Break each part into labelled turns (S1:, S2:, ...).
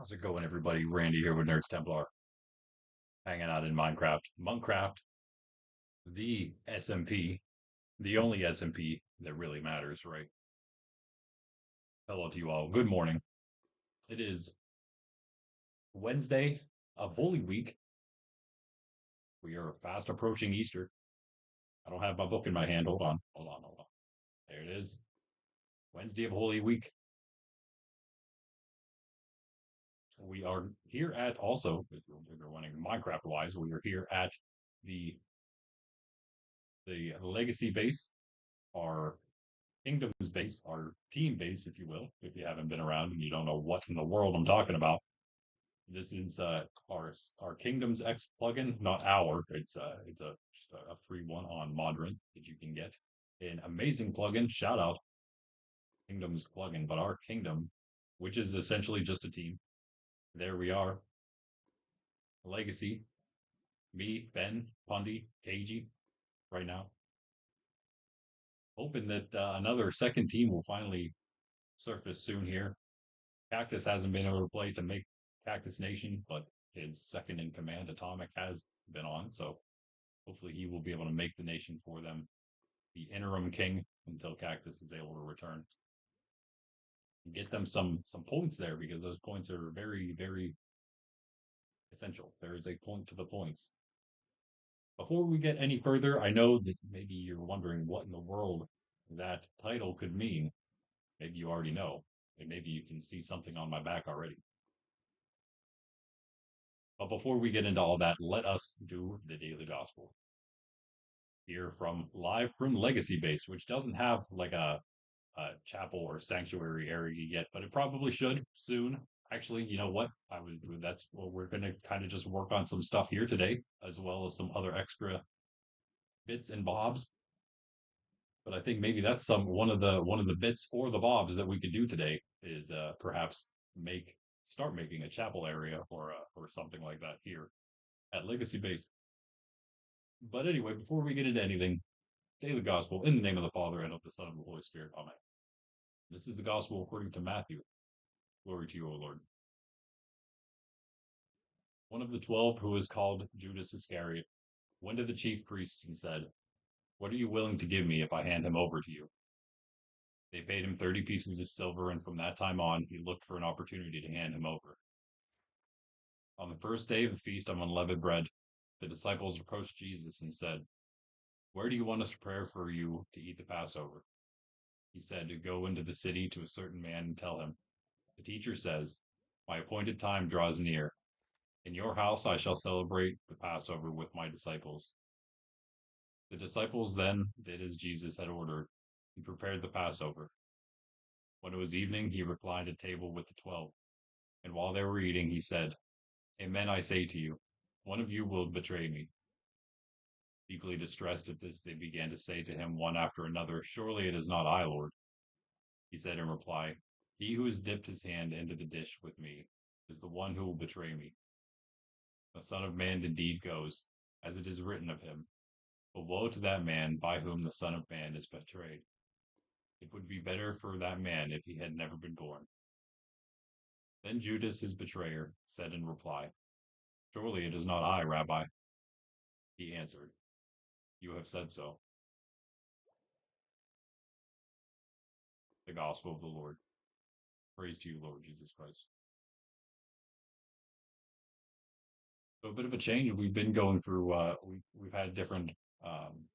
S1: How's it going, everybody? Randy here with Nerds Templar, hanging out in Minecraft. Monkraft, the SMP, the only SMP that really matters, right? Hello to you all. Good morning. It is Wednesday of Holy Week. We are fast approaching Easter. I don't have my book in my hand. Hold on. There it is. Wednesday of Holy Week. We are here at also, if you're wondering Minecraft wise, we are here at the legacy base, our Kingdom's base, our team base, if you will, if you haven't been around and you don't know what in the world I'm talking about. This is our Kingdom's X plugin, not our. It's a just a free one on Modern that you can get. An amazing plugin. Shout out Kingdom's plugin, but our Kingdom, which is essentially just a team. There we are. Legacy. Me, Ben, Pundy, KG, right now. Hoping that another second team will finally surface soon here. Cactus hasn't been able to play to make Cactus Nation, but his second in command, Atomic, has been on. So hopefully he will be able to make the nation for them, the interim king, until Cactus is able to return. Get them some points there because those points are very, very essential. There is a point to the points. Before we get any further, I know that maybe you're wondering what in the world that title could mean. Maybe you already know. And maybe you can see something on my back already. But before we get into all that, let us do the daily gospel. Here from live from Legacy Base, which doesn't have like a chapel or sanctuary area yet, but it probably should soon. Actually, you know what? That's what we're gonna kind of just work on some stuff here today, as well as some other extra bits and bobs. But I think maybe that's one of the bits or the bobs that we could do today is perhaps start making a chapel area or something like that here at Legacy Base. But anyway, before we get into anything, daily gospel in the name of the Father and of the Son and of the Holy Spirit. Amen. This is the gospel according to Matthew. Glory to you, O Lord. One of the 12, who was called Judas Iscariot, went to the chief priests and said, "What are you willing to give me if I hand him over to you?" They paid him 30 pieces of silver, and from that time on, he looked for an opportunity to hand him over. On the first day of the feast of unleavened bread, the disciples approached Jesus and said, "Where do you want us to pray for you to eat the Passover?" He said, "To go into the city to a certain man and tell him, 'The teacher says, my appointed time draws near. In your house I shall celebrate the Passover with my disciples.'" The disciples then did as Jesus had ordered. He prepared the Passover. When it was evening, he reclined at table with the 12. And while they were eating, he said, "Amen, I say to you, one of you will betray me." Deeply distressed at this, they began to say to him one after another, "Surely it is not I, Lord." He said in reply, "He who has dipped his hand into the dish with me is the one who will betray me. The Son of Man indeed goes, as it is written of him. But woe to that man by whom the Son of Man is betrayed. It would be better for that man if he had never been born." Then Judas, his betrayer, said in reply, "Surely it is not I, Rabbi." He answered, "You have said so." The Gospel of the Lord. Praise to you, Lord Jesus Christ. So a bit of a change. We've been going through. We've had different um,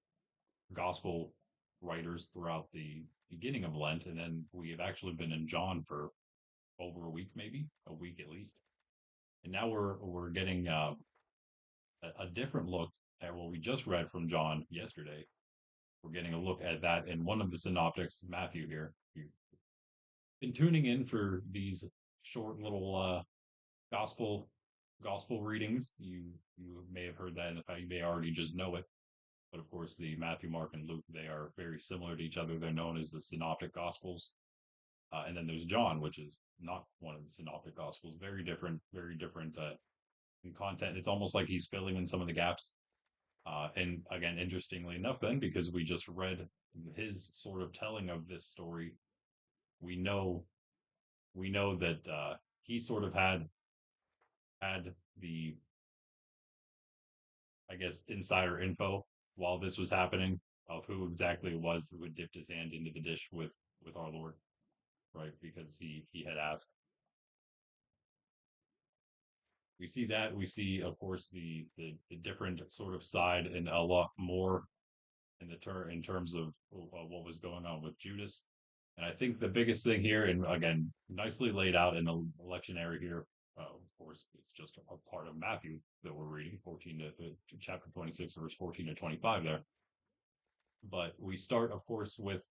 S1: gospel writers throughout the beginning of Lent, and then we have actually been in John for over a week, maybe a week at least. And now we're getting a different look at what we just read from John yesterday. We're getting a look at that in one of the synoptics, Matthew here. You've been tuning in for these short little gospel gospel readings. You may have heard that, and you may already just know it. But of course, the Matthew, Mark, and Luke, they are very similar to each other. They're known as the Synoptic Gospels. And then there's John, which is not one of the Synoptic Gospels. Very different in content. It's almost like he's filling in some of the gaps. And again, interestingly enough, then, because we just read his sort of telling of this story, we know that he sort of had had the, I guess, insider info while this was happening of who exactly it was who had dipped his hand into the dish with our Lord, right? Because he had asked. We see that. We see, of course, the different sort of side and a lot more in terms of what was going on with Judas. And I think the biggest thing here, and again, nicely laid out in the lectionary here, of course, it's just a part of Matthew that we're reading, 14 to chapter 26, verse 14 to 25 there. But we start, of course, with,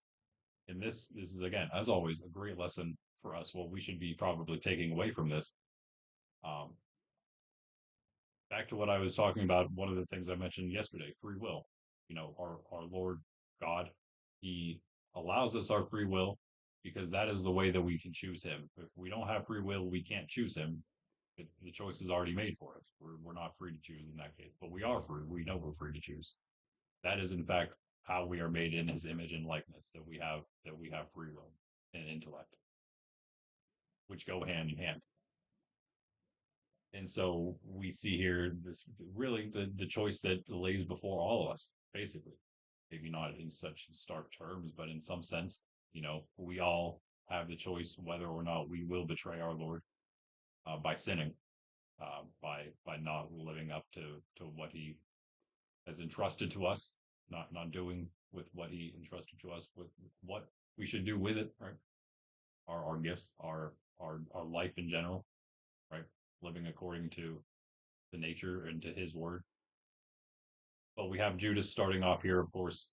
S1: and this is again, as always, a great lesson for us. What we should be probably taking away from this. Um, Back to what I was talking about, one of the things I mentioned yesterday, free will. Our Lord God, He allows us our free will because that is the way that we can choose Him. If we don't have free will, we can't choose Him. The choice is already made for us. We're not free to choose in that case, but we are free. We know we're free to choose. That is, in fact, how we are made in His image and likeness. That we have free will and intellect, which go hand in hand. And so we see here this really the choice that lays before all of us, basically. Maybe not in such stark terms, but in some sense, we all have the choice whether or not we will betray our Lord by sinning, by not living up to what He has entrusted to us, not doing with what He entrusted to us, with what we should do with it, right? Our gifts, our life in general, right? Living according to the nature and to His word. But we have Judas starting off here, of course.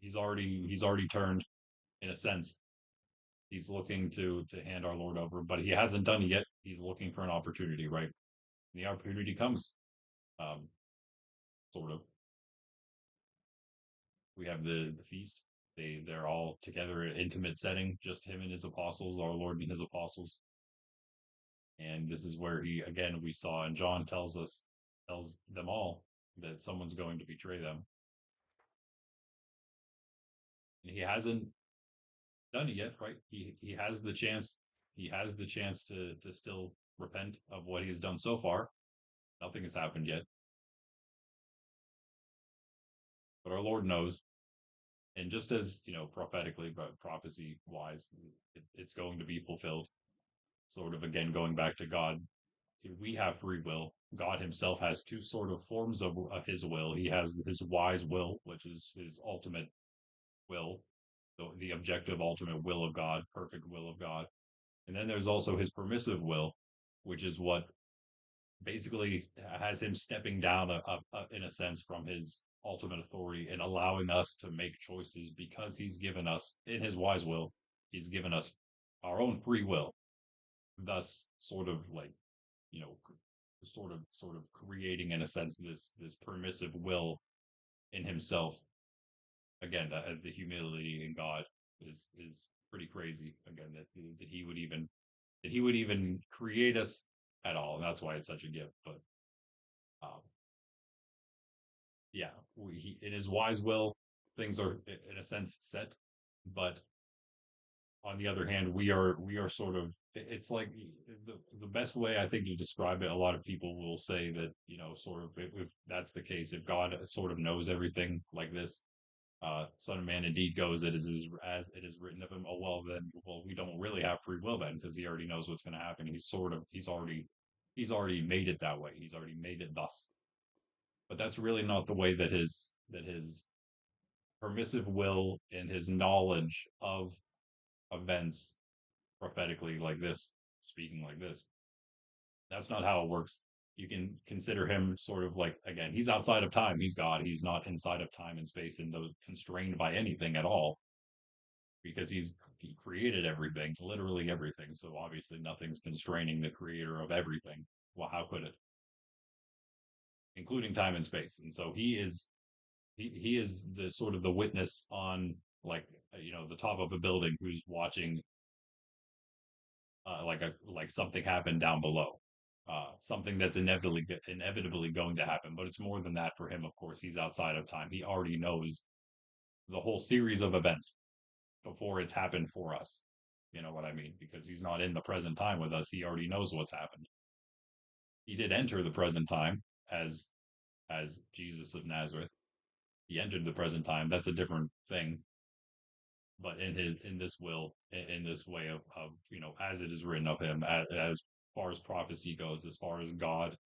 S1: He's already turned in a sense. He's looking to hand our Lord over, but he hasn't done it yet. He's looking for an opportunity, right? And the opportunity comes, um, sort of. We have the feast. They're all together in an intimate setting, just him and his apostles, our Lord and his apostles. And this is where he again we saw, and John tells them all that someone's going to betray them. And he hasn't done it yet, right? He has the chance. He has the chance to still repent of what he has done so far. Nothing has happened yet, but our Lord knows. And just as prophetically, but prophecy wise, it's going to be fulfilled. Sort of again going back to God, we have free will. God Himself has two sort of forms of His will. He has His wise will, which is His ultimate will, the objective ultimate will of God, perfect will of God. And then there's also His permissive will, which is what basically has Him stepping down in a sense from His ultimate authority and allowing us to make choices because He's given us in His wise will, He's given us our own free will, thus sort of like you know sort of creating in a sense this permissive will in Himself. Again, the humility in God is pretty crazy. Again, that He would even create us at all, and that's why it's such a gift. But um, yeah, in His wise will, things are in a sense set. But on the other hand, we are sort of, it's like the best way I think to describe it. A lot of people will say that sort of if that's the case, if God sort of knows everything like this, Son of Man indeed goes as it is written of Him. Oh well, we don't really have free will then because He already knows what's going to happen. He's already made it that way. He's already made it thus. But that's really not the way that his permissive will and His knowledge of events prophetically like this, speaking like this. That's not how it works. You can consider Him sort of like, again, He's outside of time. He's God. He's not inside of time and space and those constrained by anything at all because He created everything, literally everything. So obviously nothing's constraining the creator of everything. Well, how could it? Including time and space. And so he is the sort of the witness on like the top of a building who's watching like something happen down below, something that's inevitably going to happen. But it's more than that for Him. Of course, He's outside of time. He already knows the whole series of events before it's happened for us. You know what I mean? Because He's not in the present time with us. He already knows what's happened. He did enter the present time as Jesus of Nazareth. He entered the present time. That's a different thing. But in this will, in this way of as it is written of him, as far as prophecy goes, as far as God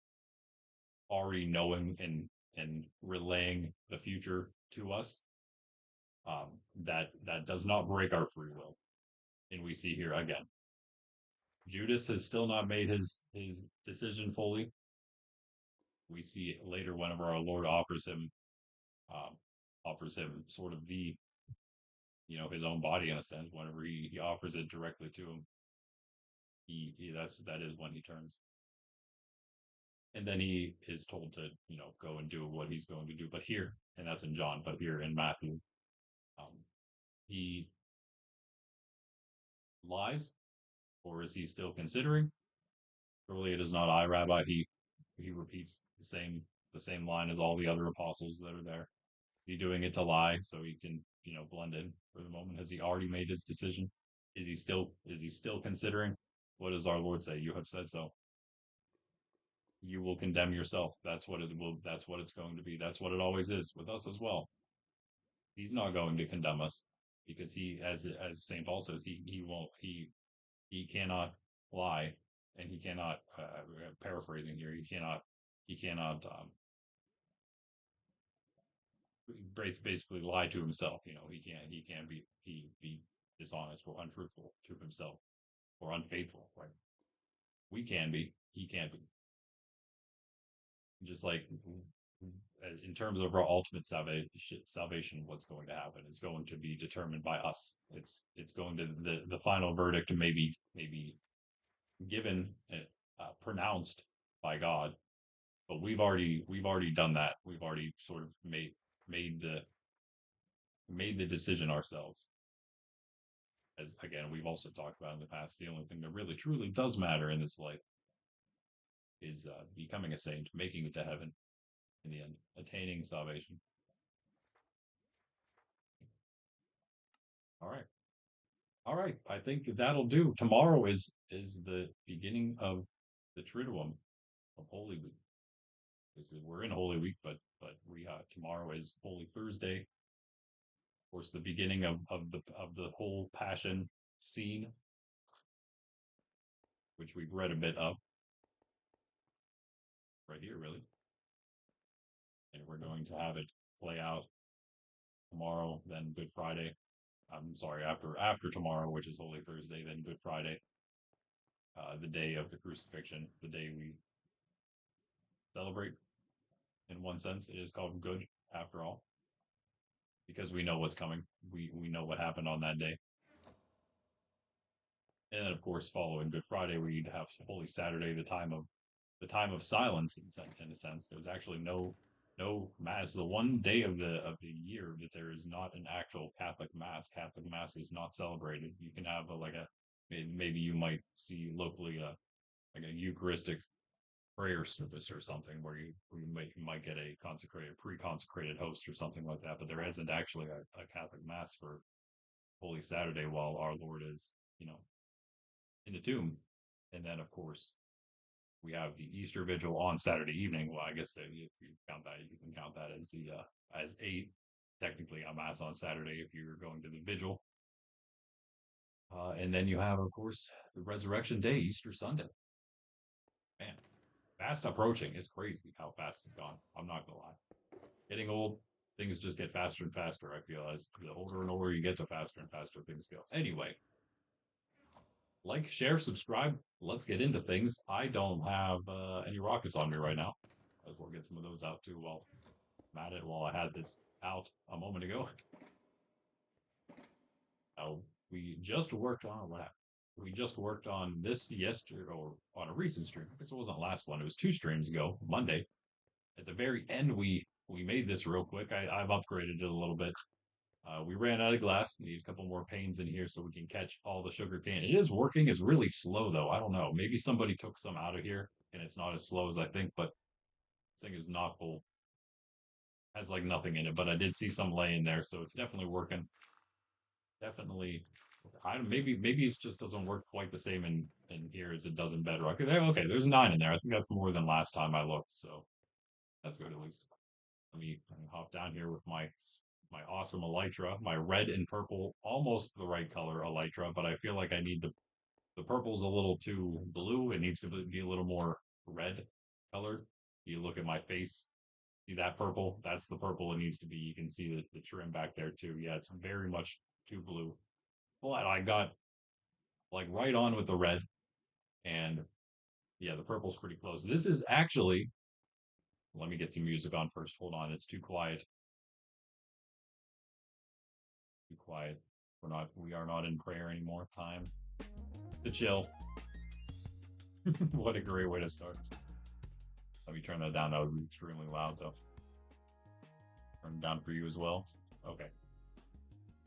S1: already knowing and relaying the future to us, that does not break our free will. And we see here again, Judas has still not made his decision fully. We see later whenever our Lord um, offers him sort of the his own body in a sense. Whenever he offers it directly to him, that is when he turns, and then he is told to go and do what he's going to do. But here, and that's in John, but here in Matthew, um, he lies, or is he still considering? Surely it is not I, Rabbi. He repeats the same line as all the other apostles that are there. Is he doing it to lie so he can blend in for the moment? Has he already made his decision? Is he still considering? What does our Lord say? You have said so. You will condemn yourself. That's what it will. That's what it's going to be. That's what it always is with us as well. He's not going to condemn us because he, as Saint Paul says, he won't. He cannot lie, and he cannot. Paraphrasing here, he cannot basically lie to himself. He can't be dishonest or untruthful to himself or unfaithful. Right? We can be. He can't be. Just like in terms of our ultimate salvation, what's going to happen is going to be determined by us. It's going to the final verdict maybe given pronounced by God, but we've already done that. We've already sort of made the decision ourselves. As again, we've also talked about in the past, the only thing that really truly does matter in this life is becoming a saint, making it to heaven in the end, attaining salvation. All right. All right, I think that'll do. Tomorrow is the beginning of the Triduum of Holy Week. We're in Holy Week, but we tomorrow is Holy Thursday. Of course, the beginning of the whole Passion scene, which we've read a bit of right here, really, and we're going to have it play out tomorrow, then Good Friday. I'm sorry, after tomorrow, which is Holy Thursday, then Good Friday, the day of the crucifixion, the day we celebrate. In one sense, it is called good after all, because we know what's coming. We know what happened on that day. And then of course following Good Friday we'd have Holy Saturday, the time of silence in a sense. There's actually no mass. The one day of the year that there is not an actual Catholic mass. Catholic mass is not celebrated. You can have maybe you might see locally like a Eucharistic prayer service or something where you might get a pre-consecrated host or something like that, but there isn't actually a Catholic mass for Holy Saturday while our Lord is, in the tomb. And then, of course, we have the Easter Vigil on Saturday evening. Well, I guess that if you count that, you can count that as technically a mass on Saturday if you're going to the vigil. And then you have, of course, the Resurrection Day, Easter Sunday. Man, fast approaching. It's crazy how fast it's gone. I'm not gonna lie. Getting old, things just get faster and faster. I feel as the older and older you get, the faster and faster things go. Anyway, like, share, subscribe. Let's get into things. I don't have any rockets on me right now. As well get some of those out too while I'm at it. While I had this out a moment ago. Uh, we just worked on what happened. We just worked on this yesterday or on a recent stream. I guess it wasn't the last one. It was 2 streams ago, Monday. At the very end, we made this real quick. I've upgraded it a little bit. We ran out of glass. Need a couple more panes in here so we can catch all the sugar cane. It is working. It's really slow though. I don't know. Maybe somebody took some out of here and it's not as slow as I think, but this thing is not full. Has like nothing in it, but I did see some laying there, so it's definitely working. Definitely maybe it just doesn't work quite the same in here as it does in Bedrock. Okay, there's 9 in there. I think that's more than last time I looked, so that's good at least. Let me hop down here with my awesome Elytra, my red and purple, almost the right color Elytra, but I feel like I need the purple's a little too blue. It needs to be a little more red color. You look at my face, see that purple? That's the purple it needs to be. You can see the trim back there too. Yeah, it's very much too blue. But I got like right on with the red, and yeah, the purple's pretty close. This is actually, let me get some music on first. Hold on, it's too quiet. Too quiet. We are not in prayer anymore. Time to chill. What a great way to start. Let me turn that down. That was extremely loud, though. Turn it down for you as well. Okay.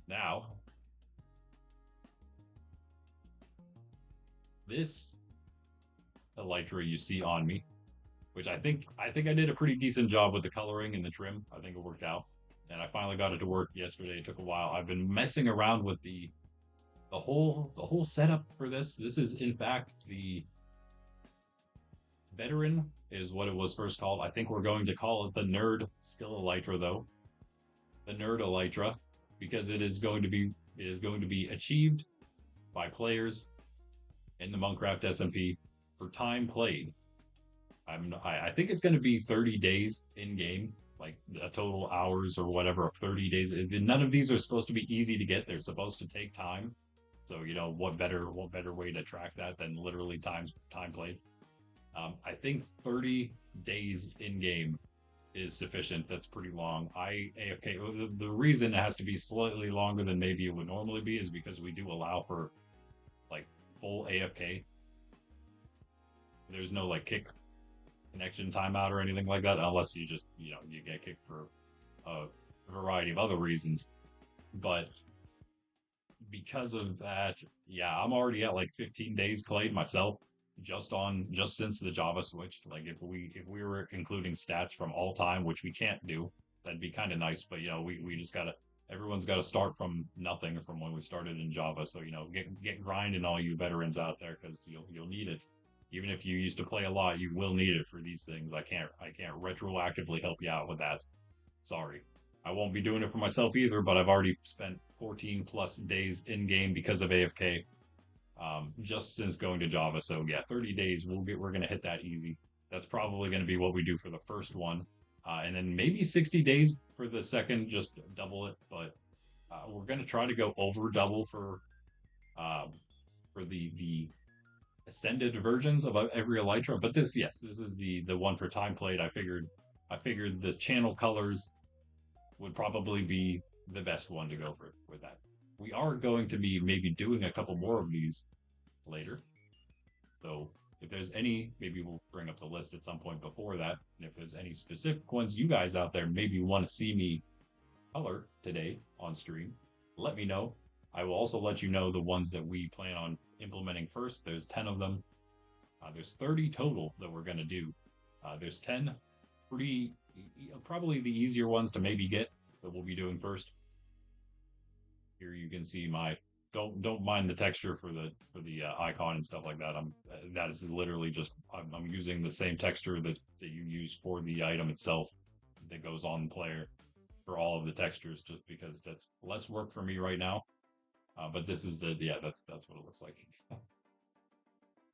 S1: Now, this Elytra you see on me, which I think I did a pretty decent job with the coloring and the trim. I think it worked out. And I finally got it to work yesterday. It took a while. I've been messing around with the whole setup for this. This is in fact the veteran is what it was first called. I think we're going to call it the nerd skill Elytra though. The nerd Elytra, because it is going to be achieved by players in the Monkraft SMP for time played. I think it's going to be 30 days in game, like a total hours or whatever of 30 days. None of these are supposed to be easy to get. They're supposed to take time. So what better way to track that than literally time played? I think 30 days in game is sufficient. That's pretty long. I AFK. The reason it has to be slightly longer than maybe it would normally be is because we do allow for like full AFK. There's no like kick connection timeout or anything like that, unless you get kicked for a variety of other reasons. But because of that, yeah, I'm already at like 15 days played myself, just since the Java switched. Like if we were including stats from all time, which we can't do, that'd be kind of nice. But we just gotta everyone's got to start from nothing from when we started in Java. So get grinding all you veterans out there because you'll need it. Even if you used to play a lot, you will need it for these things. I can't retroactively help you out with that. Sorry. I won't be doing it for myself either, but I've already spent 14 plus days in game because of AFK, just since going to Java. So yeah, 30 days. We're gonna hit that easy. That's probably gonna be what we do for the first one, and then maybe 60 days for the second. Just double it, but we're gonna try to go over double um, for the ascended versions of every Elytra. But this is the one for time played. I figured the channel colors would probably be the best one to go for with that. We are going to be maybe doing a couple more of these later. So if there's any, maybe we'll bring up the list at some point before that. And if there's any specific ones you guys out there maybe want to see me color today on stream, let me know. I will also let you know the ones that we plan on implementing first. There's 10 of them. There's 30 total that we're going to do. There's 10 pretty, probably the easier ones to maybe get that we'll be doing first. Here you can see my don't mind the texture for the icon and stuff like that. That is literally just I'm using the same texture that you use for the item itself that goes on the player for all of the textures, just because that's less work for me right now. But this is that's what it looks like.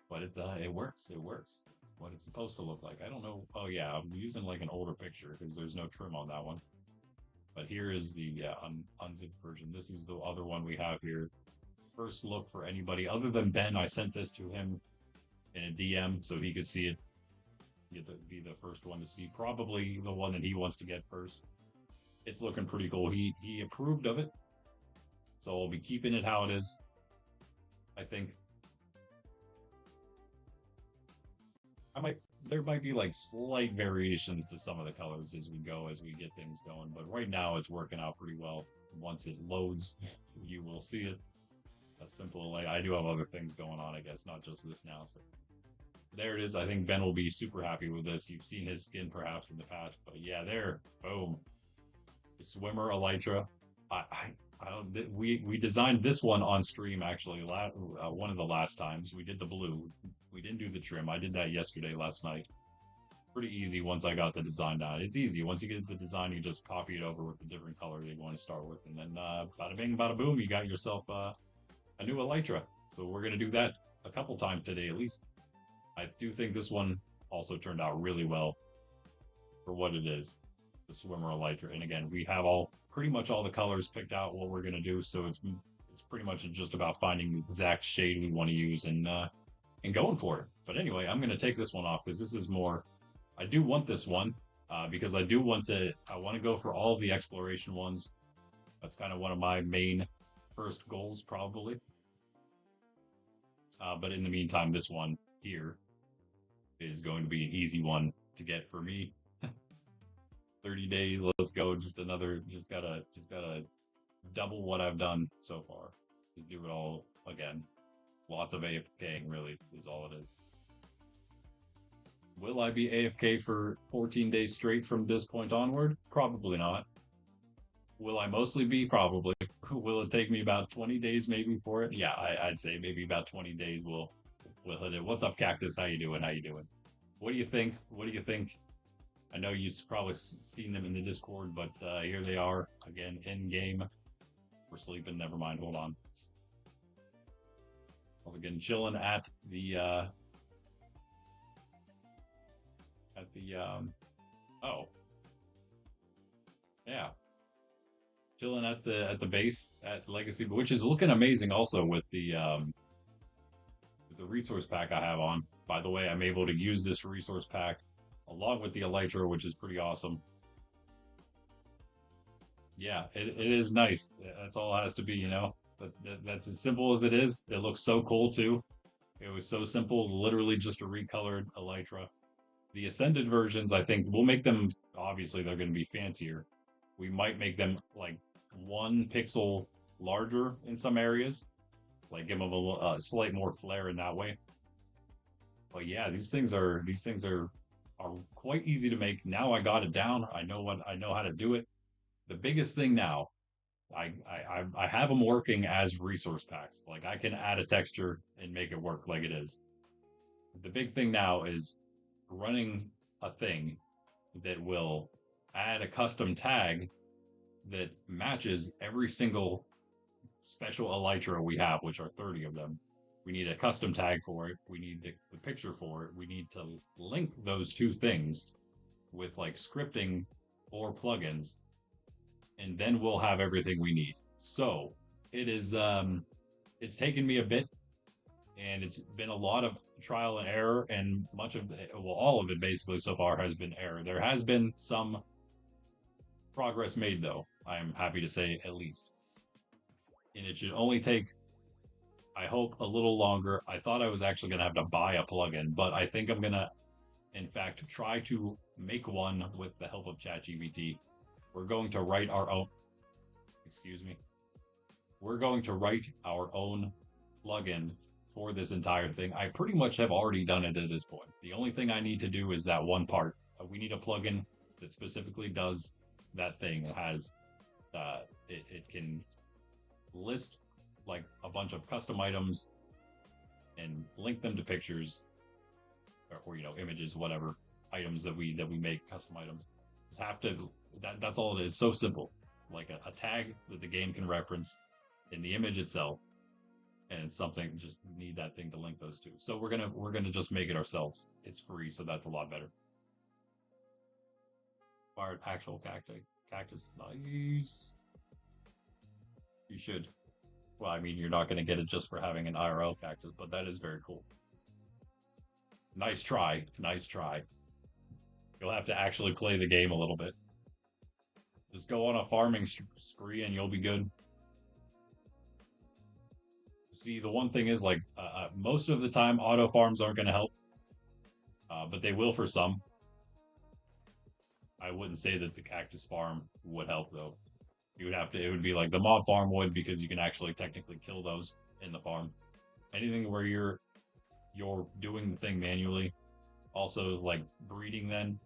S1: But it works. It works. It's what it's supposed to look like. I don't know. Oh yeah, I'm using like an older picture because there's no trim on that one. But here is the unzipped version. This is the other one we have here. First look for anybody other than Ben. I sent this to him in a DM so he could see it. Get to be the first one to see. Probably the one that he wants to get first. It's looking pretty cool. He approved of it. So I'll be keeping it how it is. I think there might be like slight variations to some of the colors as we get things going, but right now it's working out pretty well. Once it loads, you will see it. That's simple. Like I do have other things going on, I guess, not just this now. So there it is. I think Ben will be super happy with this. You've seen his skin perhaps in the past, but yeah, there, boom. The swimmer Elytra. I don't. We designed this one on stream actually. One of the last times we did the blue. We didn't do the trim. I did that yesterday, last night. Pretty easy once I got the design down. It's easy once you get the design. You just copy it over with the different color you want to start with, and then bada bing, bada boom, you got yourself a new Elytra. So we're gonna do that a couple times today at least. I do think this one also turned out really well for what it is, the swimmer Elytra. And again, we have pretty much all the colors picked out what we're gonna do. So it's pretty much just about finding the exact shade we want to use and going for it. But anyway, I'm gonna take this one off because this is more. I do want this one because I want to go for all of the exploration ones. That's kind of one of my main first goals probably. But in the meantime, this one here is going to be an easy one to get for me. 30-day, let's go. Just gotta double what I've done so far. To do it all again. Lots of AFKing really is all it is. Will I be AFK for 14 days straight from this point onward? Probably not. Will I mostly be? Probably. Will it take me about 20 days maybe for it? Yeah, I'd say maybe about 20 days we'll hit it. What's up, Cactus? How you doing? How you doing? What do you think? What do you think? I know you've probably seen them in the Discord, but here they are again in game. We're sleeping. Never mind. Hold on. I was again chilling at the oh yeah, chilling at the base at Legacy, which is looking amazing also with the resource pack I have on. By the way, I'm able to use this resource pack along with the Elytra, which is pretty awesome. Yeah, it is nice. That's all it has to be, you know. That's as simple as it is. It looks so cool too. It was so simple, literally just a recolored Elytra. The Ascended versions, I think, we'll make them, obviously they're going to be fancier. We might make them like 1 pixel larger in some areas, like give them a slight more flair in that way. But yeah, these things are quite easy to make. Now I got it down. I know how to do it. The biggest thing now, I have them working as resource packs. Like I can add a texture and make it work like it is. The big thing now is running a thing that will add a custom tag that matches every single special Elytra we have, which are 30 of them. We need a custom tag for it. We need the picture for it. We need to link those two things with like scripting or plugins, and then we'll have everything we need. So it is it's taken me a bit, and it's been a lot of trial and error, and much of it, well, all of it basically so far has been error. There has been some progress made though, I'm happy to say, at least. And it should only take, I hope, a little longer. I thought I was actually going to have to buy a plugin, but I think I'm going to, in fact, try to make one with the help of ChatGPT. We're going to write our own, excuse me, we're going to write our own plugin for this entire thing. I pretty much have already done it at this point. The only thing I need to do is that one part. We need a plugin that specifically does that thing. It has, it can list like a bunch of custom items and link them to pictures or you know, images, whatever items that we make, custom items. Just have to, that's all it is. So simple, like a tag that the game can reference in the image itself, and it's something, just need that thing to link those two. So we're gonna just make it ourselves. It's free, so that's a lot better. Fired actual cactus, nice. You should. Well, I mean, you're not gonna get it just for having an IRL cactus, but that is very cool. Nice try, nice try. You'll have to actually play the game a little bit. Just go on a farming spree and you'll be good. See, the one thing is, like, most of the time, auto farms aren't going to help, but they will for some. I wouldn't say that the cactus farm would help, though. You would have to, it would be like the mob farm would, because you can actually technically kill those in the farm. Anything where you're doing the thing manually, also like breeding then,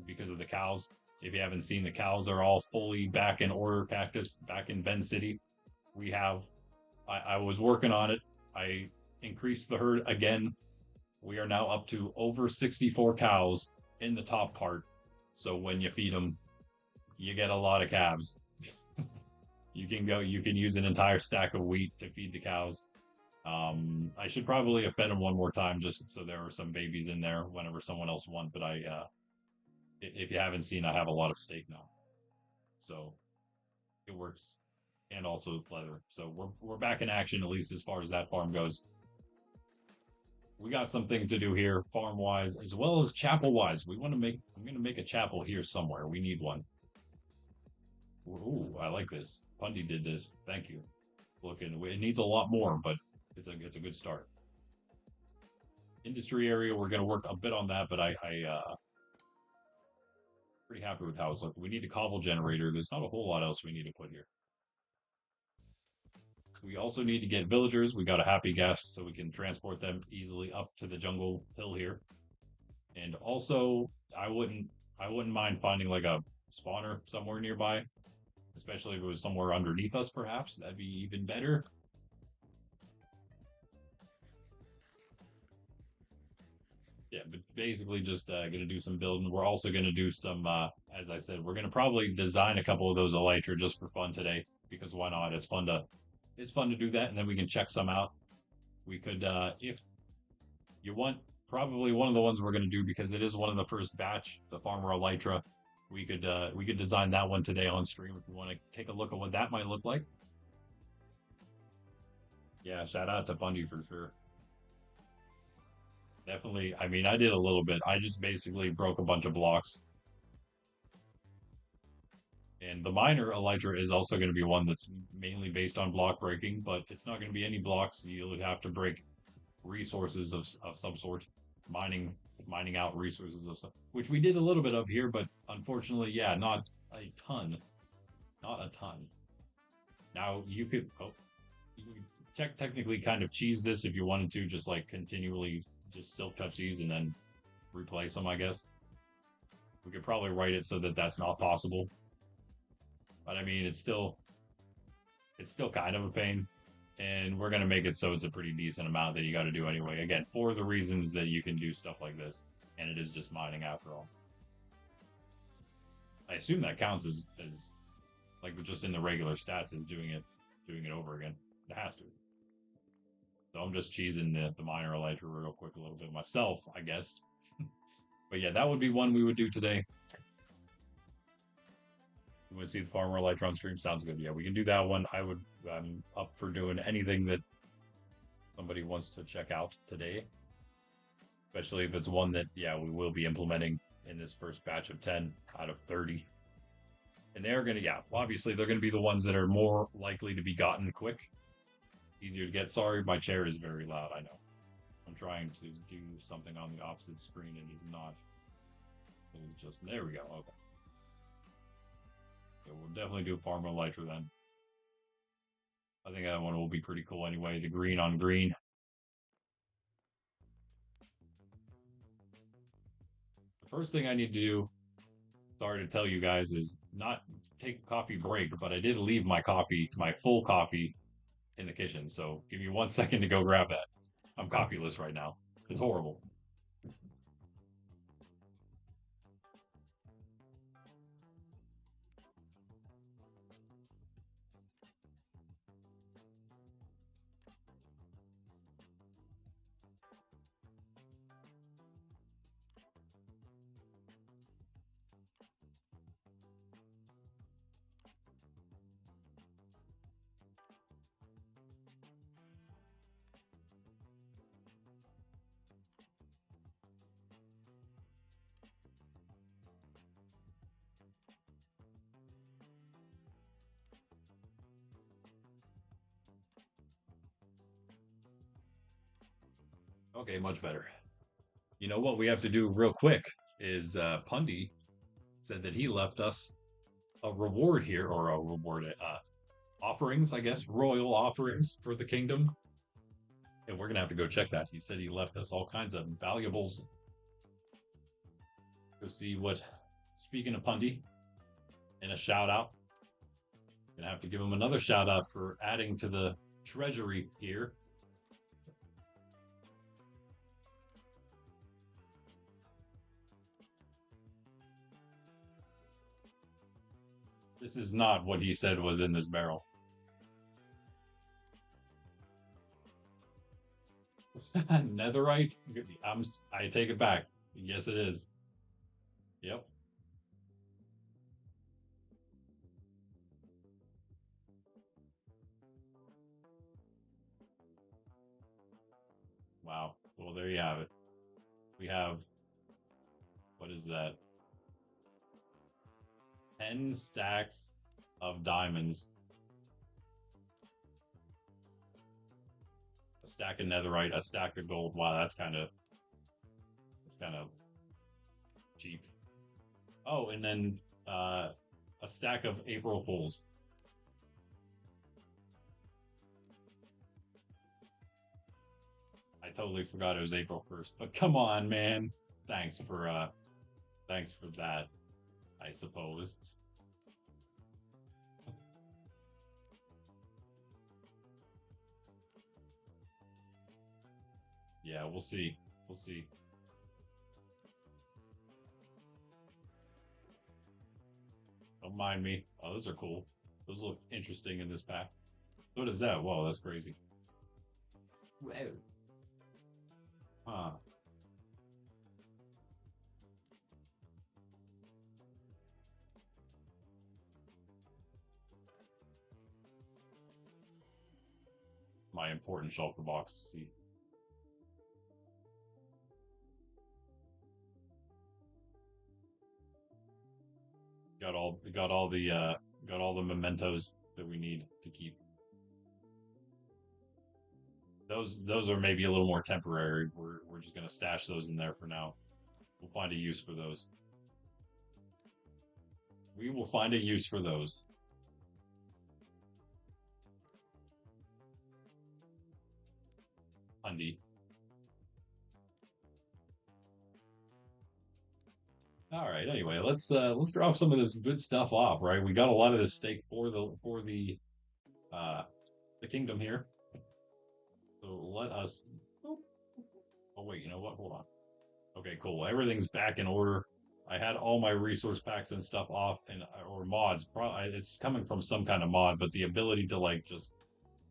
S1: because of the cows, If you haven't seen, the cows are all fully back in order, Cactus, back in Bend City. We have, I was working on it. I increased the herd again. We are now up to over 64 cows in the top part. So when you feed them, you get a lot of calves. You can use an entire stack of wheat to feed the cows. I should probably have fed them one more time just so there were some babies in there whenever someone else won. But if you haven't seen, I have a lot of steak now, so it works, and also leather. So we're back in action at least as far as that farm goes. We got something to do here, farm wise as well as chapel wise. We want to make. I'm going to make a chapel here somewhere. We need one. Ooh, I like this. Pundy did this. Thank you. Looking, it needs a lot more, but it's a good start. Industry area, we're going to work a bit on that, but I pretty happy with how it's looking. We need a cobble generator. There's not a whole lot else we need to put here. We also need to get villagers. We got a happy guest, so we can transport them easily up to the jungle hill here. And also, I wouldn't mind finding like a spawner somewhere nearby, especially if it was somewhere underneath us, perhaps. That'd be even better. Yeah, but basically just gonna do some building. We're also gonna do some, as I said, we're gonna probably design a couple of those Elytra just for fun today because why not? It's fun to do that, and then we can check some out. We could, if you want, probably one of the ones we're gonna do because it is one of the first batch, the Farmer Elytra. We could design that one today on stream if you want to take a look at what that might look like. Yeah, shout out to Bundy for sure. Definitely. I mean, I did a little bit. I just basically broke a bunch of blocks. And the minor Elytra is also going to be one that's mainly based on block breaking, but it's not going to be any blocks. You'll have to break resources of some sort, mining out resources of some, which we did a little bit of here, but unfortunately, yeah, not a ton, not a ton. Now you could, oh, you could technically kind of cheese this if you wanted to, just like continually just silk touch these and then replace them, I guess. We could probably write it so that that's not possible. But I mean, it's still kind of a pain. And we're going to make it so it's a pretty decent amount that you got to do anyway. Again, for the reasons that you can do stuff like this. And it is just mining after all. I assume that counts as like just in the regular stats as doing it over again. It has to. So I'm just cheesing the minor Elytra real quick a little bit myself, I guess. But yeah, that would be one we would do today. You want to see the Farmer Elytra on stream? Sounds good. Yeah, we can do that one. I'm up for doing anything that somebody wants to check out today. Especially if it's one that, yeah, we will be implementing in this first batch of 10 out of 30. And they're going to, yeah, obviously they're going to be the ones that are more likely to be gotten quick. Easier to get. Sorry, my chair is very loud, I know. I'm trying to do something on the opposite screen and it's not. It is just, there we go, okay. Yeah, we'll definitely do a Farmer Elytra then. I think that one will be pretty cool anyway, the green on green. The first thing I need to do, sorry to tell you guys, is not take a coffee break, but I did leave my coffee, my full coffee, in the kitchen. So give me 1 second to go grab that. I'm coffeeless right now. It's horrible. Okay, much better. You know what we have to do real quick is Pundy said that he left us a reward here, or a reward, offerings, I guess, royal offerings for the kingdom. And we're gonna have to go check that. He said he left us all kinds of valuables. Go see what. Speaking of Pundy, And a shout out. Gonna have to give him another shout out for adding to the treasury here. This is not what he said was in this barrel. Netherite? I take it back. Yes, it is. Yep. Wow. Well, there you have it. We have, what is that? 10 stacks of diamonds, a stack of netherite, a stack of gold. Wow, that's kind of cheap. Oh, and then a stack of April Fools. I totally forgot it was April 1st. But come on, man. Thanks for uh thanks for that, I suppose. Yeah, we'll see. We'll see. Don't mind me. Oh, those are cool. Those look interesting in this pack. What is that? Whoa, that's crazy. Whoa. Huh. My important shulker box. See. Got all the mementos that we need to keep. Those are maybe a little more temporary. We're just gonna stash those in there for now. We'll find a use for those. We will find a use for those. Undy. All right. Anyway, let's drop some of this good stuff off. Right, we got a lot of this steak for uh the kingdom here. So let us. Oh wait, you know what? Hold on. Okay, cool. Everything's back in order. I had all my resource packs and stuff off, and or mods. It's coming from some kind of mod, but the ability to like just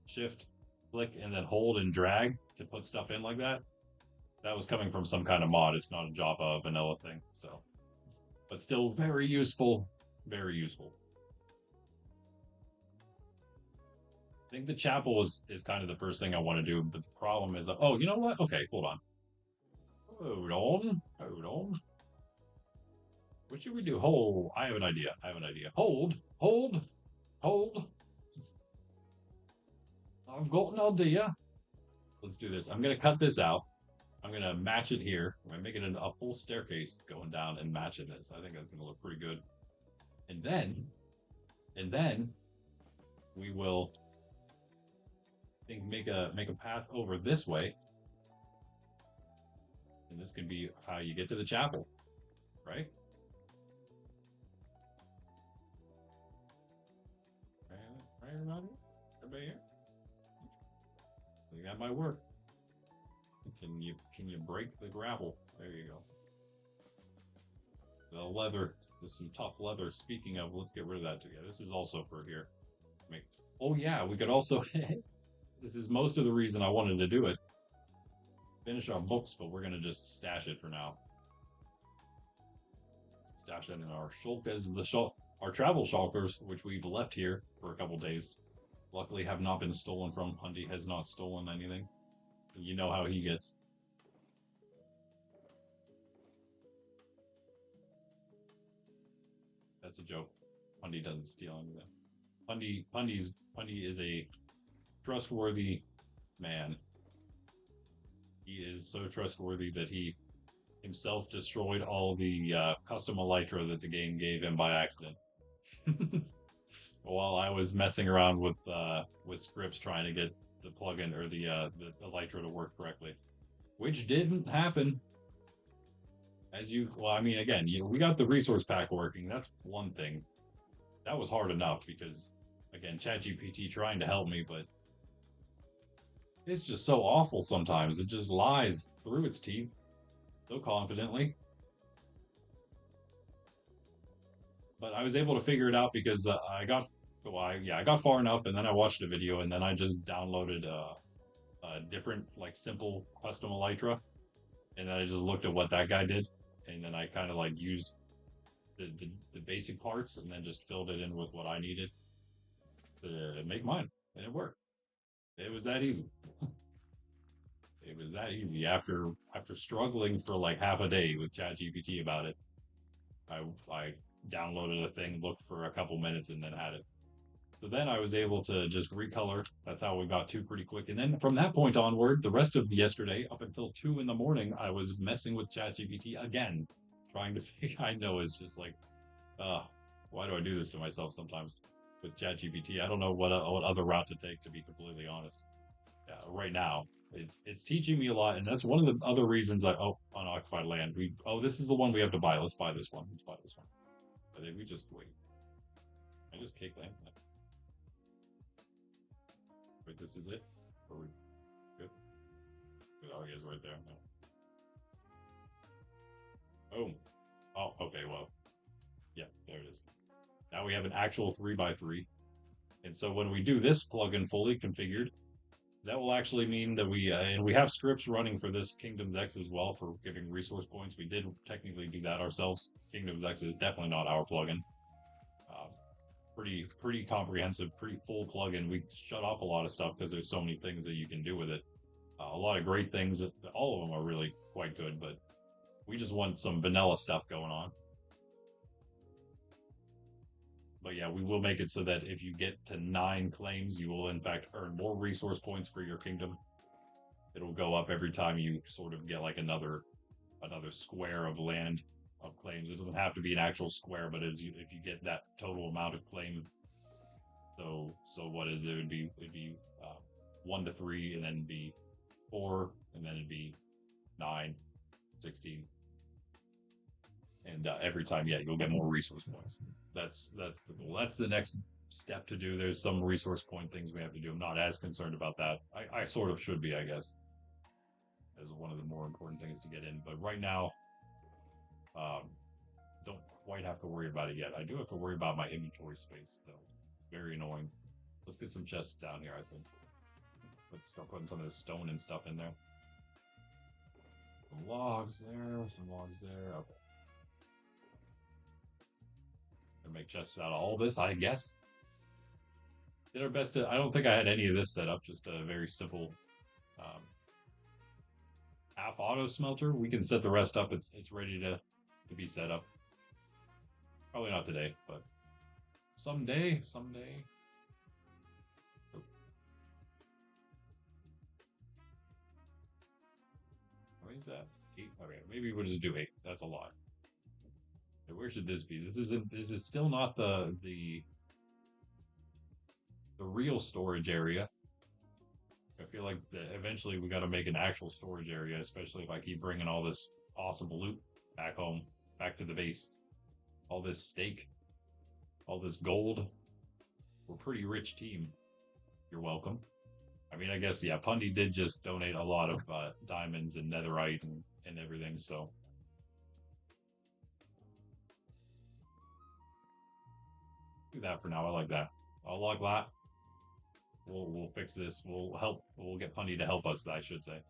S1: shift, click, and then hold and drag to put stuff in like that. That was coming from some kind of mod. It's not a Java vanilla thing. So, but still very useful. Very useful. I think the chapel is kind of the first thing I want to do, but the problem is, oh, you know what? Okay, hold on. Hold on. Hold on. What should we do? Hold. I have an idea. I have an idea. Hold. Hold. Hold. I've got an idea. Let's do this. I'm going to cut this out. I'm going to match it here. I'm going to make it a full staircase going down and matching this. I think that's going to look pretty good. And then we will make a path over this way. And this can be how you get to the chapel, right? Right around here? Everybody here? I think that might work. Can you break the gravel? There you go. The leather. There's some tough leather. Speaking of, let's get rid of that too. Yeah, this is also for here. Make. Oh yeah, we could also. This is most of the reason I wanted to do it. Finish our books, but we're gonna just stash it for now. Stash it in our shulkers, our travel shulkers, which we've left here for a couple days. Luckily, have not been stolen from. Hundy has not stolen anything. You know how he gets. That's a joke. Hundy doesn't steal anything. Hundy is a trustworthy man. He is so trustworthy that he himself destroyed all the custom elytra that the game gave him by accident. While I was messing around with scripts trying to get the plugin or the elytra to work correctly, which didn't happen. Well, I mean, again, we got the resource pack working. That's one thing. that was hard enough because, again, ChatGPT trying to help me, but it's just so awful sometimes. It just lies through its teeth so confidently. But I was able to figure it out because I got far enough, and then I watched a video, and then I just downloaded a different, like, simple custom Elytra, and then I just looked at what that guy did, and then I kind of like used the basic parts, and then just filled it in with what I needed to make mine, and it worked. It was that easy. It was that easy. After struggling for like half a day with ChatGPT about it, I downloaded a thing, looked for a couple minutes, and then had it. So then I was able to just recolor. That's how we got two pretty quick. And then from that point onward, the rest of yesterday up until 2 in the morning, I was messing with ChatGPT again, trying to figure. I know it's just like, uh, why do I do this to myself sometimes with ChatGPT? I don't know what other route to take, to be completely honest. Yeah, right now it's teaching me a lot, and that's one of the other reasons unoccupied land. This is the one we have to buy. Let's buy this one. Let's buy this one. But then we just wait. I just kick land. Wait, this is it? Are we good? Oh, he is right there. No. Boom. Oh, okay, well. Yeah, there it is. Now we have an actual 3x3. And so when we do this plugin fully configured, that will actually mean that and we have scripts running for this Kingdoms X as well for giving resource points. We did technically do that ourselves. Kingdoms X is definitely not our plugin. Pretty comprehensive, pretty full plugin. We shut off a lot of stuff because there's so many things that you can do with it. A lot of great things. All of them are really quite good, but we just want some vanilla stuff going on. But yeah, we will make it so that if you get to 9 claims, you will in fact earn more resource points for your kingdom. It'll go up every time you sort of get like another square of land of claims. It doesn't have to be an actual square, but if you get that total amount of claim. So what is it? It'd be 1 to 3, and then be 4, and then it'd be 9, 16. And every time, yeah, you'll get more resource points. That's the goal. That's the next step to do. There's some resource point things we have to do. I'm not as concerned about that. I sort of should be, I guess, as one of the more important things to get in. But right now, don't quite have to worry about it yet. I do have to worry about my inventory space, though. Very annoying. Let's get some chests down here, I think. Let's start putting some of this stone and stuff in there. Some logs there, some logs there. Okay. Gonna make chests out of all this, I guess. Did our best to. I don't think I had any of this set up. Just a very simple half auto smelter. We can set the rest up. It's ready to be set up. Probably not today, but someday. What is that? 8. Okay, maybe we'll just do 8. That's a lot. Where should this be? This is still not the real storage area. I feel like eventually we got to make an actual storage area, especially if I keep bringing all this awesome loot back home, back to the base. All this steak, all this gold. We're a pretty rich team. You're welcome. I mean, I guess, yeah, Pundy did just donate a lot of diamonds and netherite and everything, so. Do that for now. I like that. I'll log that. We'll fix this. We'll get Pundy to help us, I should say.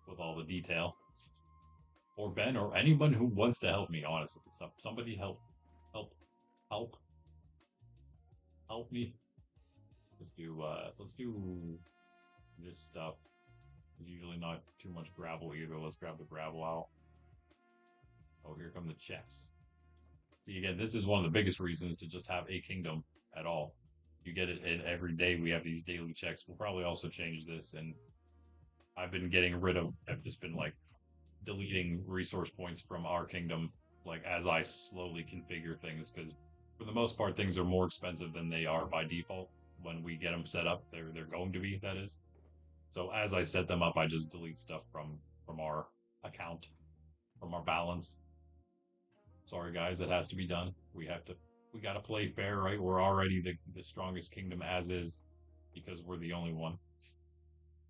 S1: With all the detail. Or Ben, or anyone who wants to help me, honestly. Somebody help me. Let's do this stuff. There's usually not too much gravel either. Let's grab the gravel out. Oh, here come the checks. See, again, this is one of the biggest reasons to just have a kingdom at all. You get it, and every day we have these daily checks. We'll probably also change this, and I've just been like deleting resource points from our kingdom, like as I slowly configure things, because for the most part, things are more expensive than they are by default when we get them set up. They're going to be, that is. So as I set them up, I just delete stuff from our account, from our balance. Sorry, guys, it has to be done. We got to play fair, right? We're already the strongest kingdom as is because we're the only one.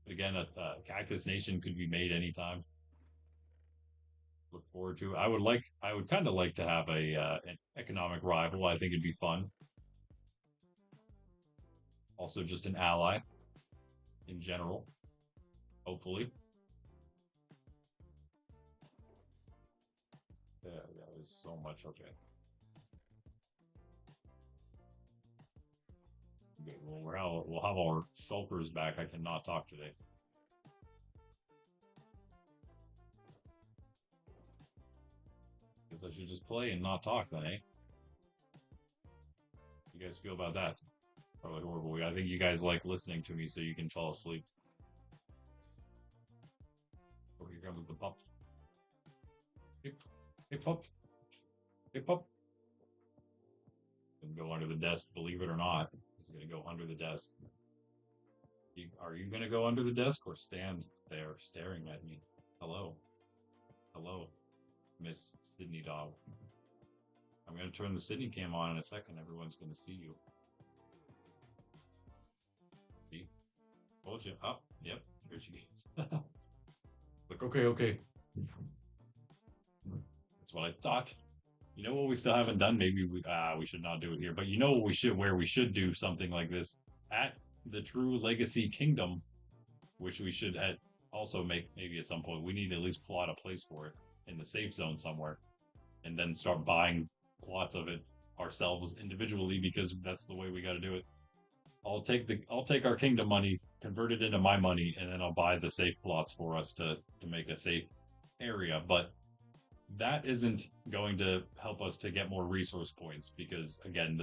S1: But again, a Cactus Nation could be made anytime. Look forward to it. I would kind of like to have an economic rival. I think it'd be fun. Also, just an ally in general, hopefully. Yeah, that was so much. Okay. Okay, well, we'll have our shulkers back. I cannot talk today. Guess I should just play and not talk then, eh? You guys feel about that? Probably horrible. I think you guys like listening to me so you can fall asleep. Oh, here comes the pup. Hey, hey pup. Hey pup. Gonna go under the desk, believe it or not. He's gonna go under the desk. Are you gonna go under the desk or stand there staring at me? Hello. Hello, Miss Sydney Dog. I'm gonna turn the Sydney cam on in a second. Everyone's gonna see you. See? Told you. Up. Oh, yep. Here she is. Like, okay. That's what I thought. You know what we still haven't done? Maybe we should not do it here. But you know what we should do something like this at the True Legacy Kingdom, which we should also make maybe at some point. We need to at least plot a place for it in the safe zone somewhere, and then start buying plots of it ourselves individually because that's the way we got to do it. I'll take our kingdom money, convert it into my money, and then I'll buy the safe plots for us to make a safe area. But that isn't going to help us to get more resource points because again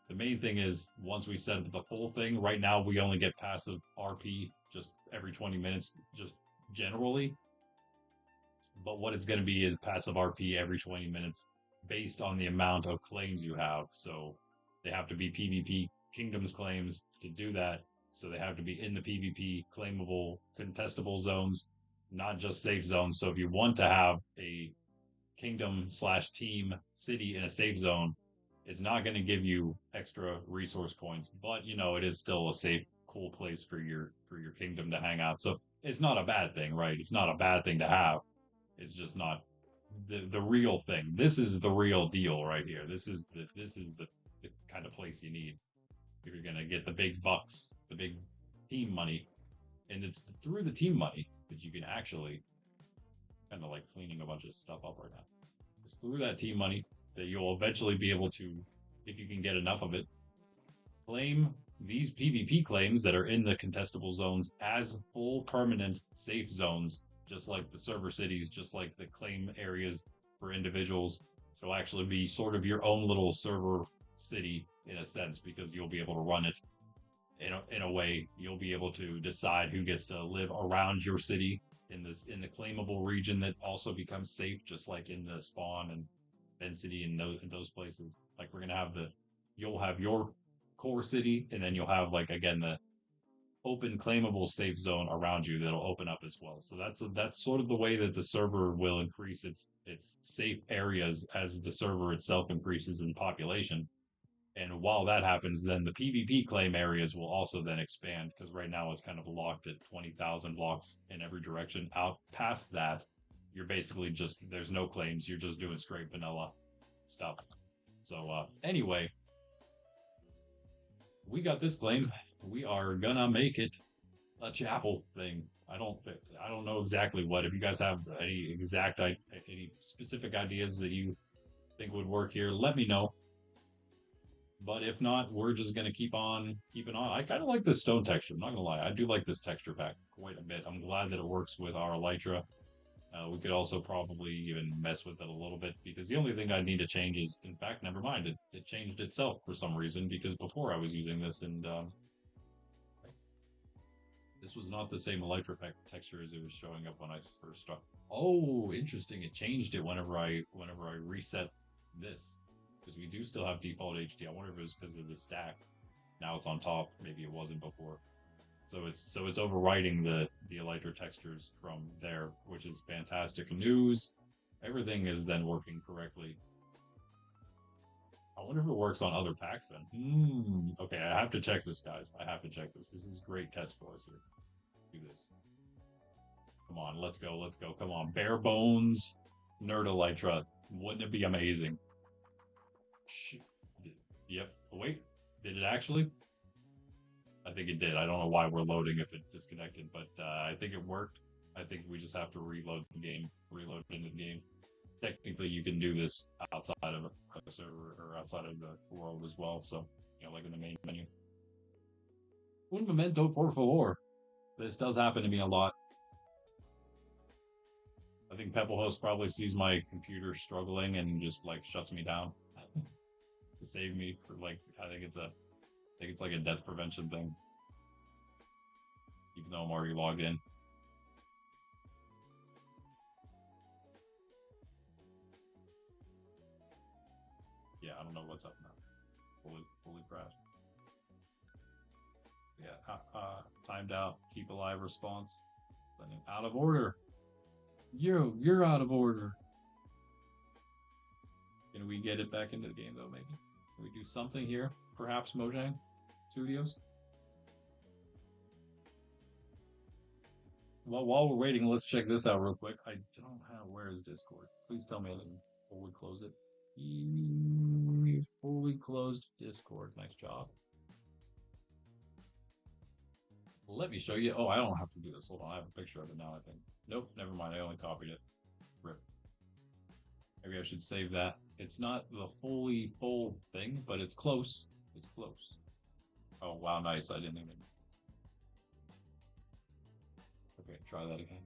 S1: the main thing is once we set up the full thing, right now we only get passive RP just every 20 minutes just generally. But what it's going to be is passive RP every 20 minutes based on the amount of claims you have. So they have to be PvP kingdoms claims to do that. So they have to be in the PvP claimable contestable zones, not just safe zones. So if you want to have a kingdom/team city in a safe zone, it's not going to give you extra resource points, but you know it is still a safe, cool place for your kingdom to hang out. So it's not a bad thing, right? It's not a bad thing to have. It's just not the real thing. This is the real deal right here. This is the kind of place you need if you're gonna get the big bucks, the big team money, and it's through the team money that you can actually kind of like cleaning a bunch of stuff up right now. It's through that team money that you'll eventually be able to, if you can get enough of it, claim these PvP claims that are in the contestable zones as full permanent safe zones, just like the server cities, just like the claim areas for individuals. It'll actually be sort of your own little server city in a sense because you'll be able to run it in a way. You'll be able to decide who gets to live around your city in the claimable region that also becomes safe, just like in the spawn and Ben City and those places. Like we're gonna have you'll have your core city, and then you'll have like again the open claimable safe zone around you that'll open up as well. So that's sort of the way that the server will increase its safe areas as the server itself increases in population. And while that happens, then the PvP claim areas will also then expand because right now it's kind of locked at 20,000 blocks in every direction. Out past that, you're basically just there's no claims. You're just doing straight vanilla stuff. So anyway, we got this claim. We are gonna make it a chapel thing. I don't know exactly what. If you guys have any specific ideas that you think would work here, let me know. But if not, we're just gonna keep on keeping on. I kind of like this stone texture. I'm not gonna lie, I do like this texture pack quite a bit. I'm glad that it works with our Elytra. We could also probably even mess with it a little bit because the only thing I need to change is, in fact, never mind. It changed itself for some reason because before I was using this and this was not the same Elytra texture as it was showing up when I first started. Oh, interesting. It changed it whenever I reset this. Because we do still have default HD. I wonder if it was because of the stack. Now it's on top. Maybe it wasn't before. So it's overwriting the Elytra textures from there, which is fantastic news. Everything is then working correctly. I wonder if it works on other packs then. Okay, I have to check this, guys. I have to check this. This is great test for us here. Do this. Come on, let's go, let's go. Come on, bare bones, nerd Elytra. Wouldn't it be amazing? Yep. Oh, wait, did it actually? I think it did. I don't know why we're loading if it disconnected, but I think it worked. I think we just have to reload the game, reload into the game. Technically, you can do this outside of a server or outside of the world as well. So, like in the main menu. Un momento, por favor. This does happen to me a lot. I think Pepplehost probably sees my computer struggling and just like shuts me down to save me for I think it's like a death prevention thing. Even though I'm already logged in. Yeah, I don't know what's up now. Fully crashed. Yeah, timed out. Keep alive response. Out of order. You're out of order. Can we get it back into the game though? Maybe. Can we do something here? Perhaps Mojang Studios. Well, while we're waiting, let's check this out real quick. I don't have. Where is Discord? Please tell me before we close it. Fully closed Discord. Nice job. Let me show you. Oh, I don't have to do this. Hold on. I have a picture of it now, I think. Nope, never mind. I only copied it. Rip. Maybe I should save that. It's not the fully full thing, but it's close. It's close. Oh, wow. Nice. I didn't even. Okay, try that again.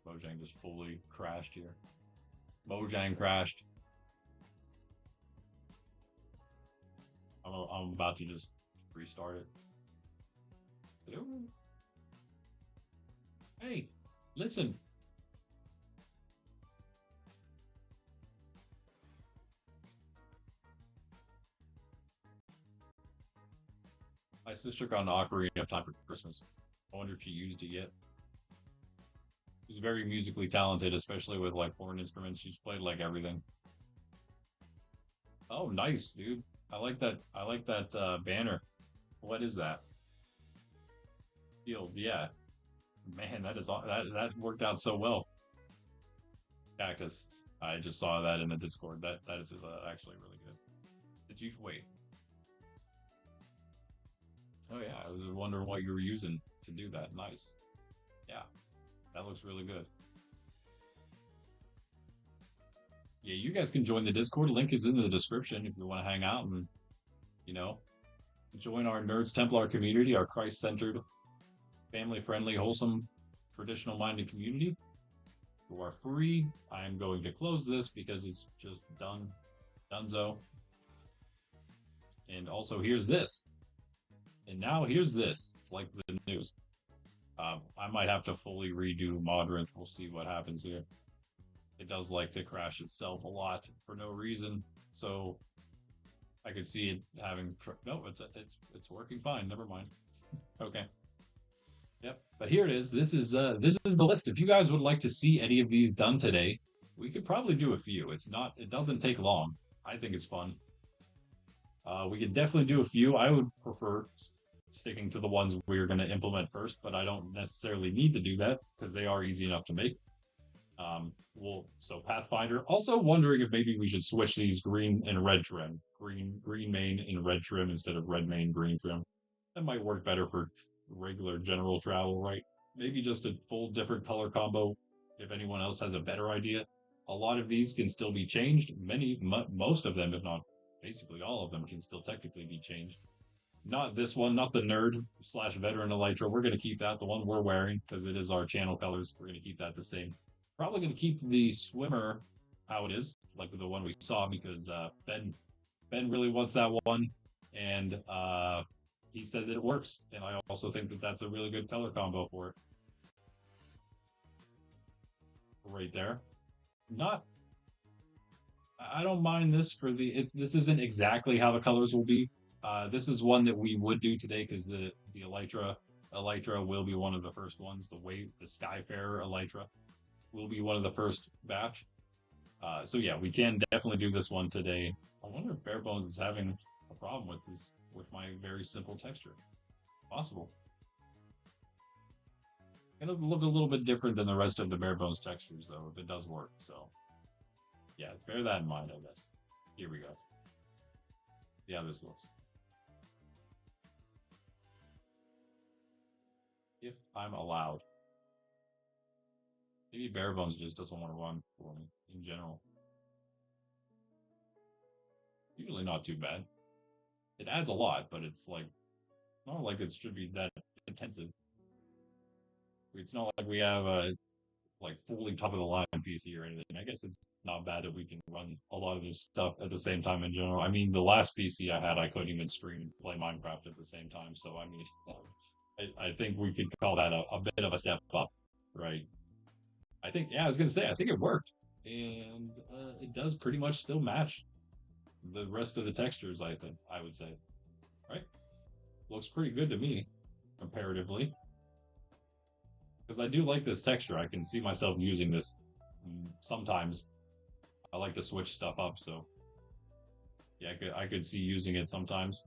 S1: Mojang just fully crashed here. Mojang crashed. I'm about to just restart it. Hello? Hey, listen. My sister got an Ocarina of Time for Christmas. I wonder if she used it yet. She's very musically talented, especially with foreign instruments. She's played everything. Oh, nice, dude. I like that. I like that banner. What is that? Field, yeah. Man, that worked out so well. Cactus. I just saw that in the Discord. That is actually really good. Did you wait? Oh yeah, I was wondering what you were using to do that. Nice. Yeah, that looks really good. Yeah, you guys can join the Discord. Link is in the description if you want to hang out and, join our Nerds Templar community, our Christ-centered, family-friendly, wholesome, traditional-minded community. You are free. I am going to close this because it's just donezo. And also, here's this. And now here's this. It's like the news. I might have to fully redo Modrinth. We'll see what happens here. It does like to crash itself a lot for no reason. So I could see it having no, it's working fine. Never mind. Okay. Yep. But here it is. This is the list. If you guys would like to see any of these done today, we could probably do a few. It doesn't take long. I think it's fun. We could definitely do a few. I would prefer sticking to the ones we're going to implement first, but I don't necessarily need to do that because they are easy enough to make. So Pathfinder. Also wondering if maybe we should switch these green and red trim. Green main and red trim instead of red main, green trim. That might work better for regular general travel, right? Maybe just a full different color combo if anyone else has a better idea. A lot of these can still be changed. Most of them, if not basically all of them, can still technically be changed. Not this one, not the nerd/veteran Elytra. We're going to keep that, the one we're wearing, because it is our channel colors. We're going to keep that the same. Probably going to keep the swimmer how it is, like the one we saw, because Ben really wants that one, and he said that it works, and I also think that that's a really good color combo for it. Right there. I don't mind this for this isn't exactly how the colors will be. This is one that we would do today because the Elytra will be one of the first ones. The Skyfarer Elytra will be one of the first batch. So yeah, we can definitely do this one today. I wonder if Barebones is having a problem with this with my very simple texture. Possible. It'll look a little bit different than the rest of the Barebones textures though, if it does work. So yeah, bear that in mind, I guess. Here we go. See how this looks. If I'm allowed. Maybe Barebones just doesn't want to run for me in general. Usually not too bad. It adds a lot, but it's like not like it should be that intensive. It's not like we have a like fully top of the line PC or anything. I guess it's not bad that we can run a lot of this stuff at the same time in general. I mean, the last PC I had, I couldn't even stream and play Minecraft at the same time. So I mean, I think we could call that a bit of a step up, right? I think, yeah, I was gonna say, I think it worked, and it does pretty much still match the rest of the textures. I think I would say, right? Looks pretty good to me, comparatively, because I do like this texture. I can see myself using this sometimes. I like to switch stuff up, so yeah, I could see using it sometimes.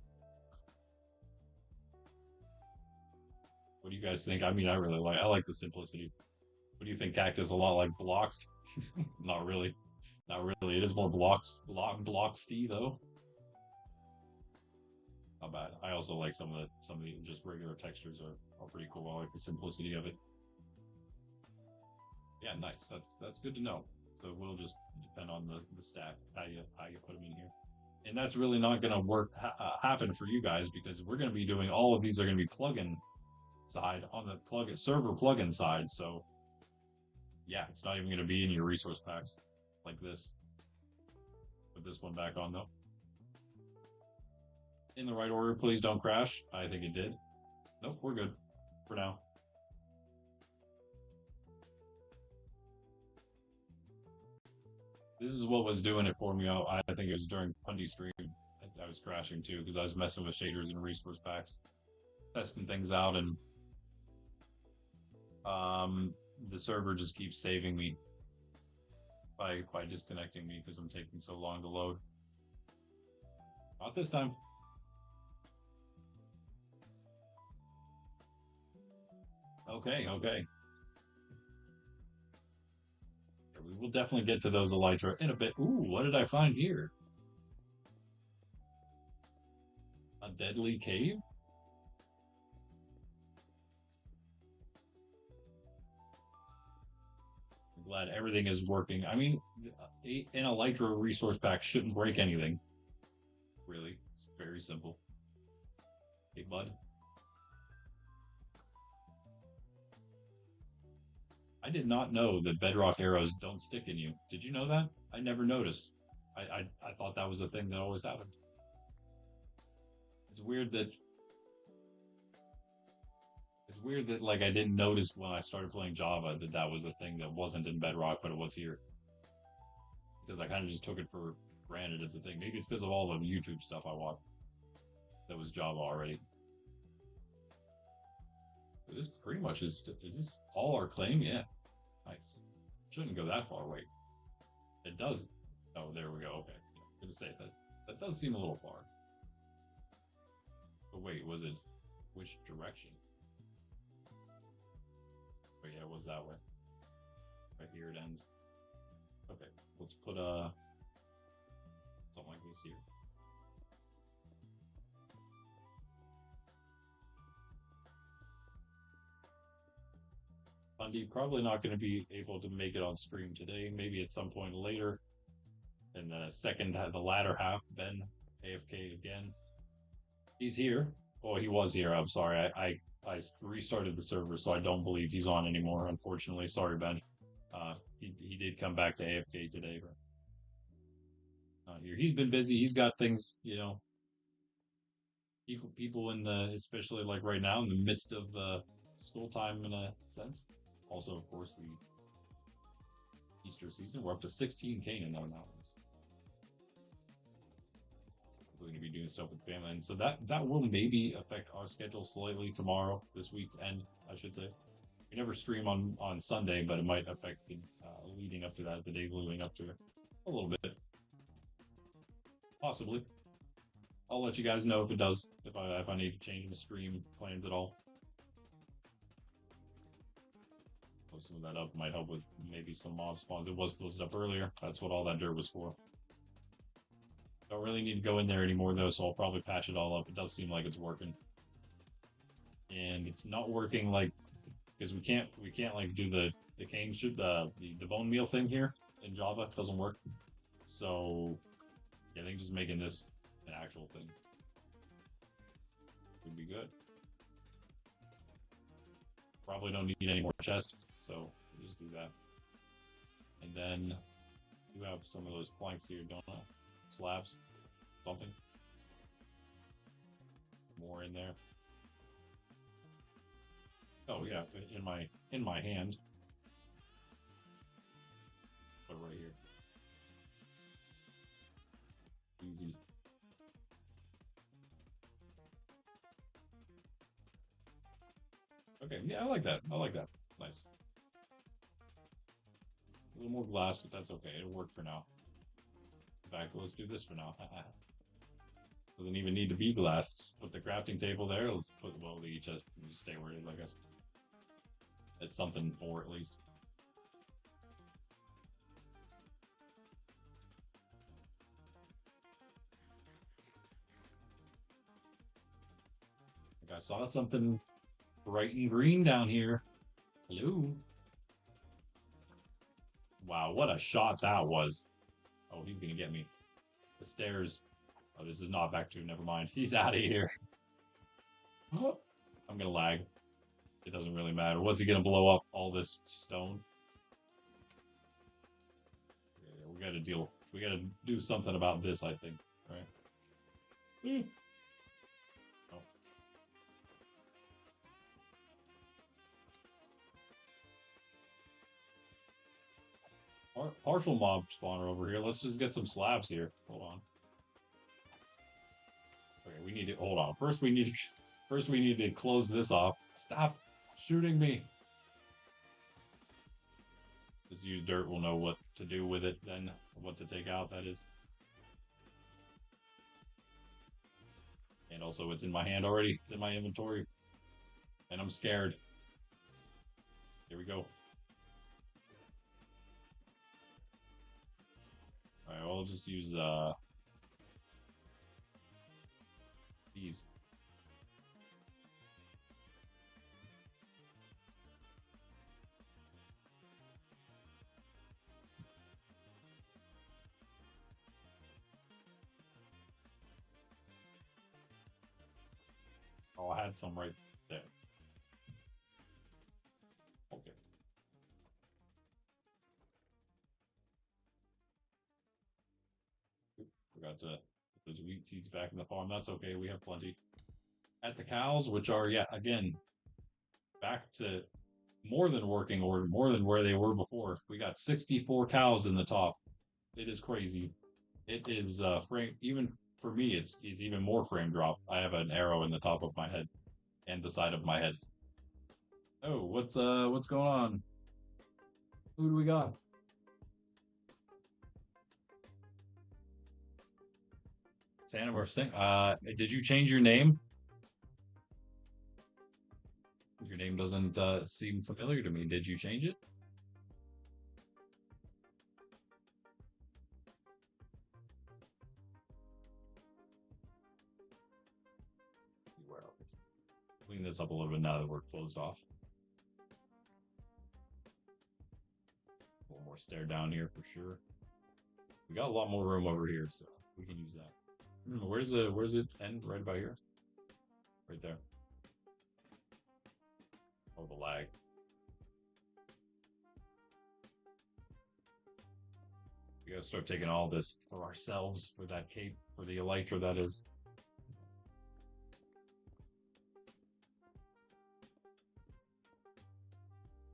S1: What do you guys think? I mean, I like the simplicity. What do you think, Cactus? A lot like blocks? Not really. Not really. It is more blocksty though. Not bad. I also like some of the just regular textures are pretty cool. I like the simplicity of it. Yeah, nice. That's good to know. So it will just depend on the stack how you put them in here, and that's really not going to happen for you guys because we're going to be doing all of these are going to be plugin side on the plugin server plugin side. So yeah, it's not even going to be in your resource packs like this. Put this one back on though. In the right order, please don't crash. I think it did. Nope, we're good for now. This is what was doing it for me. I think it was during Pundy stream. I was crashing too because I was messing with shaders and resource packs, testing things out, and the server just keeps saving me by disconnecting me because I'm taking so long to load. Not this time. Okay, okay. We will definitely get to those Elytra in a bit. Ooh, what did I find here? A deadly cave? I'm glad everything is working. I mean, an Elytra resource pack shouldn't break anything. Really, it's very simple. Hey, bud. I did not know that bedrock arrows don't stick in you. Did you know that? I never noticed. I thought that was a thing that always happened. It's weird that like I didn't notice when I started playing Java that that was a thing that wasn't in Bedrock, but it was here because I kind of just took it for granted as a thing. Maybe it's because of all the YouTube stuff I watched that was Java already. But this pretty much is this all our claim? Yeah, nice. Shouldn't go that far away. It does. Oh, there we go. Okay, yeah, gonna say that does seem a little far. But wait, was it which direction? Oh yeah, it was that way. Right here it ends. Okay, let's put something like this here. Bundy probably not going to be able to make it on stream today. Maybe at some point later. And the second, the latter half, Ben AFK again. He's here. Oh, he was here. I'm sorry. I restarted the server, so I don't believe he's on anymore. Unfortunately, sorry, Ben. He did come back to AFK today, but not here. He's been busy. He's got things, people in the especially like right now in the midst of school time in a sense. Also, of course, the Easter season. We're up to 16K in now. We're going to be doing stuff with family, and so that will maybe affect our schedule slightly tomorrow, this weekend, I should say. We never stream on Sunday, but it might affect the leading up to that, the days leading up to it. A little bit, possibly. I'll let you guys know if it does. If I need to change my stream plans at all. Close some of that up might help with maybe some mob spawns. It was closed up earlier. That's what all that dirt was for. Don't really need to go in there anymore though, so I'll probably patch it all up. It does seem like it's working, and it's not working like because we can't like do the cane shoot the bone meal thing here in Java. It doesn't work. So yeah, I think just making this an actual thing would be good. Probably don't need any more chests, so we'll just do that. And then you have some of those planks here, don't I? Slabs, something more in there. Oh yeah, in my hand. Put it right here. Easy. Okay, yeah, I like that. I like that. Nice. A little more glass, but that's okay. It'll work for now. In fact, let's do this for now. Doesn't even need to be glass. Just put the crafting table there. Let's put, well, the just stay where it is, I guess. It's something for at least. Like I saw something bright and green down here. Hello. Wow, what a shot that was. Oh, he's gonna get me. The stairs. Oh, this is not back to, never mind. He's out of here. I'm gonna lag. It doesn't really matter. What's he gonna blow up all this stone? Yeah, we gotta deal. We gotta do something about this, I think. Right? Oh. Partial mob spawner over here. Let's just get some slabs here. Hold on. Okay, we need to hold on. First we need to close this off. Stop shooting me. This use dirt will know what to do with it then, what to take out, that is. And also it's in my hand already. It's in my inventory. And I'm scared. Here we go. Alright, well, I'll just use these. Oh, I had some right there. Okay. Forgot to put those wheat seeds back in the farm. That's okay. We have plenty. At the cows, which are, yeah, again, back to more than working order, more than where they were before. We got 64 cows in the top. It is crazy. It is frame, even for me, it's even more frame drop. I have an arrow in the top of my head and the side of my head. Oh, what's going on? Who do we got? Santa Singh. Did you change your name? Your name doesn't seem familiar to me. Did you change it? Clean this up a little bit now that we're closed off. A little more stair down here for sure. We got a lot more room over here, so we can use that. Where's it end? Right about here? Right there. Oh, the lag. We gotta start taking all this for ourselves, for that cape, for the Elytra, that is.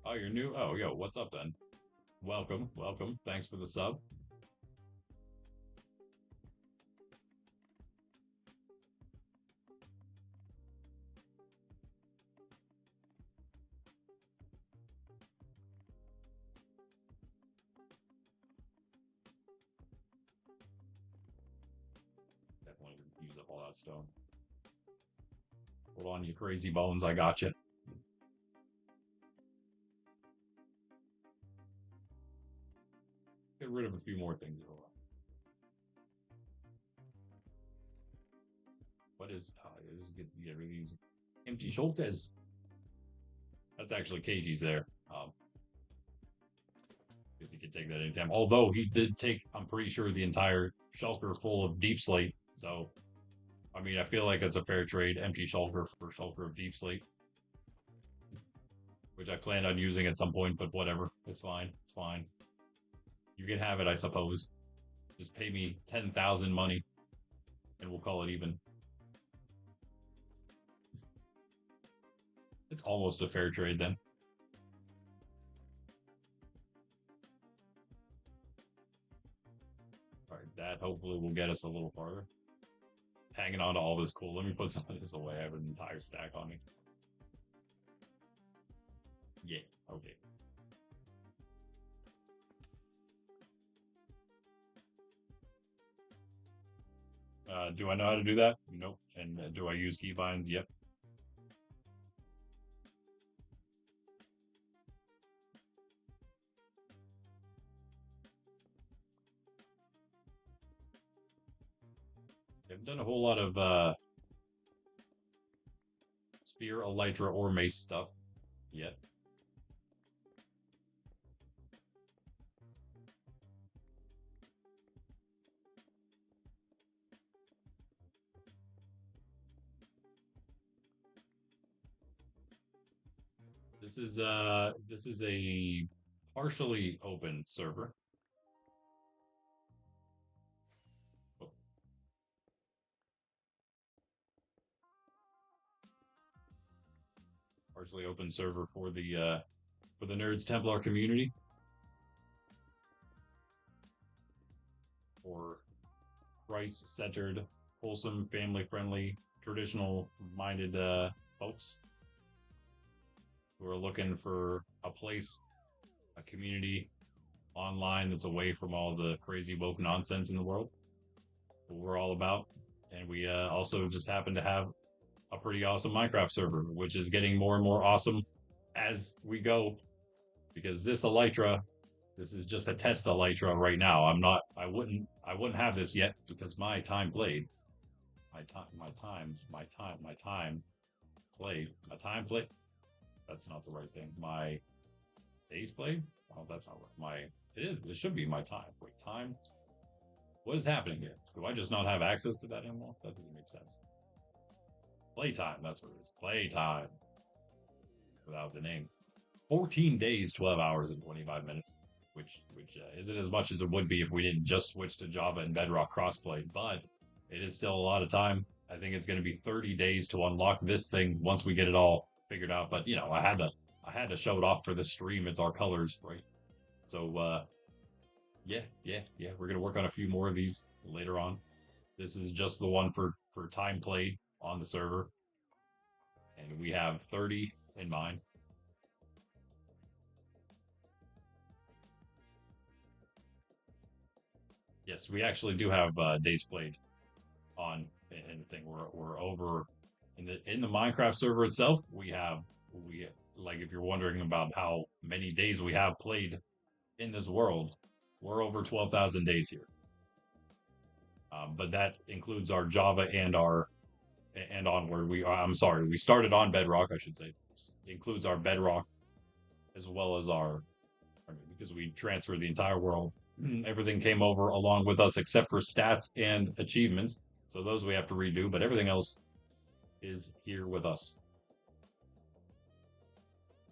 S1: Oh, you're new? Oh, yo, what's up then? Welcome, welcome. Thanks for the sub. want to use up all that stone. Hold on, you crazy bones. I got you. Get rid of a few more things. What is this is good to get rid of these empty shoulders. That's actually KG's there. Because he could take that anytime. Although he did take, I'm pretty sure, the entire shulker full of deep slate. So, I mean, I feel like it's a fair trade. Empty shulker for shulker of deep slate. Which I planned on using at some point, but whatever. It's fine. It's fine. You can have it, I suppose. Just pay me 10,000 money, and we'll call it even. It's almost a fair trade then. All right, that hopefully will get us a little farther. Hanging on to all this cool. Let me put some of this away. I have an entire stack on me. Yeah, okay. Do I know how to do that? Nope. And do I use keybinds? Yep. I've done a whole lot of spear, elytra, or mace stuff yet. This is a partially open server. Oh. Partially open server for the Nerds Templar community. For Christ-centered, wholesome, family-friendly, traditional-minded folks who are looking for a place, a community online that's away from all the crazy woke nonsense in the world. What we're all about. And we also just happen to have a pretty awesome Minecraft server, which is getting more and more awesome as we go. Because this Elytra, this is just a test Elytra right now. I wouldn't have this yet because my time played. My time played. That's not the right thing. My days played? Oh, that's not right. It should be my time. Wait, time? What is happening here? Do I just not have access to that anymore? That doesn't make sense. Playtime, that's what it is. Playtime. Without the name. 14 days, 12 hours, and 25 minutes. Which isn't as much as it would be if we didn't just switch to Java and Bedrock crossplay, but it is still a lot of time. I think it's going to be 30 days to unlock this thing once we get it all figured out. But you know, I had to show it off for the stream. It's our colors, right? So yeah. We're gonna work on a few more of these later on. This is just the one for time played on the server, and we have 30 in mind. Yes, we actually do have days played on in the thing. We're over in the Minecraft server itself. We like, if you're wondering about how many days we have played in this world, we're over 12,000 days here. But that includes our Java and onward. I'm sorry, we started on Bedrock, I should say. It includes our Bedrock as well as because we transferred the entire world. Everything came over along with us except for stats and achievements. So those we have to redo, but everything else is here with us.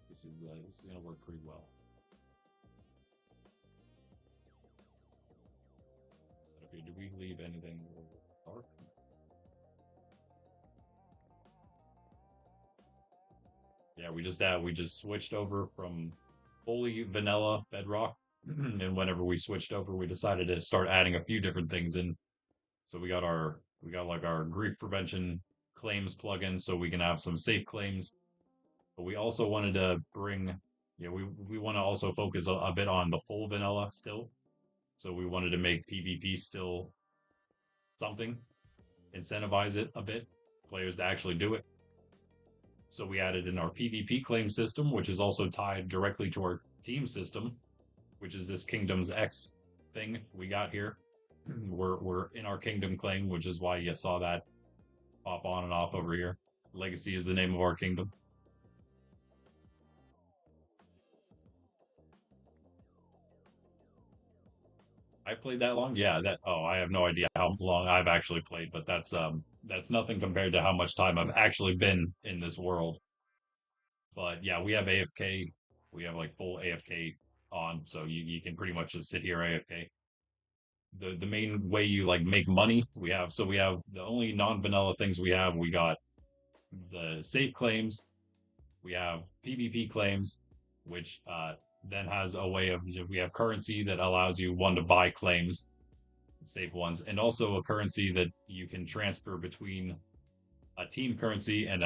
S1: This is going to work pretty well. Okay, did we leave anything dark? Yeah, we just switched over from fully vanilla Bedrock, and whenever we switched over, we decided to start adding a few different things in. So we got like our grief prevention claims plugin, so we can have some safe claims. But we also wanted to bring, we want to also focus a bit on the full vanilla still. So we wanted to make PvP still something. incentivize it a bit, players to actually do it. So we added in our PvP claim system, which is also tied directly to our team system, which is this Kingdoms X thing we got here. We're in our kingdom claim, which is why you saw that pop on and off over here. Legacy is the name of our kingdom. I played that long? Yeah, that I have no idea how long I've actually played, but that's nothing compared to how much time I've actually been in this world. But yeah, we have AFK. We have like full AFK on, so you can pretty much just sit here AFK. The main way you like make money, we have the only non-vanilla things we have. We got the safe claims, we have PvP claims, which then has a way of we have currency that allows you one to buy claims, safe ones, and also a currency that you can transfer between a team currency and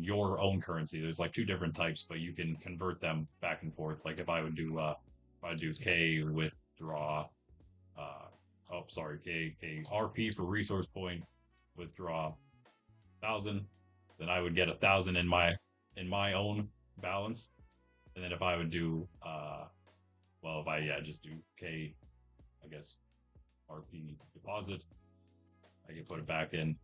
S1: your own currency. There's like two different types, but you can convert them back and forth. Like if I do K withdraw K RP for resource point, withdraw 1,000, then I would get 1,000 in my own balance. And then if I would do if I just do K, I guess RP deposit, I can put it back in,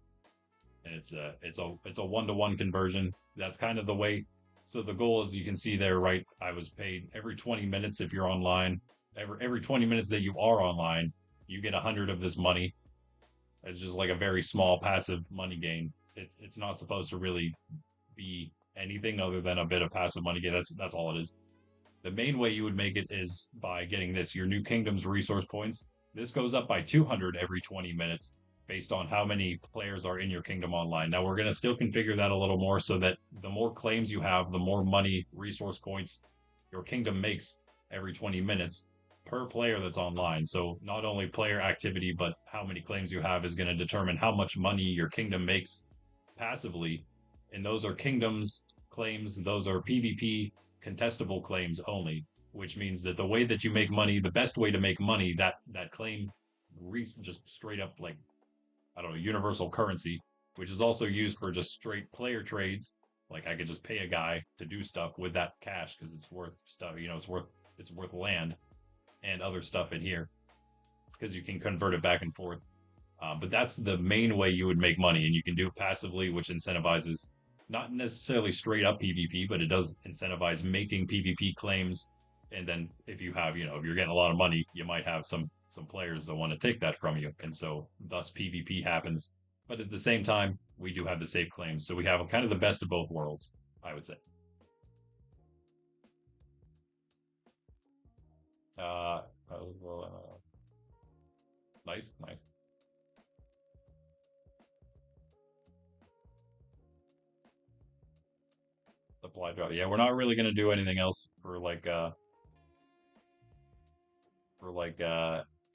S1: and it's a 1-to-1 conversion. That's kind of the way. So the goal, as you can see there, right? I was paid every 20 minutes if you're online. Every 20 minutes that you are online, you get 100 of this money. It's just like a very small passive money gain. It's not supposed to really be anything other than a bit of passive money gain. That's all it is. The main way you would make it is by getting this, your new kingdom's resource points. This goes up by 200 every 20 minutes based on how many players are in your kingdom online. Now we're going to still configure that a little more so that the more claims you have, the more money resource points your kingdom makes every 20 minutes per player that's online. So not only player activity, but how many claims you have is going to determine how much money your kingdom makes passively. And those are kingdoms claims. Those are PvP contestable claims only, which means that the way that you make money, the best way to make money, that claim just straight up like, I don't know, universal currency, which is also used for just straight player trades. Like I could just pay a guy to do stuff with that cash because it's worth stuff. It's worth land and other stuff in here because you can convert it back and forth. But that's the main way you would make money, and you can do it passively, which incentivizes not necessarily straight up PvP, but it does incentivize making PvP claims. And then if you have, if you're getting a lot of money, you might have some players that want to take that from you, and so thus PvP happens. But at the same time, we do have the safe claims, so we have kind of the best of both worlds, I would say. Uh, nice, nice. Supply drop. Yeah, we're not really gonna do anything else for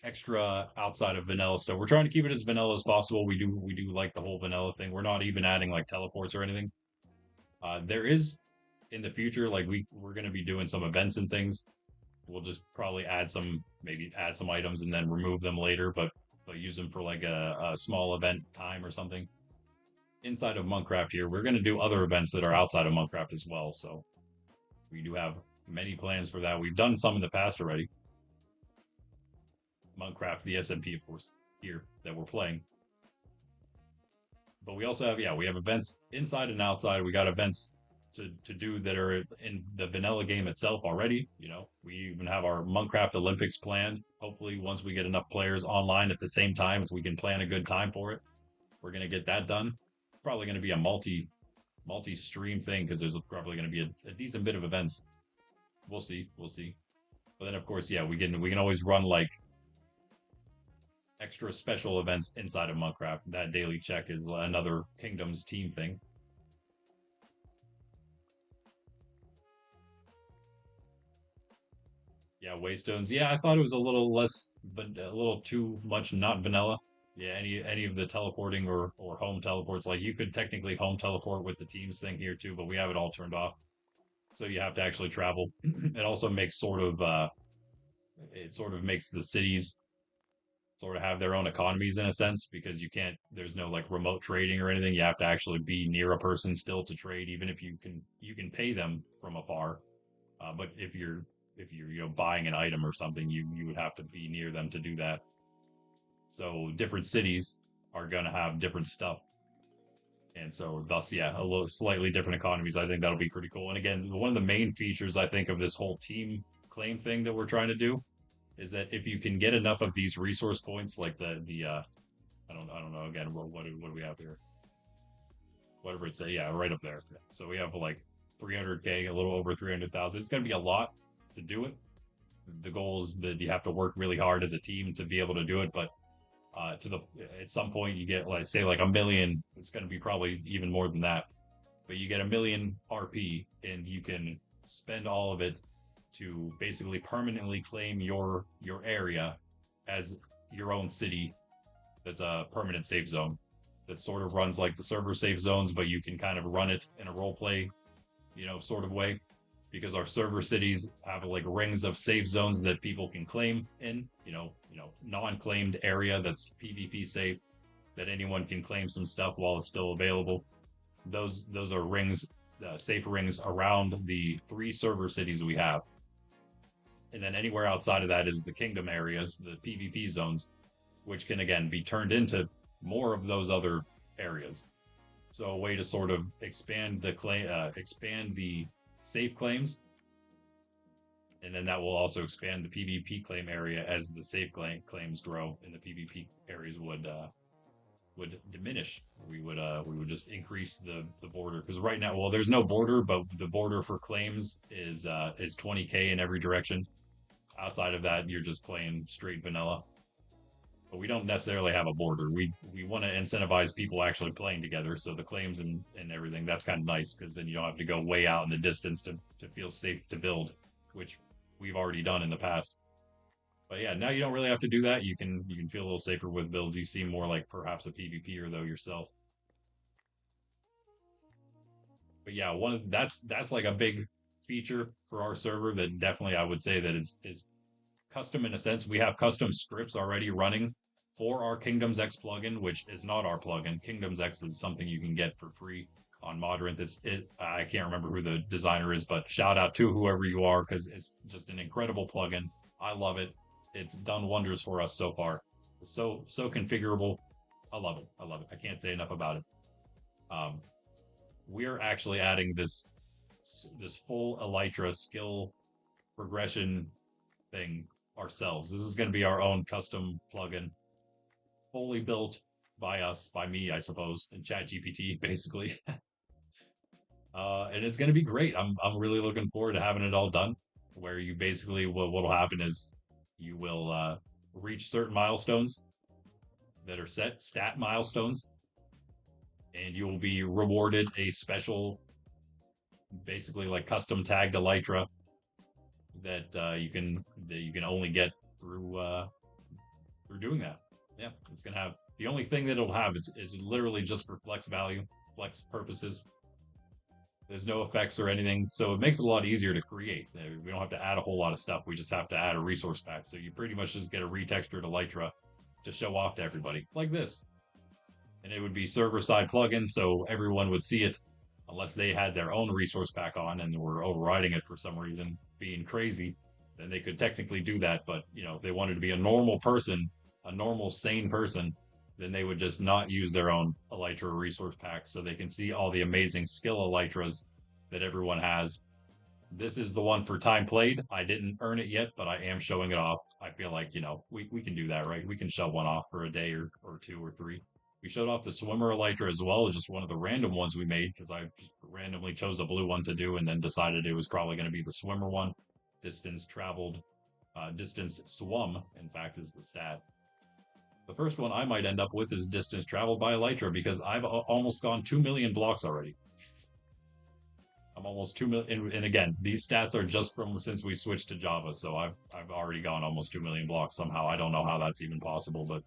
S1: extra outside of vanilla stuff. We're trying to keep it as vanilla as possible. We do like the whole vanilla thing. We're not even adding like teleports or anything. There is in the future, like we're gonna be doing some events and things. We'll just probably maybe add some items and then remove them later, but use them for like a small event time or something. Inside of Monkraft here, we're gonna do other events that are outside of Monkraft as well. So we do have many plans for that. We've done some in the past already. Monkraft, the SMP, of course, here that we're playing. But we also have, we have events inside and outside. We got events to do that are in the vanilla game itself already. We even have our Monkraft Olympics planned. Hopefully, once we get enough players online at the same time, if we can plan a good time for it, we're gonna get that done. Probably gonna be a multi stream thing because there's probably gonna be a decent bit of events. We'll see, we'll see. But then, of course, we can always run like extra special events inside of Monkraft. That daily check is another Kingdoms team thing. Yeah, Waystones. Yeah, I thought it was a little less, but a little too much not vanilla. Yeah, any of the teleporting or home teleports, like you could technically home teleport with the teams thing here too, but we have it all turned off. So you have to actually travel. It also makes it sort of makes the cities sort of have their own economies in a sense because you can't. There's no like remote trading or anything. You have to actually be near a person still to trade, even if you can pay them from afar. But if you're buying an item or something, you would have to be near them to do that. So different cities are going to have different stuff, and so thus, yeah, a little slightly different economies. I think that'll be pretty cool. And again, one of the main features I think of this whole team claim thing that we're trying to do is that if you can get enough of these resource points, like the I don't know again what do we have here? Whatever it's yeah, right up there. So we have like 300K, a little over 300,000. It's going to be a lot to do it. The goal is that you have to work really hard as a team to be able to do it, but to the at some point you get like say like a million. It's going to be probably even more than that, but you get a million RP and you can spend all of it to basically permanently claim your area as your own city. That's a permanent safe zone that sort of runs like the server safe zones, but you can kind of run it in a role play, sort of way, because our server cities have like rings of safe zones that people can claim in, non-claimed area that's PvP safe, that anyone can claim some stuff while it's still available. Those are rings, safe rings around the 3 server cities we have. And then anywhere outside of that is the kingdom areas, the PvP zones, which can again be turned into more of those other areas. So a way to sort of expand the safe claims, and then that will also expand the PvP claim area as the safe claims grow, and the PvP areas would diminish. We would just increase the border, because right now, well, there's no border, but the border for claims is 20K in every direction. Outside of that, you're just playing straight vanilla. But we don't necessarily have a border. We want to incentivize people actually playing together. So the claims and everything, that's kind of nice, because then you don't have to go way out in the distance to feel safe to build, which we've already done in the past. But yeah, now you don't really have to do that. You can feel a little safer with builds. You seem more like perhaps a PvPer though yourself. But yeah, that's like a big feature for our server that definitely I would say that is custom in a sense. We have custom scripts already running for our Kingdoms X plugin, which is not our plugin. Kingdoms X is something you can get for free on Modrinth. I can't remember who the designer is, but shout out to whoever you are, because it's just an incredible plugin. I love it. It's done wonders for us so far. It's so configurable. I love it. I love it. I can't say enough about it. We're actually adding this full Elytra skill progression thing ourselves. This is going to be our own custom plugin, fully built by us, by me, I suppose, in ChatGPT, basically. And it's going to be great. I'm really looking forward to having it all done. Where you basically what'll happen is you will reach certain milestones that are set stat milestones, and you will be rewarded a special, basically like custom tagged Elytra that you can only get through doing that. Yeah, it's gonna have the only thing that it'll have is literally just for flex value, flex purposes. There's no effects or anything, so it makes it a lot easier to create. We don't have to add a whole lot of stuff. We just have to add a resource pack. So you pretty much just get a retextured Elytra to show off to everybody, like this. And it would be server-side plugin, so everyone would see it, unless they had their own resource pack on and were overriding it for some reason, being crazy. Then they could technically do that, but if they wanted to be a normal person, a normal, sane person, then they would just not use their own Elytra resource pack, so they can see all the amazing skill Elytras that everyone has. This is the one for time played. I didn't earn it yet, but I am showing it off. I feel like, we can do that, right? We can show one off for a day or 2 or 3. We showed off the swimmer Elytra as well, just one of the random ones we made, because I just randomly chose a blue one to do and then decided it was probably going to be the swimmer one. Distance traveled, distance swum, in fact, is the stat. The first one I might end up with is distance traveled by Elytra, because I've almost gone 2 million blocks already. I'm almost 2 million, and again, these stats are just from since we switched to Java, so I've already gone almost 2 million blocks somehow. I don't know how that's even possible, but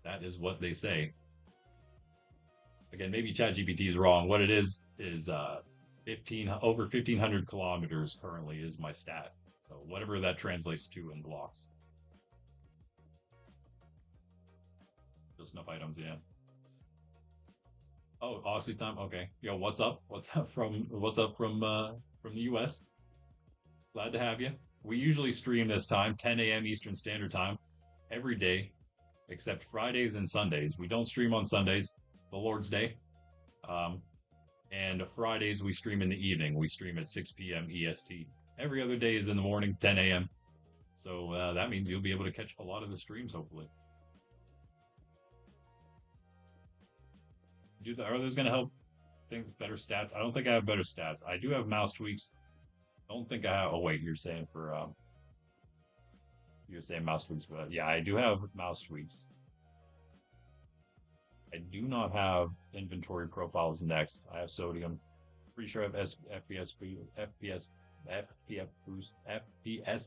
S1: that is what they say. Again, maybe ChatGPT is wrong. What it is over 1,500 kilometers currently is my stat. So whatever that translates to in blocks. Just enough items, yeah. Oh, Aussie time. Okay. Yo, what's up? What's up from the US? Glad to have you. We usually stream this time, 10 a.m. Eastern Standard Time, every day except Fridays and Sundays. We don't stream on Sundays, the Lord's Day. Um, and Fridays we stream in the evening. We stream at 6 p.m. EST. Every other day is in the morning, 10 a.m. So that means you'll be able to catch a lot of the streams, hopefully. Are those going to help things better stats? I don't think I have better stats. I do have mouse tweaks. Don't think I have. Oh wait, you're saying mouse tweaks for that. Yeah, I do have mouse tweaks. I do not have inventory profiles next. I have sodium. Pretty sure I have FPS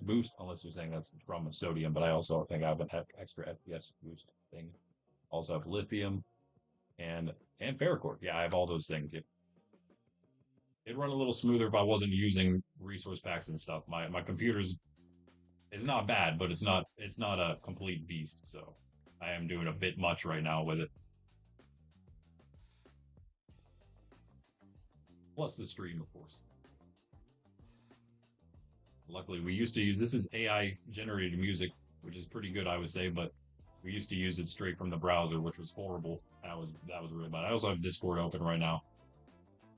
S1: boost, unless you're saying that's from sodium. But I also think I have an extra FPS boost thing. Also have lithium and ferrocord. Yeah, I have all those things. It'd run a little smoother if I wasn't using resource packs and stuff. My computer's is not bad, but it's not a complete beast. So I am doing a bit much right now with it. Plus the stream, of course. Luckily, we used to use this is AI generated music, which is pretty good, I would say, but we used to use it straight from the browser, which was horrible. That was really bad. I also have Discord open right now.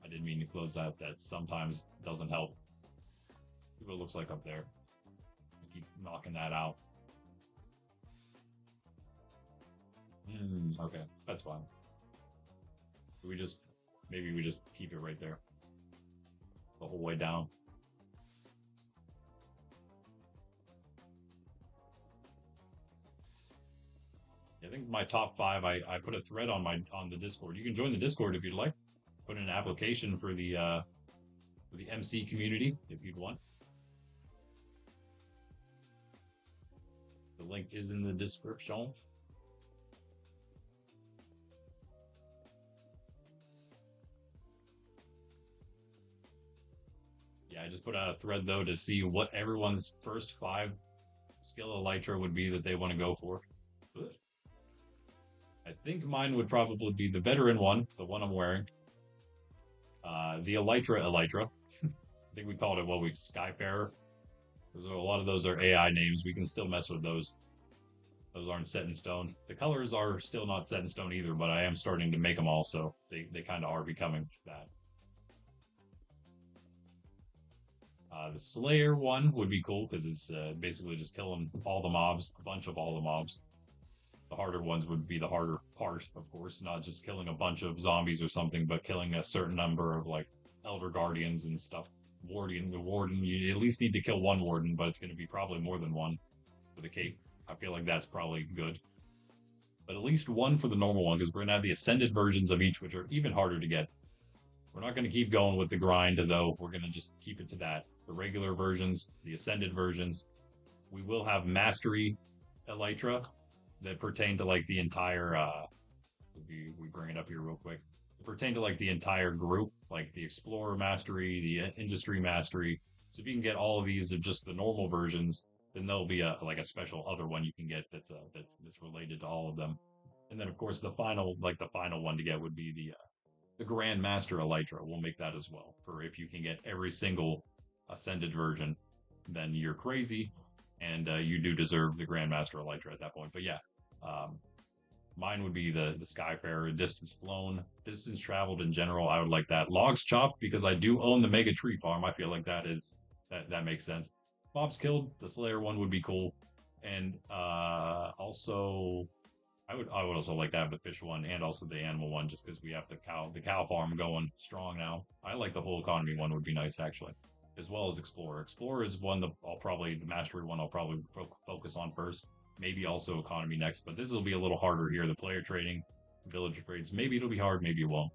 S1: I didn't mean to close that. That sometimes doesn't help. See what it looks like up there. I keep knocking that out. Okay, that's fine. We just maybe we just keep it right there the whole way down. I think my top five. I put a thread on the Discord. You can join the Discord if you'd like. Put in an application for the MC community if you'd want. The link is in the description. Yeah, I just put out a thread though to see what everyone's first 5 skill elytra would be that they want to go for. Good. I think mine would probably be the veteran one, the one I'm wearing. The Elytra. I think we called it Skyfarer. A lot of those are AI names. We can still mess with those. Those aren't set in stone. The colors are still not set in stone either, but I am starting to make them all, so they kind of are becoming that. The Slayer one would be cool because it's basically just killing all the mobs, a bunch of all the mobs. The harder ones would be the harder part, of course, not just killing a bunch of zombies or something, but killing a certain number of like Elder Guardians and stuff. The Warden, you at least need to kill one Warden, but it's going to be probably more than one with a cape. I feel like that's probably good. But at least one for the normal one, because we're going to have the Ascended versions of each, which are even harder to get. We're not going to keep going with the grind, though. We're going to just keep it to that. The regular versions, the Ascended versions. We will have Mastery Elytra that pertain to like the entire we bring it up here real quick. It pertain to like the entire group, like the Explorer Mastery, the Industry Mastery. So if you can get all of these of just the normal versions, then there'll be a special other one you can get that's related to all of them. And then of course the final one to get would be the Grand Master Elytra. We'll make that as well for if you can get every single Ascended version, then you're crazy, and you do deserve the Grand Master Elytra at that point. But yeah, mine would be the Skyfarer, distance flown, distance traveled in general. I would like that. Logs chopped because I do own the Mega Tree Farm. I feel like that makes sense. Mobs killed, the Slayer one would be cool, and also I would also like to have the fish one and also the animal one just because we have the cow farm going strong now. I like the whole economy one would be nice actually, as well as Explorer. Explorer is one that the Mastery one I'll probably focus on first. Maybe also economy next, but this will be a little harder here. The player trading, villager trades, maybe it'll be hard, maybe it won't.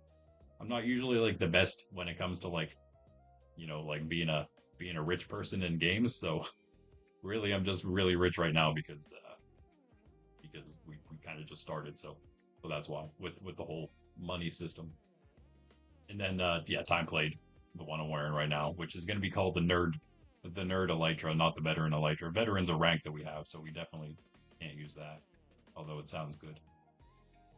S1: I'm not usually like the best when it comes to like being a rich person in games, so really I'm just really rich right now because we kind of just started, so that's why with the whole money system. And then time played, the one I'm wearing right now, which is going to be called the nerd Elytra, not the veteran Elytra. Veteran's a rank that we have, so we definitely can't use that, although it sounds good.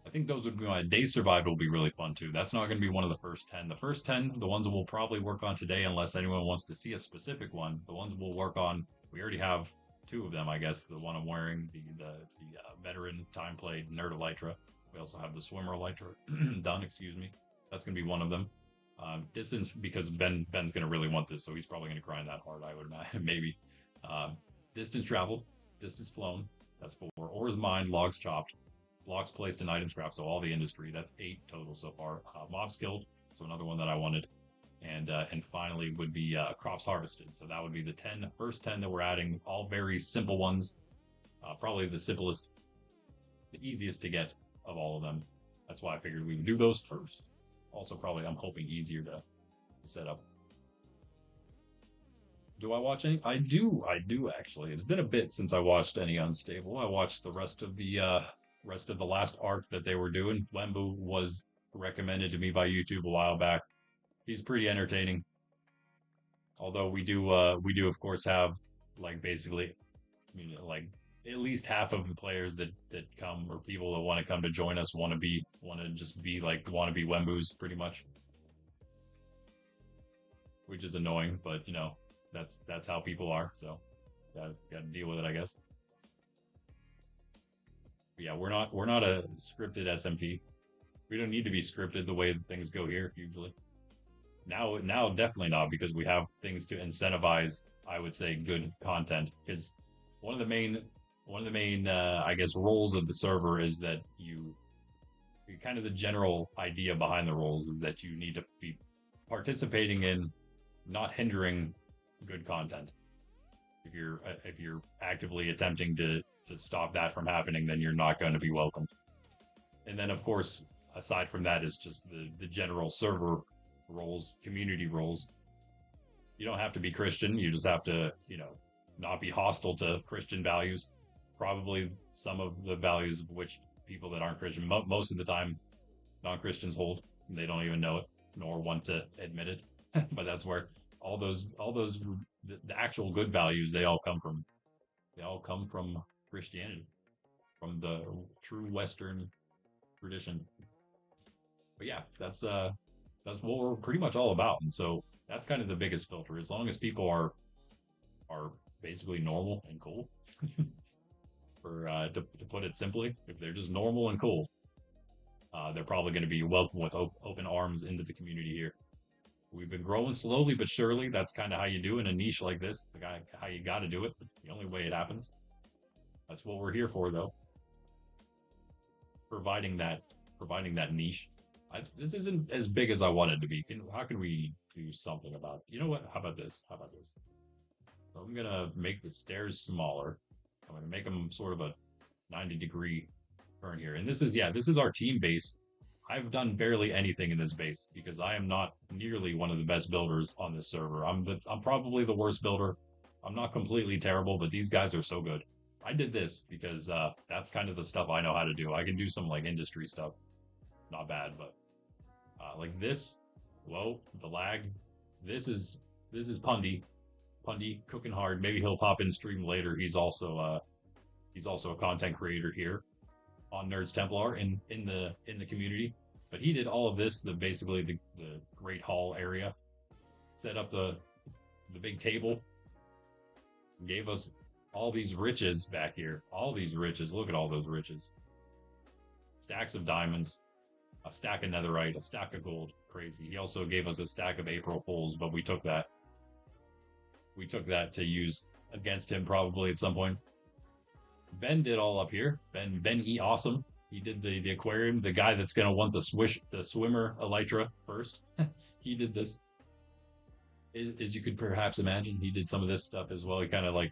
S1: I think those would be my day survived will be really fun too. That's not going to be one of the first 10. The first 10, the ones we'll probably work on today, unless anyone wants to see a specific one. The ones we'll work on, we already have two of them, I guess. The one I'm wearing, the veteran time played nerd Elytra. We also have the swimmer Elytra done. Excuse me. That's going to be one of them. Distance because Ben's going to really want this, so he's probably going to grind that hard. I would not maybe. Uh, Distance traveled, distance flown. That's 4. Ores mined, logs chopped, blocks placed in items craft. So all the industry. That's 8 total so far. Mobs killed. So another one that I wanted. And finally would be crops harvested. So that would be the first 10 that we're adding. All very simple ones. Probably the simplest, the easiest to get of all of them. That's why I figured we would do those first. Also, probably I'm hoping easier to set up. Do I watch any? I do actually. It's been a bit since I watched any Unstable. I watched the rest of the last arc that they were doing. Wembu was recommended to me by YouTube a while back. He's pretty entertaining. Although we do of course have like basically, like at least half of the players that come or people that want to come to join us want to be Wembus pretty much, which is annoying, but that's how people are. So got to deal with it, I guess. But yeah, we're not a scripted SMP. We don't need to be scripted the way things go here usually. Now definitely not because we have things to incentivize. I would say good content because one of the main I guess roles of the server is that you kind of the general idea behind the roles is that you need to be participating in not hindering good content. If you're actively attempting to stop that from happening, then you're not going to be welcome. And then of course, aside from that is just the general server roles, community roles. You don't have to be Christian. You just have to, not be hostile to Christian values. Probably some of the values of which people that aren't Christian, most of the time, non-Christians hold. They don't even know it, nor want to admit it. But that's where all those the actual good values they all come from. They all come from Christianity, from the true Western tradition. But yeah, that's what we're pretty much all about. And so that's kind of the biggest filter. As long as people are basically normal and cool, to put it simply, if they're just normal and cool, they're probably going to be welcome with open arms into the community here. We've been growing slowly but surely. That's kind of how you do in a niche like this. How you got to do it. The only way it happens. That's what we're here for, though. Providing that niche. This isn't as big as I wanted to be. How can we do something about it? You know what? How about this? So I'm gonna make the stairs smaller. I'm gonna make them sort of a 90-degree turn here. And this is our team base. I've done barely anything in this base because I am not nearly one of the best builders on this server. I'm probably the worst builder. I'm not completely terrible, but these guys are so good. I did this because that's kind of the stuff I know how to do. I can do some like industry stuff. Not bad, but like this. Whoa, the lag. This is Pundy. Pundy cooking hard. Maybe he'll pop in stream later. He's also a content creator here on Nerds Templar in the community. But he did all of this, basically the Great Hall area, set up the big table, gave us all these riches back here. All these riches. Look at all those riches. Stacks of diamonds, a stack of netherite, a stack of gold. Crazy. He also gave us a stack of April Fools, but we took that. We took that to use against him probably at some point. Ben did all up here. Ben E awesome. He did the aquarium. The guy that's gonna want the swimmer Elytra first. He did this. As you could perhaps imagine, he did some of this stuff as well. He kind of like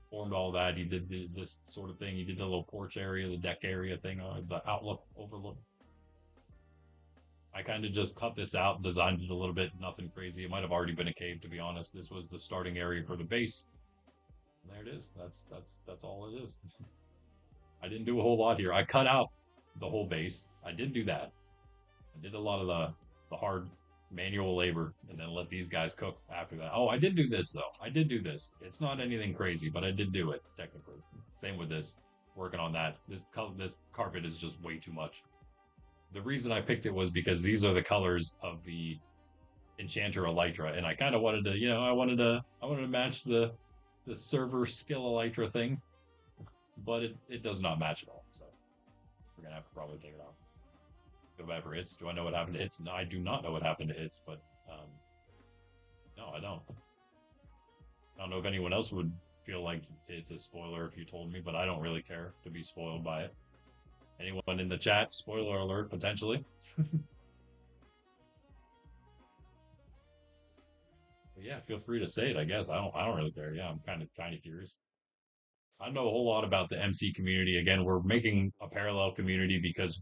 S1: formed all that. He did this sort of thing. He did the little porch area, the deck area thing, the overlook. I kind of just cut this out, designed it a little bit, nothing crazy. It might have already been a cave, to be honest. This was the starting area for the base. And there it is. That's all it is. I didn't do a whole lot here. I cut out the whole base. I did do that. I did a lot of the hard manual labor and then let these guys cook after that. Oh, I did do this though. I did do this. It's not anything crazy, but I did do it technically. Same with this. working on that. This carpet is just way too much. The reason I picked it was because these are the colors of the Enchanter Elytra, and I kind of wanted to, I wanted to match the server skill Elytra thing, but it does not match at all. So we're gonna have to probably take it off. Go back for hits. Do I know what happened to hits? No, I do not know what happened to hits, but no, I don't. I don't know if anyone else would feel like it's a spoiler if you told me, but I don't really care to be spoiled by it. Anyone in the chat? Spoiler alert, potentially. But yeah, feel free to say it. I guess I don't really care. Yeah, I'm kind of curious. I don't know a whole lot about the MC community. Again, we're making a parallel community because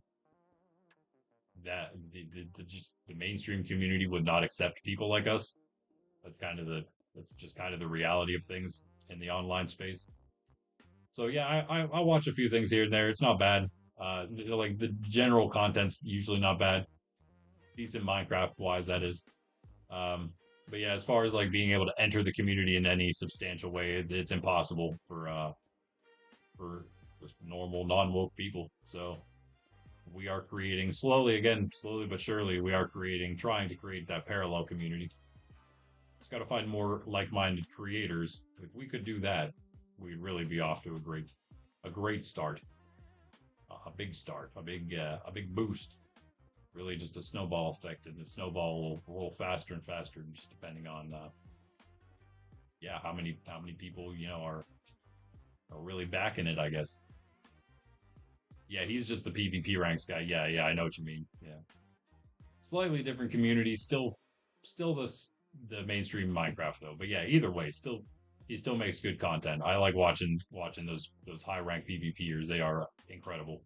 S1: that just the mainstream community would not accept people like us. That's kind of the that's just kind of the reality of things in the online space. So yeah, I watch a few things here and there. It's not bad. Like the general content's usually not bad. Decent Minecraft wise, that is. Um, but yeah, as far as like being able to enter the community in any substantial way, it's impossible for just normal non woke people. So we are creating slowly, again, slowly but surely, we are trying to create that parallel community. It's got to find more like-minded creators. If we could do that, we'd really be off to a great start, a big start, a big boost. Really, just a snowball effect, and the snowball will roll faster and faster, just depending on, yeah, how many people are really backing it, I guess. Yeah, he's just the PvP ranks guy. Yeah, yeah, I know what you mean. Yeah, slightly different community, still the mainstream Minecraft though. But yeah, either way, still he still makes good content. I like watching those high rank PvPers. They are incredible.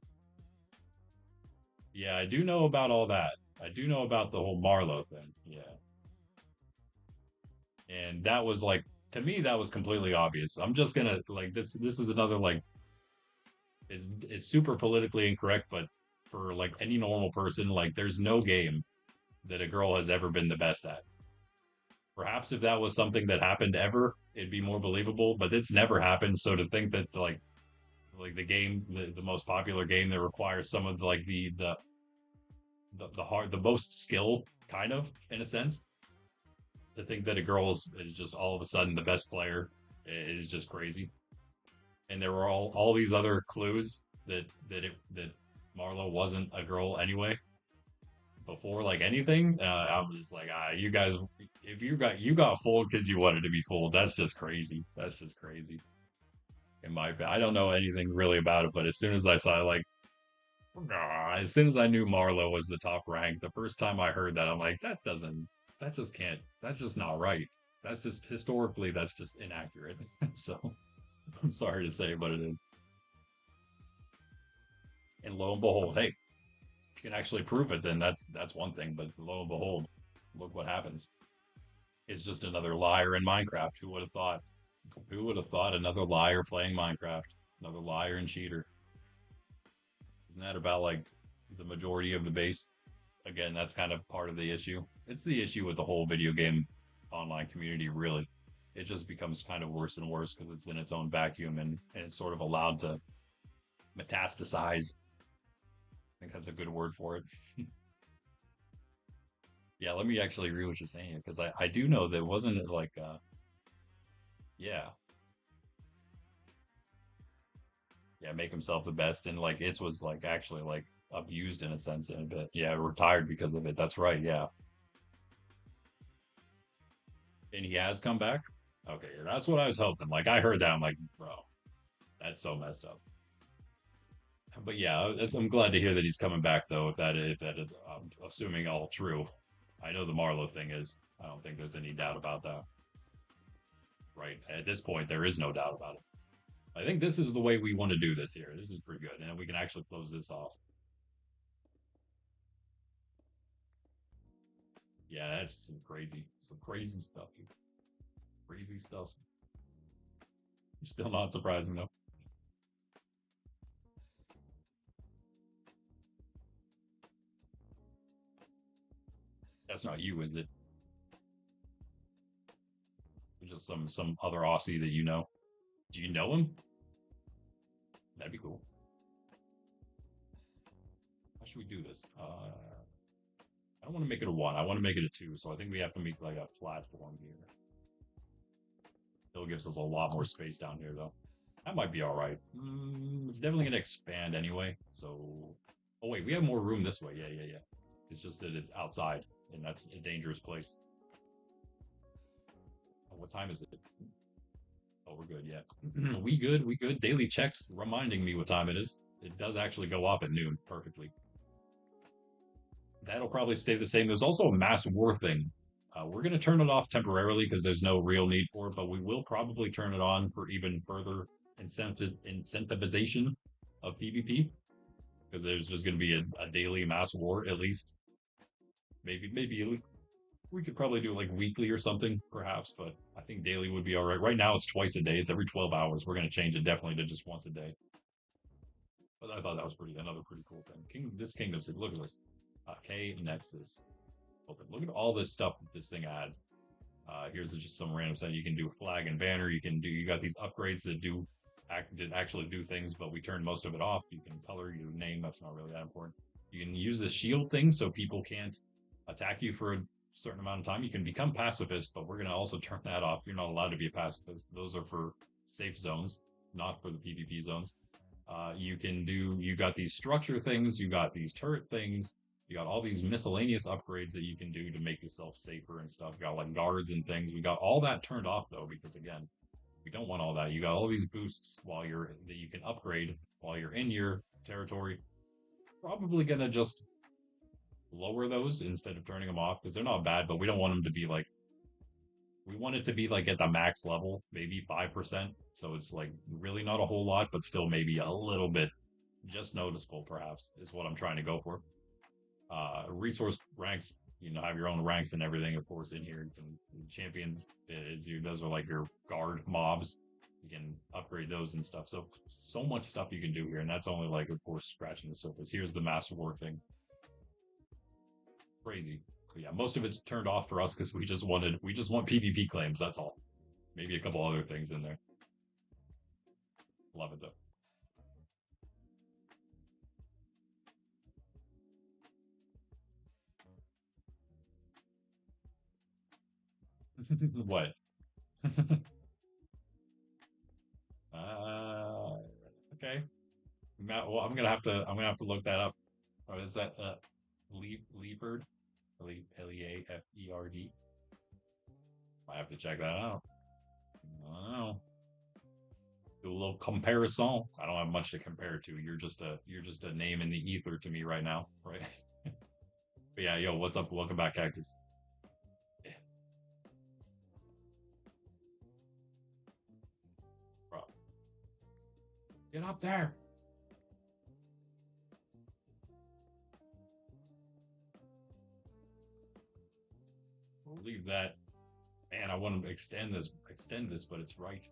S1: Yeah, I do know about all that. I do know about the whole Marlowe thing. Yeah, and that was like to me that was completely obvious. I'm just gonna like this is another like is super politically incorrect, but for like any normal person, like there's no game that a girl has ever been the best at. Perhaps if that was something that happened ever, it'd be more believable, but it's never happened. So to think that like the game, the most popular game that requires some of like the hard the most skill, kind of in a sense, to think that a girl is just all of a sudden the best player is just crazy. And there were all these other clues that Marlo wasn't a girl anyway before like anything. I was like, you guys, if you got fooled because you wanted to be fooled, that's just crazy. That's just crazy. In my opinion, I don't know anything really about it, but as soon as I saw like, as soon as I knew Marlo was the top rank, the first time I heard that, I'm like, that just can't, that's just not right. That's just historically, that's just inaccurate. So I'm sorry to say, but it is. And lo and behold, hey, if you can actually prove it, then that's one thing. But lo and behold, look what happens. It's just another liar in Minecraft. Who would have thought? Who would have thought another liar playing Minecraft? Another liar and cheater. Isn't that about like the majority of the base? Again, that's kind of part of the issue. It's the issue with the whole video game online community, really. It just becomes kind of worse and worse because it's in its own vacuum and it's sort of allowed to metastasize. I think that's a good word for it. Yeah, let me actually read what you're saying because I do know that wasn't it like yeah, yeah, make himself the best and like it was like actually like abused in a sense in a bit. Yeah, retired because of it. That's right, yeah. And he has come back. Okay, that's what I was hoping. Like I heard that, I'm like, bro, that's so messed up. But yeah, I'm glad to hear that he's coming back though. If that is, assuming all true. I know the Marlowe thing is. I don't think there's any doubt about that. Right at this point, there is no doubt about it. I think this is the way we want to do this here. This is pretty good, and we can actually close this off. Yeah, that's some crazy stuff. Crazy stuff. Still not surprising though. That's not you, is it? It's just some other Aussie that you know. Do you know him? That'd be cool. How should we do this? I don't want to make it a one. I want to make it a two. So I think we have to make like a platform here. Still gives us a lot more space down here, though. That might be all right. It's definitely going to expand anyway. So, oh wait, we have more room this way. Yeah, yeah, yeah. It's just that it's outside, and that's a dangerous place. Oh, what time is it? Oh, we're good. Yeah, we good. We good. Daily checks reminding me what time it is. It does actually go off at noon perfectly. That'll probably stay the same. There's also a mass war thing. We're going to turn it off temporarily because there's no real need for it, but we will probably turn it on for even further incentivization of PvP because there's just going to be a daily mass war at least. Maybe we could probably do like weekly or something perhaps, but I think daily would be all right. Right now it's twice a day. It's every 12 hours. We're going to change it definitely to just once a day. But I thought that was another pretty cool thing. This kingdom said, look at this. K Nexus. Open. Look at all this stuff that this thing adds. Here's just some random stuff. You can do flag and banner. You got these upgrades that actually do things, but we turned most of it off. You can color your name. That's not really that important. You can use the shield thing so people can't attack you for a certain amount of time. You can become pacifist, but we're going to also turn that off. You're not allowed to be a pacifist. Those are for safe zones, not for the PvP zones. You got these structure things, you got these turret things, you got all these miscellaneous upgrades that you can do to make yourself safer and stuff. You got like guards and things. We got all that turned off though, because again, we don't want all that. You got all these boosts that you can upgrade while you're in your territory. Probably gonna just lower those instead of turning them off because they're not bad, but we don't want them to be like we want it to be like at the max level, maybe 5%. So it's like really not a whole lot, but still maybe a little bit just noticeable, perhaps, is what I'm trying to go for. Resource ranks, have your own ranks and everything, of course, in here. Champions those are like your guard mobs. You can upgrade those and stuff. So much stuff you can do here, and that's only like, of course, scratching the surface. Here's the Master War thing. Crazy. But yeah, most of it's turned off for us because we just want PvP claims. That's all. Maybe a couple other things in there. Love it though. What? Okay. Well, I'm gonna have to look that up. What is that? Leopard? Leaferd. I have to check that out. I don't know. Do a little comparison. I don't have much to compare to. You're just a name in the ether to me right now, right? But yeah, yo, what's up? Welcome back, Cactus. Bro, get up there. We'll leave that. Man, I want to extend this, but it's right.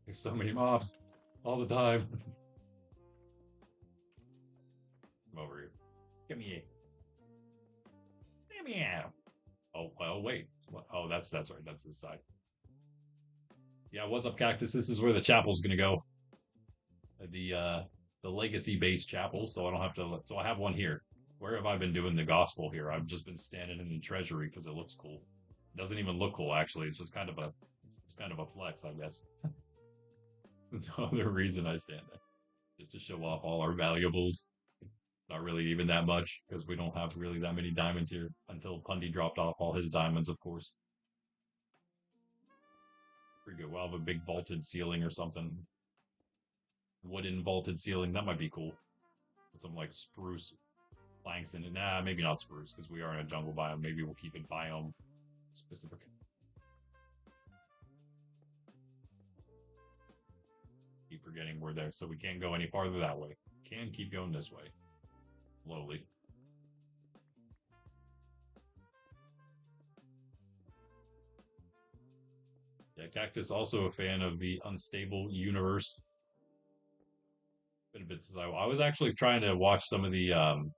S1: There's so many mobs all the time. Come over here. Come here. Come here. Oh, well, wait. Oh, that's right. That's this side. Yeah, what's up, Cactus? This is where the chapel's gonna go. The legacy based chapel, so I don't have to. So I have one here. Where have I been doing the gospel here? I've just been standing in the treasury because it looks cool. It doesn't even look cool actually. It's kind of a flex, I guess. No other reason I stand there, just to show off all our valuables. It's not really even that much because we don't have really that many diamonds here until Pundy dropped off all his diamonds, of course. Pretty good. We'll have a big vaulted ceiling or something. Wooden vaulted ceiling. That might be cool. Put some like spruce planks in it. Nah, maybe not spruce because we are in a jungle biome. Maybe we'll keep it biome specific. Keep forgetting we're there, so we can't go any farther that way. Can keep going this way. Slowly. Yeah, Cactus also a fan of the unstable universe. Been a bit since I was actually trying to watch some of the old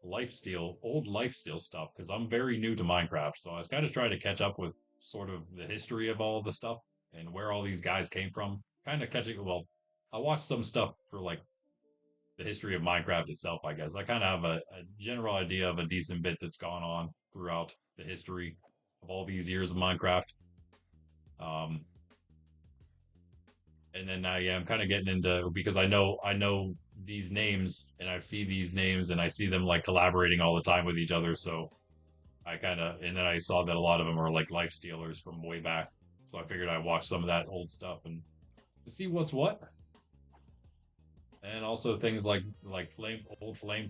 S1: lifesteal stuff because I'm very new to Minecraft, so I was kind of trying to catch up with sort of the history of all the stuff and where all these guys came from. kind of catching. Well, I watched some stuff for like the history of Minecraft itself. I guess I kind of have a general idea of a decent bit that's gone on throughout the history of all these years of Minecraft. Um, and then now, yeah, I'm kind of getting into because I know these names and I see these names and I see them like collaborating all the time with each other. So I kind of and then I saw that a lot of them are like life stealers from way back. So I figured I'd watch some of that old stuff and see what's what. And also things like flame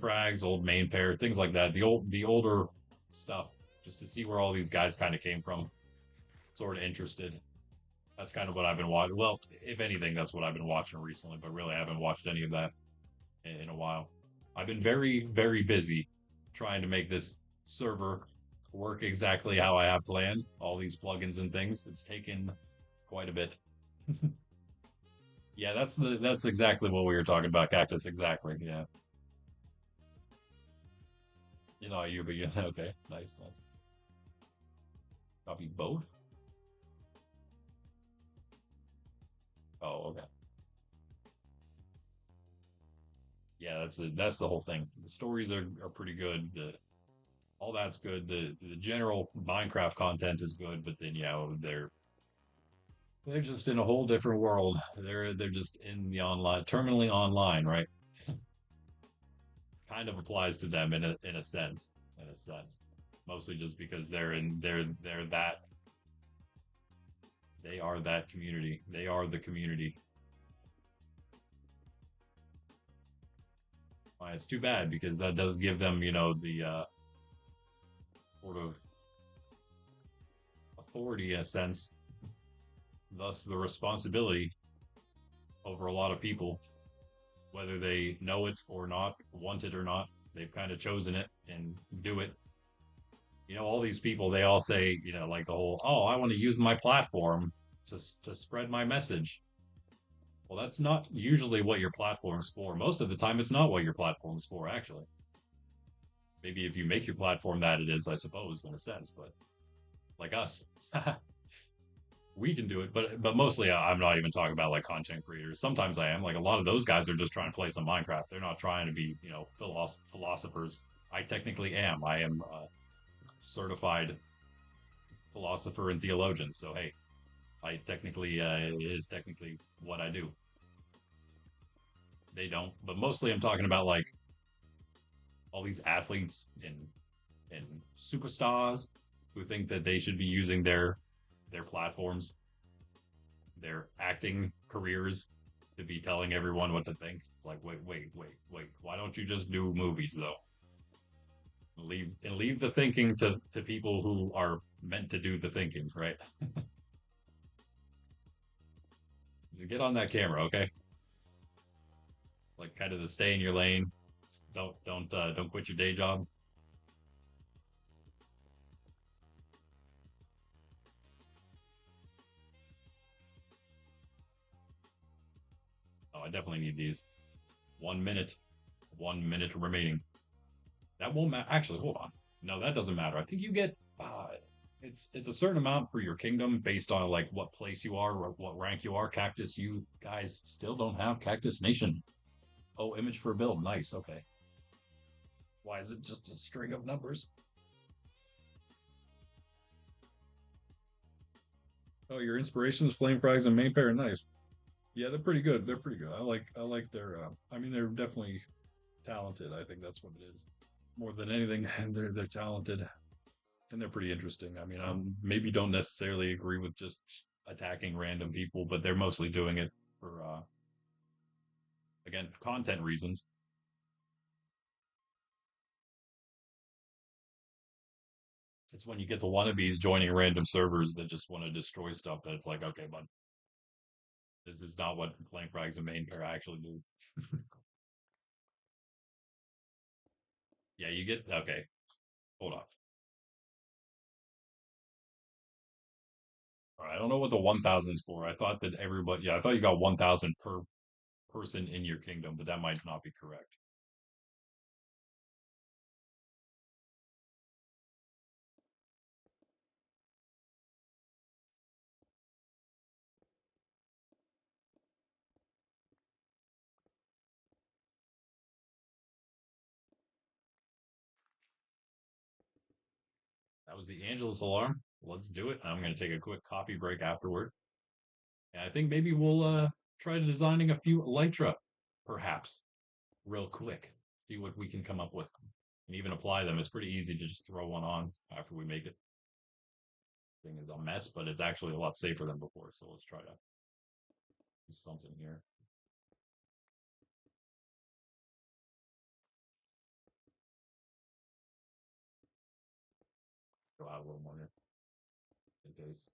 S1: frags, old main pair, things like that. The older stuff, just to see where all these guys kind of came from. Sort of interested. That's kind of what I've been watching. Well, if anything, that's what I've been watching recently. But really, I haven't watched any of that in a while. I've been very busy trying to make this server work exactly how I have planned. All these plugins and things. It's taken quite a bit. Yeah, that's exactly what we were talking about, Cactus. Exactly. Yeah. You know, you but yeah, okay. Nice. Copy both? Oh, okay. Yeah, that's the whole thing. The stories are pretty good. The all that's good. The general Minecraft content is good, but then yeah, they're just in a whole different world. They're just in the online, terminally online, right? Kind of applies to them in a sense, in a sense. Mostly just because they're that they are that community. They are the community. It's too bad because that does give them, the sort of authority in a sense, thus the responsibility over a lot of people, whether they know it or not, want it or not. They've kind of chosen it and do it. All these people, they all say, like the whole, oh, I want to use my platform to spread my message. Well, that's not usually what your platform's for. Most of the time, it's not what your platform's for, actually. Maybe if you make your platform that it is, I suppose, in a sense, but like us. We can do it, but mostly I'm not even talking about like content creators. Sometimes I am like a lot of those guys are just trying to play some Minecraft. They're not trying to be philosophers. I technically am. I am a certified philosopher and theologian. So hey, I technically it is technically what I do. They don't, but mostly I'm talking about like all these athletes and superstars who think that they should be using their platforms, their acting careers to be telling everyone what to think. It's like, wait. Why don't you just do movies though? Leave the thinking to people who are meant to do the thinking, right? So get on that camera, okay? Like kind of the stay in your lane. Don't quit your day job. Oh, I definitely need these. 1 minute, 1 minute remaining. That won't matter. Actually, hold on. No, that doesn't matter. I think you get it's a certain amount for your kingdom based on like what place you are or what rank you are. Cactus, you guys still don't have Cactus Nation. Oh, image for a build. Nice. Okay. Why is it just a string of numbers? Oh, your inspiration is flame frags and main pair. Nice. Yeah, they're pretty good. They're pretty good. I like their. I mean, they're definitely talented. I think that's what it is. More than anything, they're talented and they're pretty interesting. I mean, maybe don't necessarily agree with just attacking random people, but they're mostly doing it for again content reasons. It's when you get the wannabes joining random servers that just want to destroy stuff that's like, okay, but this is not what flame frags and main pair actually do. Yeah, you get okay. Hold on. All right, I don't know what the 1,000 is for. I thought that everybody, yeah, I thought you got 1,000 per person in your kingdom, but that might not be correct. was the Angelus alarm. Let's do it. I'm going to take a quick coffee break afterward. And I think maybe we'll try designing a few Elytra, perhaps, real quick. See what we can come up with. And even apply them. It's pretty easy to just throw one on after we make it. Thing is a mess, but it's actually a lot safer than before. So let's try to do something here. Go out a little more here in case.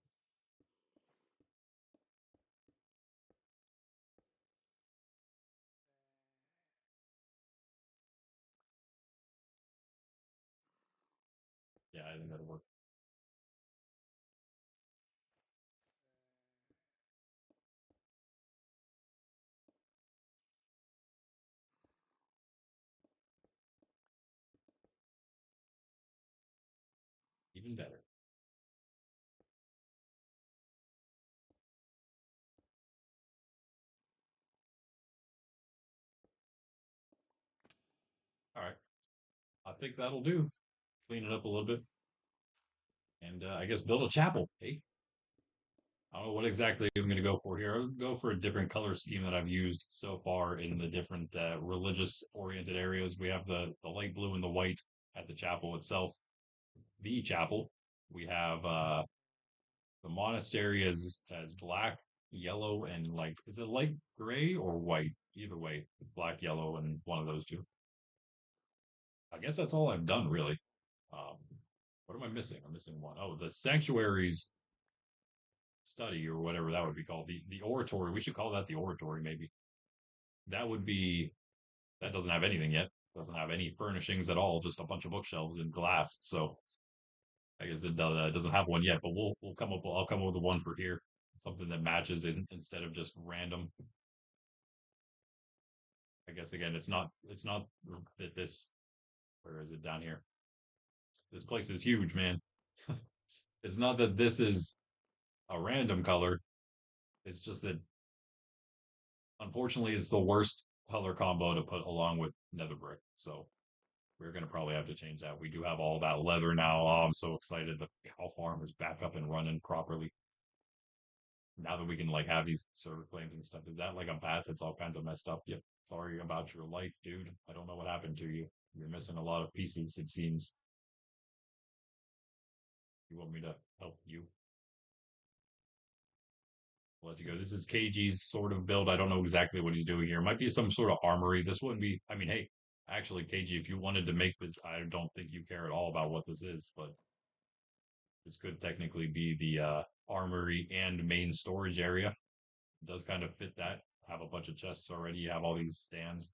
S1: Yeah, I think that'll work. Even better. All right. I think that'll do. Clean it up a little bit. And I guess build a chapel. Hey, I don't know what exactly I'm going to go for here. I'll go for a different color scheme that I've used so far in the different religious oriented areas. We have the light blue and the white at the chapel itself. The chapel. We have the monastery as black, yellow, and like is it light gray or white? Either way, black, yellow, and one of those two. I guess that's all I've done really. Um, what am I missing? I'm missing one. Oh, the sanctuaries study or whatever that would be called. The oratory. We should call that the oratory, maybe. That would be that doesn't have anything yet. Doesn't have any furnishings at all, just a bunch of bookshelves and glass. So I guess it doesn't have one yet, but we'll come up. I'll come up with one for here, something that matches it instead of just random. I guess again, it's not that this. Where is it down here? This place is huge, man. It's not that this is a random color. It's just that unfortunately it's the worst color combo to put along with nether brick. So we're gonna probably have to change that. We do have all that leather now. Oh, I'm so excited. The cow farm is back up and running properly. Now that we can like have these server claims and stuff. Is that like a path that's all kinds of messed up? Yep. Sorry about your life, dude. I don't know what happened to you. You're missing a lot of pieces, it seems. You want me to help you? I'll let you go. This is KG's sort of build. I don't know exactly what he's doing here. It might be some sort of armory. This wouldn't be, I mean, hey, actually, KG, if you wanted to make this, I don't think you care at all about what this is, but this could technically be the armory and main storage area. It does kind of fit that. Have a bunch of chests already. You have all these stands.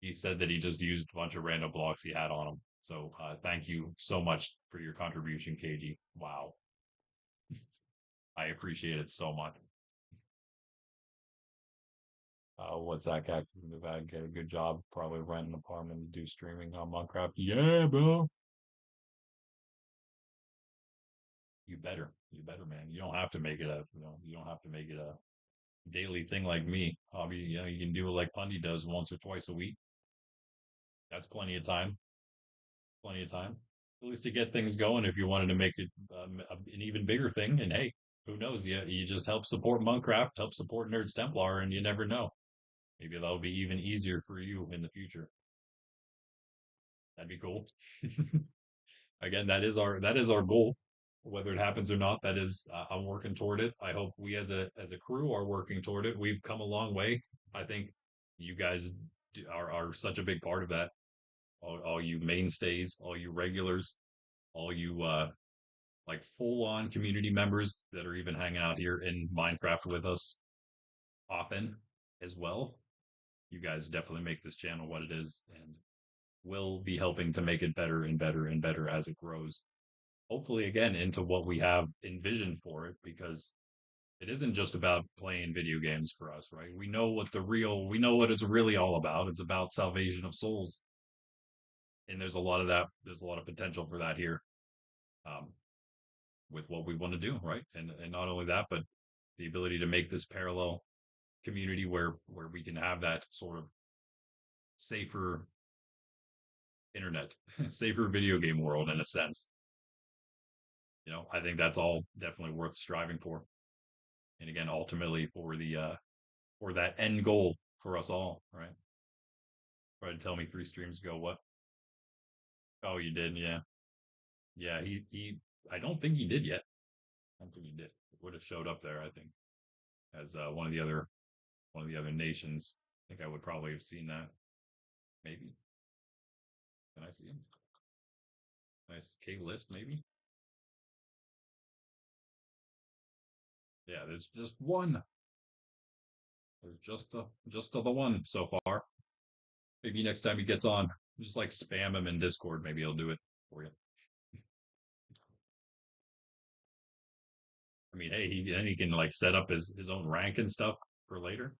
S1: He said that he just used a bunch of random blocks he had on him. So thank you so much for your contribution, KG. Wow. I appreciate it so much. What's that cactus in the bag? Get a good job. Probably rent an apartment to do streaming on Monkraft. Yeah, bro. You better. You better, man. You don't have to make it you don't have to make it a daily thing like me. Hobby, you can do it like Pundy does once or twice a week. That's plenty of time. Plenty of time. At least to get things going if you wanted to make it an even bigger thing. And hey, who knows? You just help support Monkraft, help support Nerds Templar, and you never know. Maybe that'll be even easier for you in the future. That'd be cool. Again, that is our goal. Whether it happens or not, that is I'm working toward it. I hope we as a crew are working toward it. We've come a long way. I think you guys are such a big part of that. All you mainstays, all you regulars, all you like full on community members that are even hanging out here in Minecraft with us often as well. You guys definitely make this channel what it is, and will be helping to make it better and better and better as it grows. Hopefully, again, into what we have envisioned for it, because it isn't just about playing video games for us, right? We know what it's really all about. It's about salvation of souls. And there's a lot of that, there's a lot of potential for that here um, with what we want to do, right? And not only that, but the ability to make this parallel community where we can have that sort of safer internet, safer video game world in a sense. I think that's all definitely worth striving for. And again, ultimately for that end goal for us all, right? Try to tell me 3 streams ago what? Oh, you did, yeah. Yeah, he I don't think he did yet. I don't think he did. It would have showed up there, I think, as one of the other nations. I think I would probably have seen that. Maybe. Can I see him? Nice K list, maybe? Yeah, there's just one. There's just the one so far. Maybe next time he gets on, just like spam him in Discord. Maybe he'll do it for you. I mean, hey, he can like set up his own rank and stuff for later.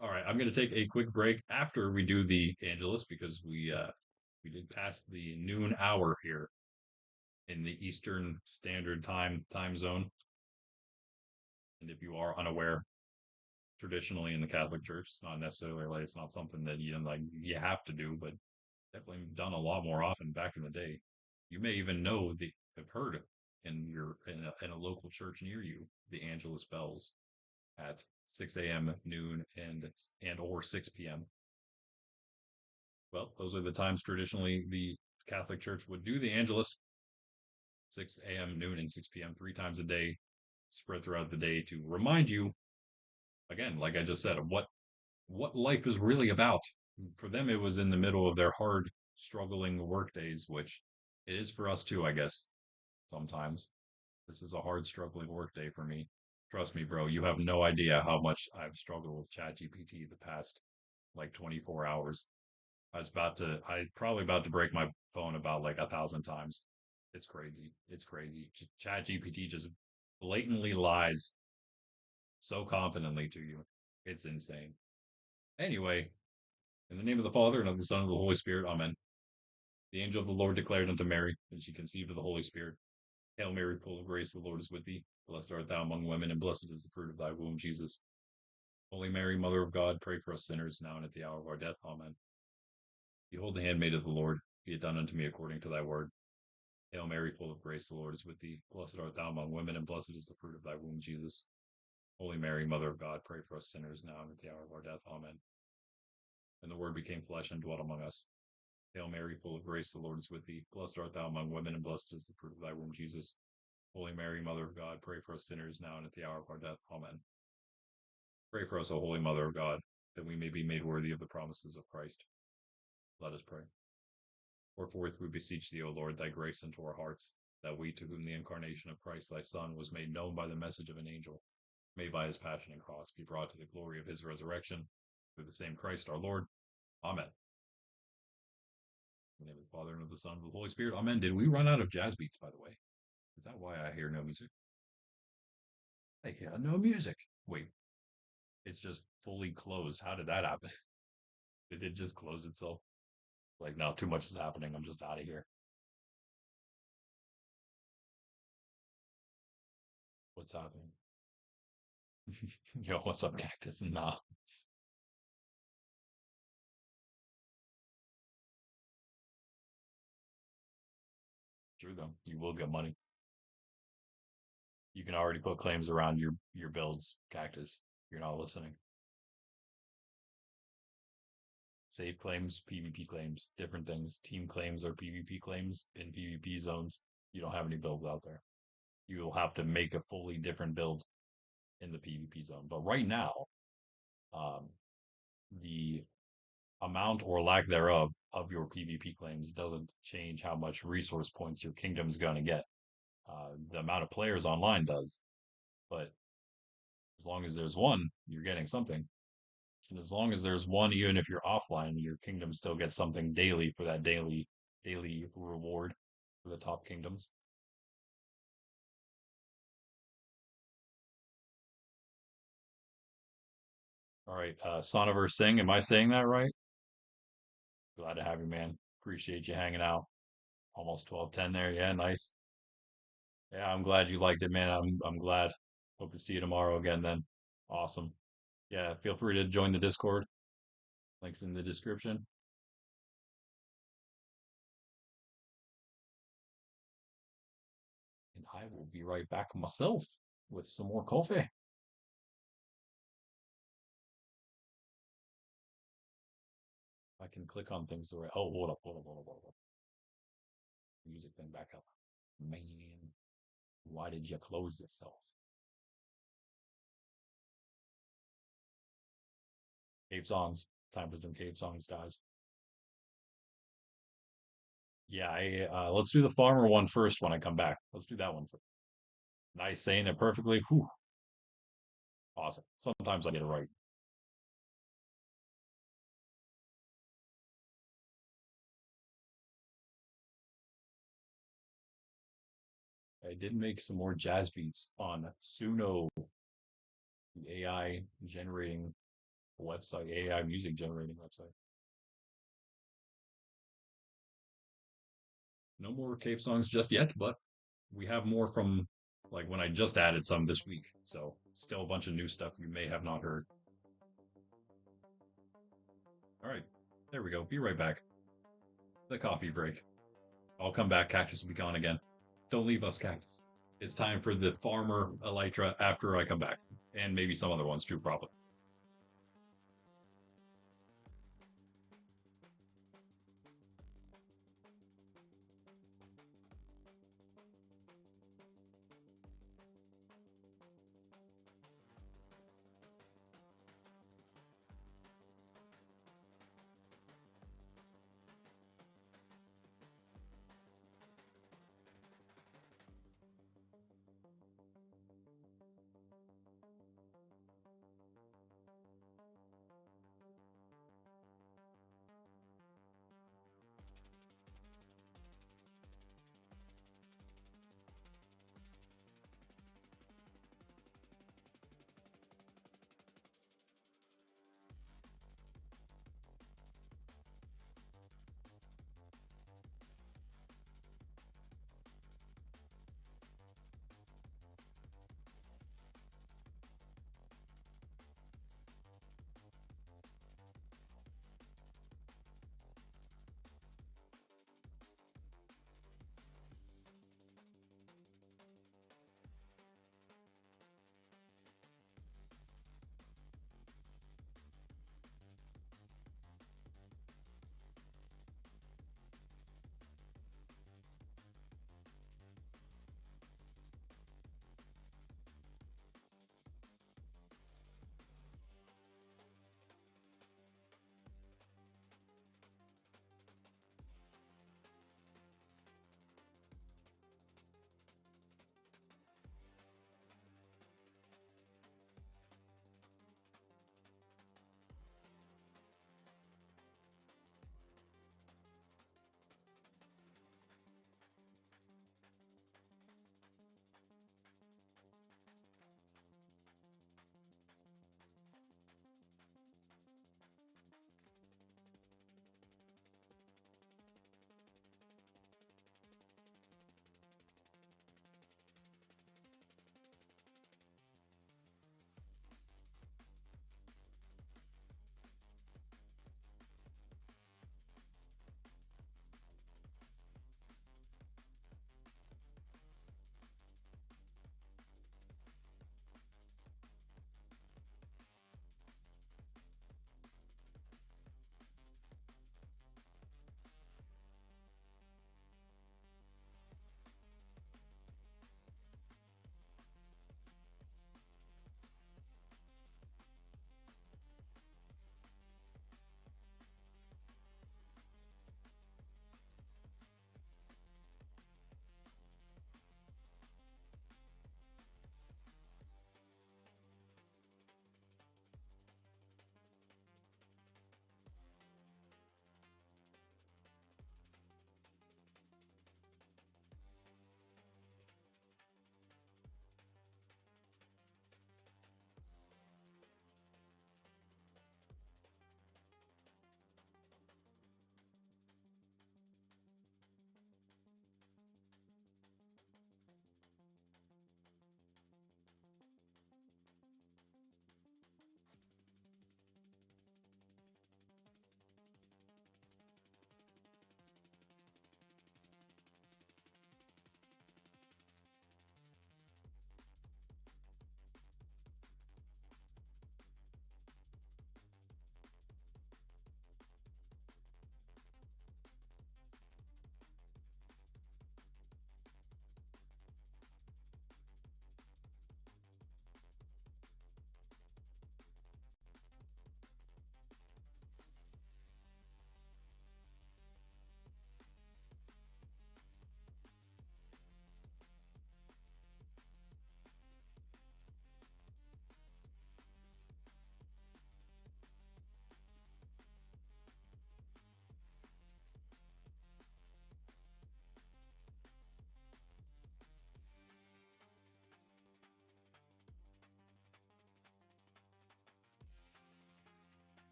S1: All right, I'm gonna take a quick break after we do the Angelus because we did pass the noon hour here in the Eastern Standard time zone. And if you are unaware, traditionally in the Catholic Church, it's not necessarily like it's not something that you have to do, but definitely done a lot more often back in the day. You may even have heard in a local church near you the Angelus bells at 6 a.m., noon, and or 6 p.m. Well, those are the times traditionally the Catholic Church would do the Angelus: 6 a.m., noon, and 6 p.m. 3 times a day, spread throughout the day to remind you again, like I just said, of what life is really about. For them, it was in the middle of their hard, struggling work days, which it is for us too, I guess. Sometimes this is a hard, struggling work day for me. Trust me, bro. You have no idea how much I've struggled with ChatGPT the past like 24 hours. I probably about to break my phone about like 1,000 times. It's crazy. It's crazy. ChatGPT just blatantly lies so confidently to you. It's insane. Anyway, in the name of the Father, and of the Son, and of the Holy Spirit, amen. The angel of the Lord declared unto Mary, and she conceived of the Holy Spirit. Hail Mary, full of grace, the Lord is with thee. Blessed art thou among women, and blessed is the fruit of thy womb, Jesus. Holy Mary, Mother of God, pray for us sinners, now and at the hour of our death. Amen. Behold the handmaid of the Lord, be it done unto me according to thy word. Hail Mary, full of grace, the Lord is with thee. Blessed art thou among women, and blessed is the fruit of thy womb, Jesus. Holy Mary, Mother of God, pray for us sinners, now and at the hour of our death. Amen. And the Word became flesh and dwelt among us. Hail Mary, full of grace, the Lord is with thee. Blessed art thou among women, and blessed is the fruit of thy womb, Jesus. Holy Mary, Mother of God, pray for us sinners now and at the hour of our death. Amen. Pray for us, O Holy Mother of God, that we may be made worthy of the promises of Christ. Let us pray. Pour forth, we beseech thee, O Lord, thy grace into our hearts, that we, to whom the incarnation of Christ thy Son was made known by the message of an angel, may by his passion and cross be brought to the glory of his resurrection, through the same Christ our Lord. Amen. In the name of the Father, and of the Son, and of the Holy Spirit. Amen. Did we run out of jazz beats, by the way? Is that why I hear no music? I hear no music. Wait, it's just fully closed. How did that happen? Did it just close itself? Like, now too much is happening. I'm just out of here. What's happening? Yo, what's up, Cactus? Nah, true though. You will get money. You can already put claims around your builds, Cactus. You're not listening. Save claims, PvP claims, different things. Team claims or PvP claims in PvP zones. You don't have any builds out there. You will have to make a fully different build in the PvP zone. But right now, um, the amount or lack thereof of your PvP claims doesn't change how much resource points your kingdom's going to get. The amount of players online does, but as long as there's one, you're getting something. And as long as there's one, even if you're offline, your kingdom still gets something daily for that daily reward for the top kingdoms. All right, Sonover Singh, am I saying that right? Glad to have you, man. Appreciate you hanging out. Almost 12:10 there. Yeah, nice. Yeah, I'm glad you liked it, man. I'm glad. Hope to see you tomorrow again then. Awesome. Yeah, feel free to join the Discord. Links in the description. I will be right back myself with some more coffee. I can click on things the right. Oh, hold up. Music thing back up. Man, why did you close yourself? Cave songs. Time for some cave songs, guys. Yeah, let's do the farmer one first when I come back. Let's do that one first. Nice, saying it perfectly. Whew, awesome. Sometimes I get it right. I did make some more jazz beats on Suno, the AI generating website, AI music generating website. No more cave songs just yet, but we have more from like when I just added some this week. So still a bunch of new stuff you may have not heard. All right, there we go. Be right back. The coffee break. I'll come back. Cactus will be gone again. Don't leave us, Cactus. It's time for the farmer Elytra after I come back, and maybe some other ones too, probably.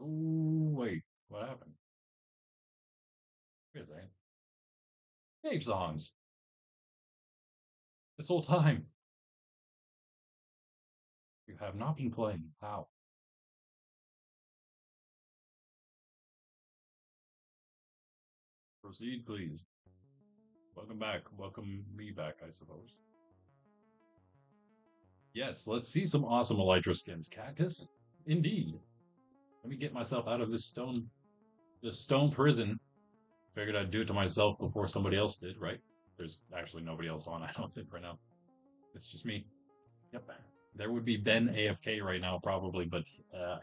S1: Oh, wait. What happened? Wait a second. Cave songs. This whole time. You have not been playing. How? Proceed, please. Welcome back. Welcome me back, I suppose. Yes, let's see some awesome Elytra skins. Cactus? Indeed. Let me get myself out of this stone prison. Figured I'd do it to myself before somebody else did, right? There's actually nobody else on, I don't think, right now. It's just me. Yep. There would be Ben AFK right now, probably, but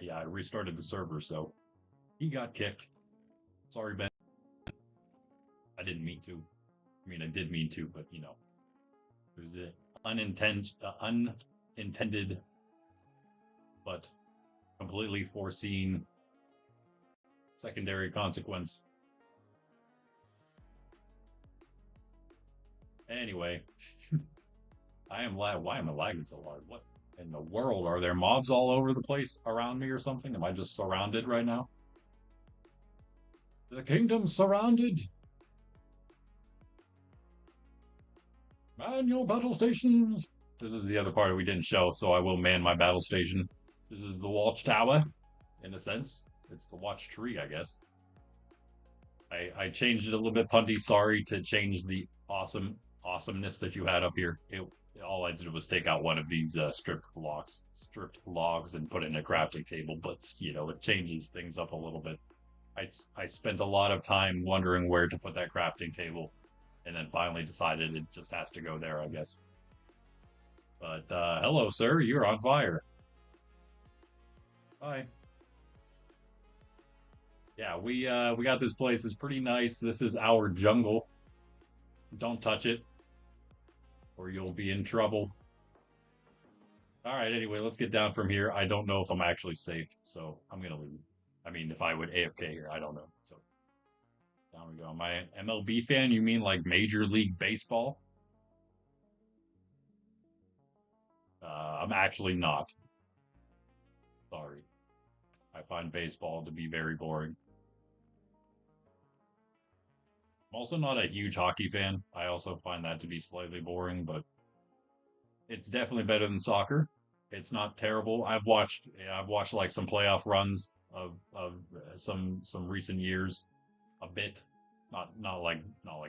S1: yeah, I restarted the server, so he got kicked. Sorry, Ben. I didn't mean to. I mean, I did mean to, but you know, it was an unintended, but completely foreseen secondary consequence. Anyway, why am I lagging so hard? What in the world? Are there mobs all over the place around me or something? Am I just surrounded right now? The kingdom's surrounded. Man your battle stations. This is the other part we didn't show, so I will man my battle station. This is the watchtower, in a sense. It's the watch tree, I guess. I changed it a little bit, Punty. Sorry to change the awesomeness that you had up here. All I did was take out one of these stripped logs, and put it in a crafting table. But you know, it changes things up a little bit. I spent a lot of time wondering where to put that crafting table, and then finally decided it just has to go there, I guess. But hello, sir. You're on fire. Hi. Yeah, we got this place. It's pretty nice. This is our jungle. Don't touch it, or you'll be in trouble. All right. Anyway, let's get down from here. I don't know if I'm actually safe, so I'm gonna leave. I mean, if I would AFK here, I don't know. So down we go. Am I an MLB fan? You mean like Major League Baseball? I'm actually not. Sorry. I find baseball to be very boring. I'm also not a huge hockey fan. I also find that to be slightly boring, but it's definitely better than soccer. It's not terrible. I've watched like some playoff runs of some recent years, a bit, not like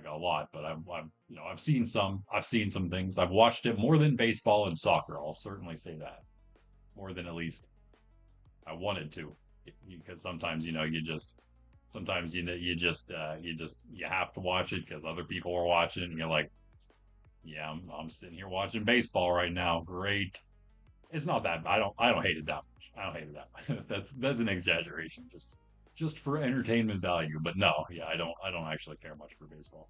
S1: a lot, but I've you know I've seen some things. I've watched it more than baseball and soccer. I'll certainly say that, more than at least I wanted to, because sometimes you know sometimes you have to watch it because other people are watching it, and you're like, yeah, I'm sitting here watching baseball right now. Great. It's not that I don't hate it that much. I don't hate it that much. That's an exaggeration. Just for entertainment value. But no, yeah, I don't actually care much for baseball.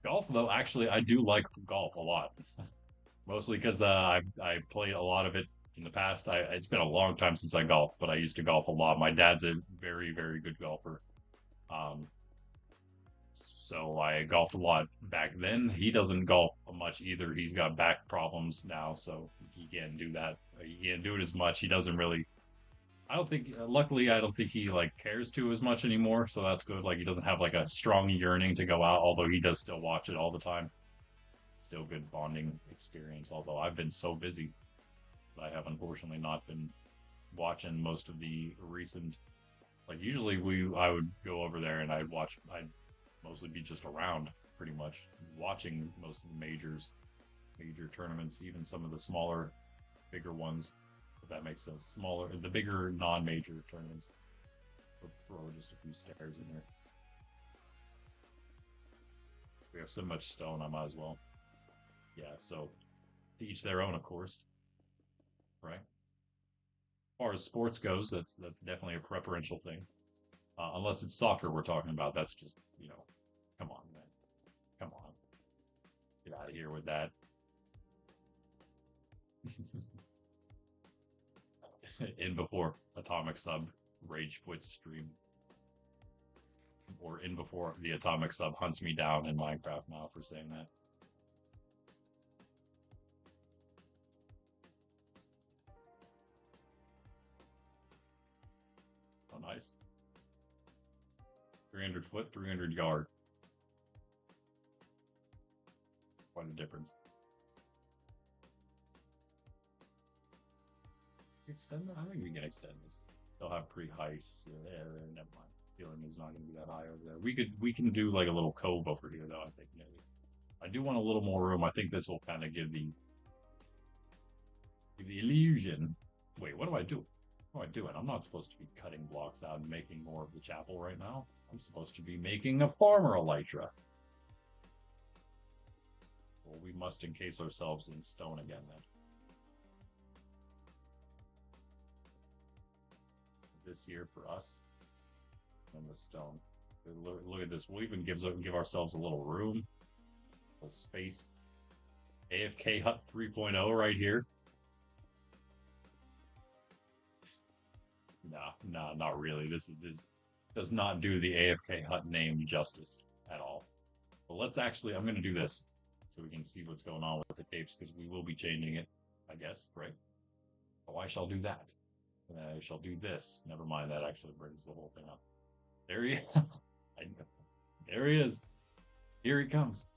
S1: Golf though, actually I do like golf a lot. Mostly because I played a lot of it in the past. It's been a long time since I golfed, but I used to golf a lot. My dad's a very, very good golfer. Um, so I golfed a lot back then. He doesn't golf much either. He's got back problems now, so he can't do that. He can't do it as much. He doesn't really. I don't think. Luckily, I don't think he like cares to as much anymore. So that's good. Like he doesn't have like a strong yearning to go out, although he does still watch it all the time. Still good bonding experience. Although I've been so busy that I have unfortunately not been watching most of the recent. Like usually I would go over there and I'd mostly be just around, pretty much watching most of the major tournaments, even some of the smaller, bigger ones, if that makes sense. The bigger non-major tournaments. We'll throw just a few stairs in here. We have so much stone, I might as well. Yeah, so to each their own, of course, right? As far as sports goes, that's definitely a preferential thing. Unless it's soccer we're talking about, that's just, you know, come on, man. Come on. Get out of here with that. In before Atomic Sub rage quits stream. Or in before the Atomic Sub hunts me down in Minecraft now for saying that. Oh, nice. 300 foot, 300 yard. Quite a difference. Extend that? I think we can extend this. They'll have pretty high. Never mind. Feeling is not going to be that high over there. We can do like a little cove over here though. I think maybe. I do want a little more room. I think this will kind of give the illusion. Wait, what do I do? What am I doing? I'm not supposed to be cutting blocks out and making more of the chapel right now. I'm supposed to be making a farmer elytra. Well, we must encase ourselves in stone again then. This here for us and the stone. Look at this. We'll even give ourselves a little room, a little space. AFK Hut 3.0 right here. Nah, not really. This does not do the AFK Hut name justice at all. But let's actually, I'm going to do this so we can see what's going on with the capes because we will be changing it, I guess, right? Oh, I shall do that. And I shall do this. Never mind, that actually brings the whole thing up. There he is. There he is. Here he comes.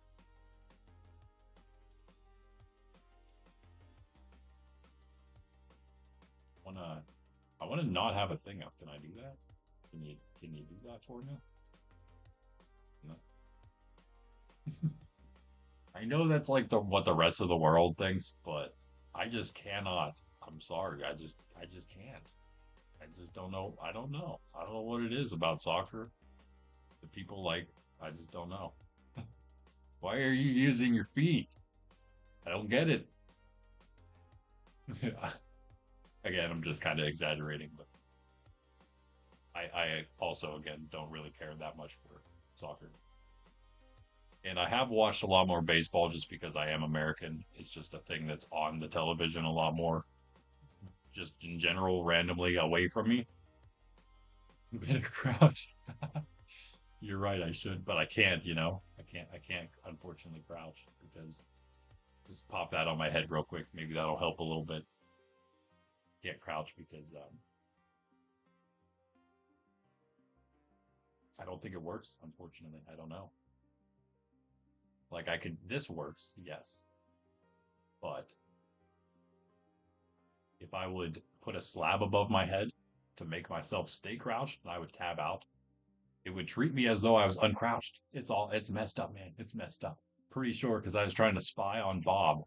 S1: I wanna not have a thing up. Can I do that? Can you do that for me? No. I know that's like what the rest of the world thinks, but I just cannot. I'm sorry. I just can't. I just don't know. I don't know. I don't know what it is about soccer. The people like, I just don't know. Why are you using your feet? I don't get it. Again, I'm just kind of exaggerating, but I also, again, don't really care that much for soccer. And I have watched a lot more baseball just because I am American. It's just a thing that's on the television a lot more. Just in general, randomly away from me. I'm gonna crouch. You're right, I should, but I can't, you know? I can't unfortunately crouch because just pop that on my head real quick. Maybe that'll help a little bit. Can't crouch because I don't think it works, unfortunately. I don't know. Like I could this works, yes. But if I would put a slab above my head to make myself stay crouched and I would tab out, it would treat me as though I was uncrouched. It's messed up, man. It's messed up. Pretty sure because I was trying to spy on Bob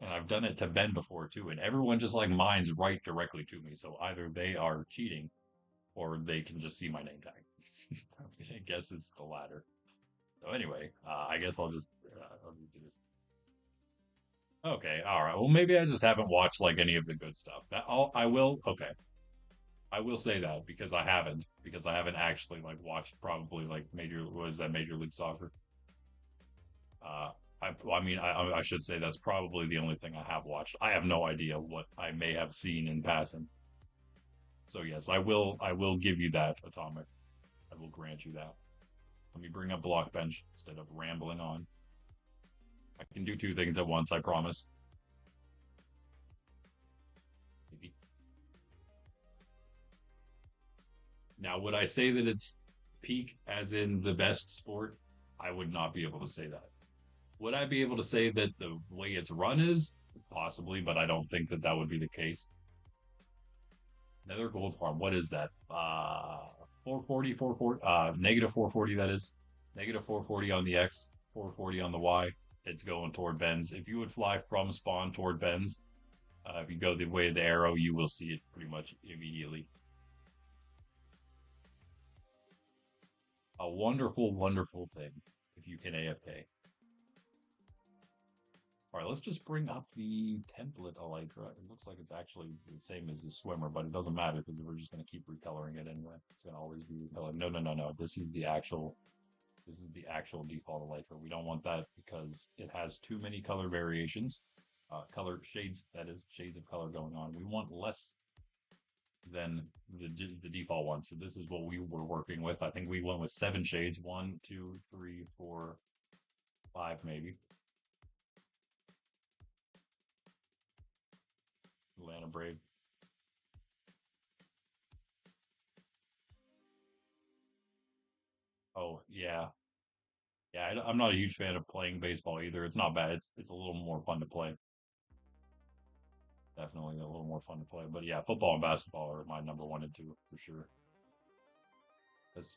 S1: and I've done it to Ben before too, and everyone just like mines right directly to me. So either they are cheating or they can just see my name tag. I guess it's the latter. So anyway, I guess I'll just do this. Okay, all right. Well, maybe I just haven't watched like any of the good stuff. I will. Okay, I will say that because I haven't actually like watched probably like Major League Soccer. I mean, I should say that's probably the only thing I have watched. I have no idea what I may have seen in passing. So yes, I will give you that, Atomic. I will grant you that. Let me bring up Blockbench instead of rambling on. I can do two things at once, I promise. Maybe. Now, would I say that it's peak as in the best sport? I would not be able to say that. Would I be able to say that the way it's run is? Possibly, but I don't think that that would be the case. Nether Gold Farm, what is that? 440, 440, negative 440, that is. Negative 440 on the X, 440 on the Y. It's going toward Ben's. If you would fly from spawn toward Ben's, if you go the way of the arrow, you will see it pretty much immediately. A wonderful, wonderful thing if you can AFK. All right, let's just bring up the template Elytra. It looks like it's actually the same as the swimmer, but it doesn't matter because we're just going to keep recoloring it anyway. It's going to always be recolored. No. This is the actual default Elytra. We don't want that because it has too many color variations, color shades, that is, shades of color going on. We want less than the default one. So this is what we were working with. I think we went with 7 shades. 1, 2, 3, 4, 5, maybe. Atlanta Brave. Oh, yeah. Yeah, I'm not a huge fan of playing baseball either. It's not bad. It's a little more fun to play. Definitely a little more fun to play. But yeah, football and basketball are my number one and two for sure. As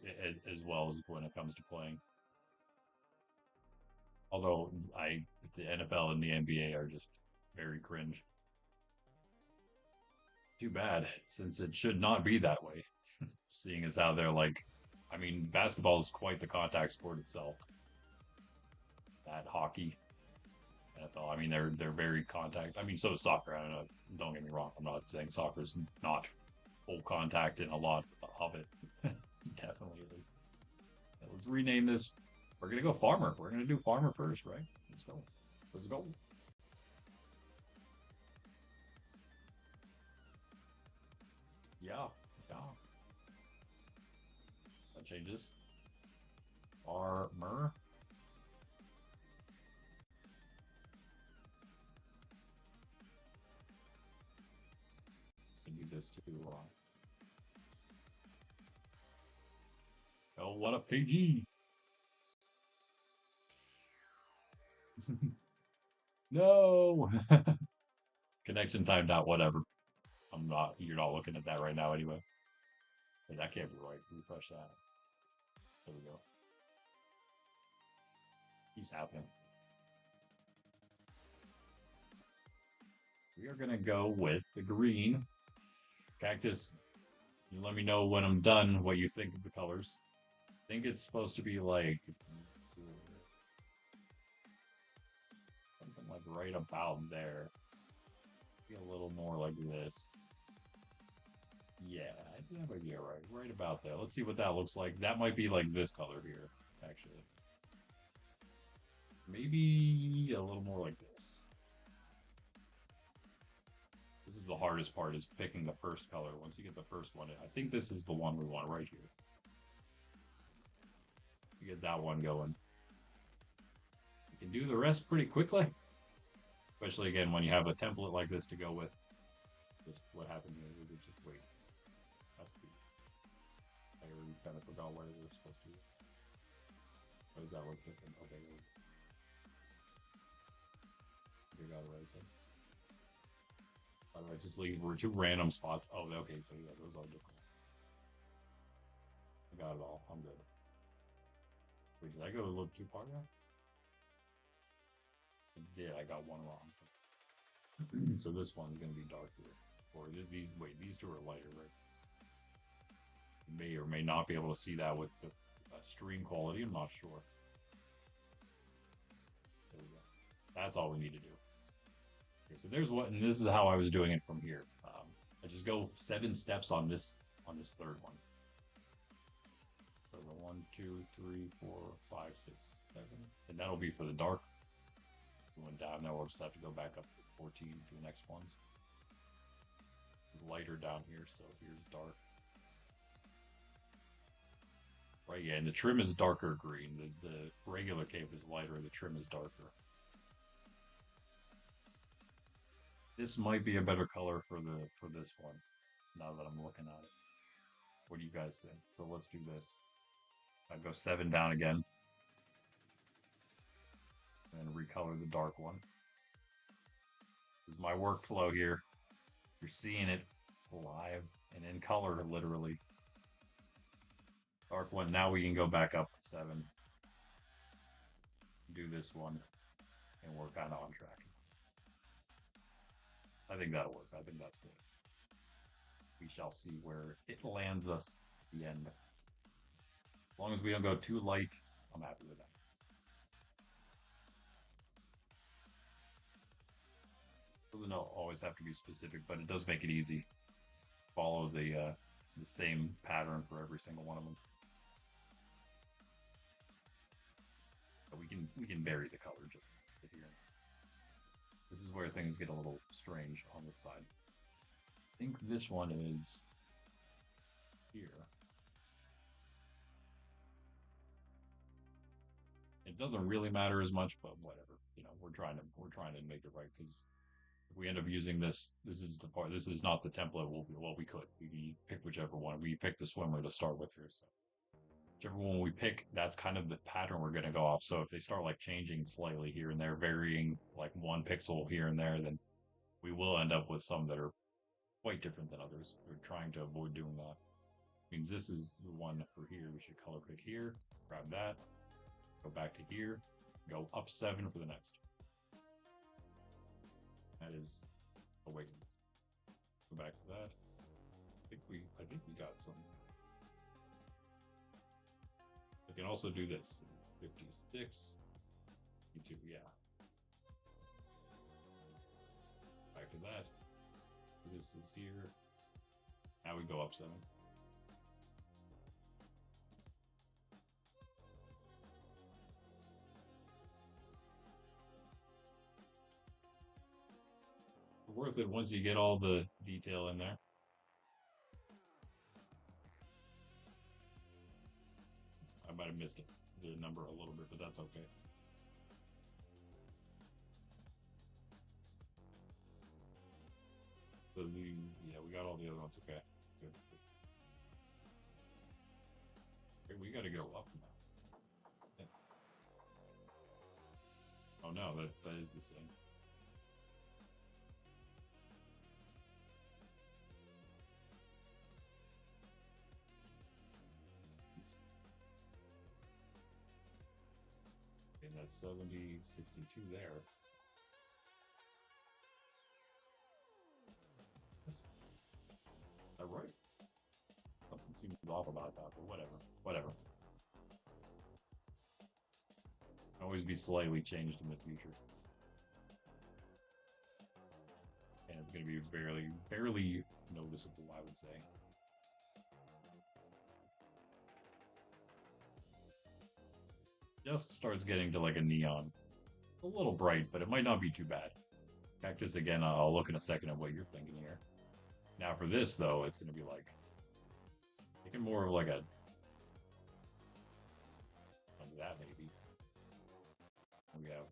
S1: well as when it comes to playing. Although the NFL and the NBA are just very cringe. Too bad, since it should not be that way. Seeing as how they're like, I mean, basketball is quite the contact sport itself. That hockey, NFL, I mean, they're very contact. I mean, so is soccer. I don't know. Don't get me wrong. I'm not saying soccer's not full contact in a lot of it. Definitely it is. Let's rename this. We're gonna go farmer. We're gonna do farmer first, right? Let's go. Let's go. Yeah, yeah. That changes. Farmer. Can do this too. Oh, what up, KG? No. Connection timed out. Whatever. I'm not. You're not looking at that right now, anyway. Hey, that can't be right. Refresh that. There we go. Keeps happening. We are gonna go with the green cactus. You let me know when I'm done what you think of the colors. I think it's supposed to be like something like right about there. Be a little more like this. Yeah, I think that might be right. Right about there. Let's see what that looks like. That might be like this color here, actually. Maybe a little more like this. This is the hardest part, is picking the first color. Once you get the first one, I think this is the one we want right here. You get that one going. You can do the rest pretty quickly. Especially again when you have a template like this to go with. Just what happened here is it just wait. Has to be. I already kind of forgot what it was supposed to be. What does that look like? Okay, you got it right there. By the way, just leave we're two random spots. Oh, okay, so yeah, those are different. I got it all. I'm good. Wait, did I go a little too far now? I did. I got one wrong. So this one's gonna be darker. Or these wait, these two are lighter, right? You may or may not be able to see that with the stream quality. I'm not sure. There we go. That's all we need to do. Okay, so there's what, and this is how I was doing it from here. I just go 7 steps on this third one. So 1, 2, 3, 4, 5, 6, 7, and that'll be for the dark. We went down. Now we'll just have to go back up to 14 to the next ones. It's lighter down here, so here's dark. Right, yeah, and the trim is darker green. The regular cape is lighter, the trim is darker. This might be a better color for this one, now that I'm looking at it. What do you guys think? So let's do this. I go 7 down again. And recolor the dark one. This is my workflow here. You're seeing it live and in color, literally. Dark one. Now we can go back up 7. Do this one. And we're kind of on track. I think that'll work. I think that's good. We shall see where it lands us at the end. As long as we don't go too light, I'm happy with that. Doesn't always have to be specific, but it does make it easy. Follow the same pattern for every single one of them. But we can vary the color just here. This is where things get a little strange on this side. I think this one is here. It doesn't really matter as much, but whatever. You know, we're trying to make it right, because if we end up using this, this is the part. This is not the template. We could pick whichever one. We picked the swimmer to start with here. So whichever one we pick, that's kind of the pattern we're going to go off. So if they start like changing slightly here and there, varying like 1 pixel here and there, then we will end up with some that are quite different than others. We're trying to avoid doing that. Means this is the one for here. We should color pick here, grab that, go back to here, go up 7 for the next. That is awakened. Go back to that. I think we got some. I can also do this. 56. Me yeah. Back to that. This is here. Now we go up 7. Worth it once you get all the detail in there. I might have missed the number a little bit, but that's okay. So yeah, we got all the other ones. Okay, good. Okay, we got to go up now. Yeah. Oh no, that is the same. And that's 70, 62 there. All right. Something seems off about that, but whatever. Whatever. Always be slightly changed in the future. And it's going to be barely noticeable, I would say. Just starts getting to like a neon. A little bright, but it might not be too bad. Cactus, again, I'll look in a second at what you're thinking here. Now for this, though, it's going to be like, thinking more of like that maybe. We have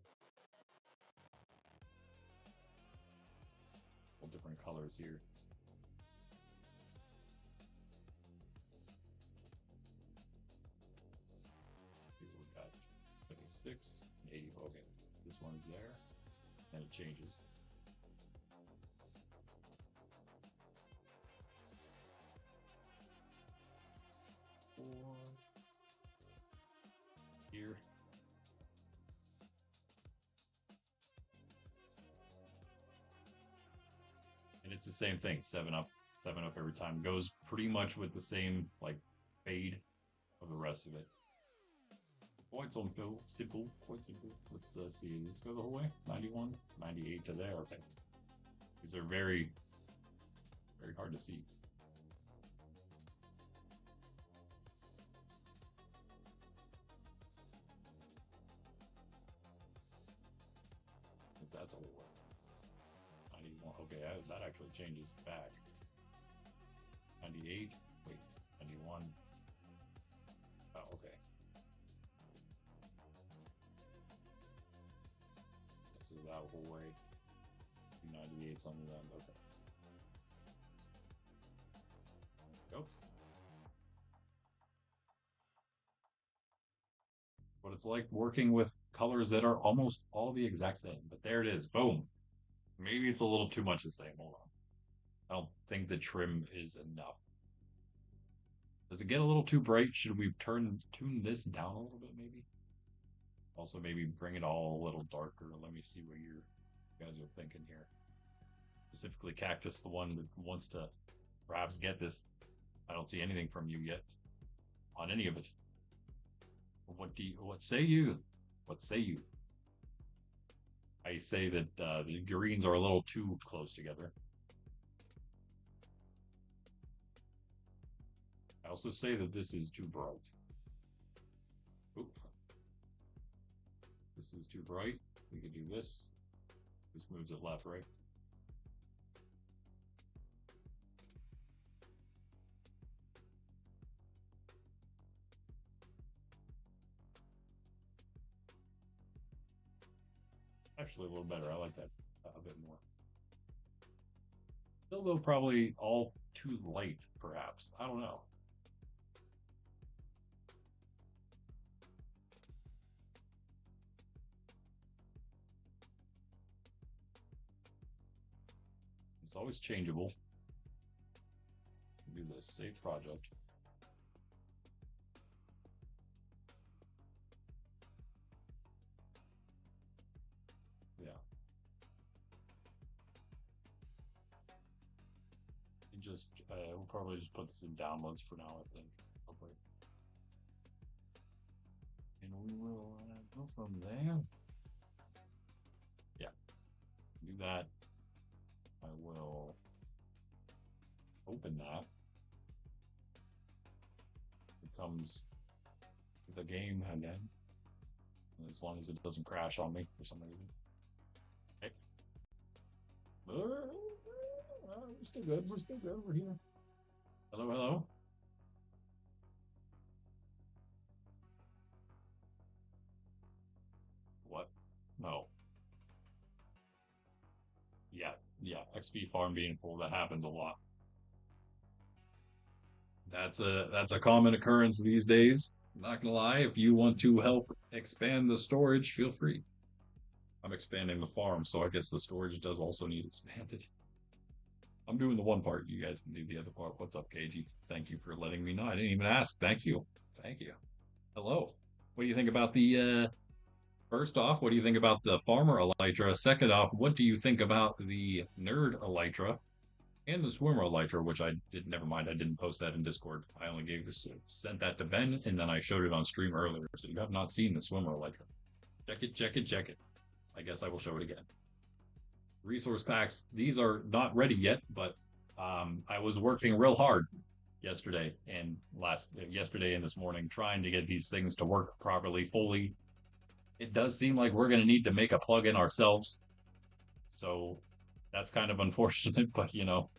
S1: all different colors here. We've got 56, 80. Okay, this one's there, and it changes. Here. And it's the same thing, 7 up every time. Goes pretty much with the same like fade of the rest of it. Quite simple, quite simple. Let's see, does this go the whole way? 91, 98 to there, okay. These are very hard to see. That's a whole way. 91. Okay, that actually changes back. 98. Wait, 91. Oh, okay. So that whole way. 98's on the end. Okay. Go. But it's like working with colors that are almost all the exact same. But there it is. Boom. Maybe it's a little too much the same. Hold on. I don't think the trim is enough. Does it get a little too bright? Should we tune this down a little bit, maybe? Also, maybe bring it all a little darker. Let me see what you guys are thinking here. Specifically, Cactus, the one that wants to perhaps get this. I don't see anything from you yet on any of it. What say you? What say you? I say that the greens are a little too close together. I also say that this is too bright. Oop. This is too bright. We could do this. This moves it left, right? Actually, a little better. I like that a bit more. Still, though, probably all too light, perhaps. I don't know. It's always changeable. Do this save project. Yeah. We'll probably just put this in downloads for now, I think. Okay. And we will go from there. Yeah. Do that. I will open that. It comes the game again. As long as it doesn't crash on me for some reason. Okay. We're still good. We're still good over here. Hello, hello. What? No. Yeah. XP farm being full. That happens a lot. That's a common occurrence these days. Not gonna lie. If you want to help expand the storage, feel free. I'm expanding the farm, so I guess the storage does also need expanded. I'm doing the one part. You guys can do the other part. What's up, KG? Thank you for letting me know. I didn't even ask. Thank you. Thank you. Hello. What do you think about the first off, what do you think about the farmer elytra? Second off, what do you think about the nerd elytra and the swimmer elytra, which I did never mind. I didn't post that in Discord. I only sent that to Ben and then I showed it on stream earlier. So you have not seen the swimmer elytra. Check it, check it, check it. I guess I will show it again. Resource packs. These are not ready yet, but I was working real hard yesterday and yesterday and this morning trying to get these things to work properly, fully. It does seem like we're going to need to make a plugin ourselves. So that's kind of unfortunate, but you know,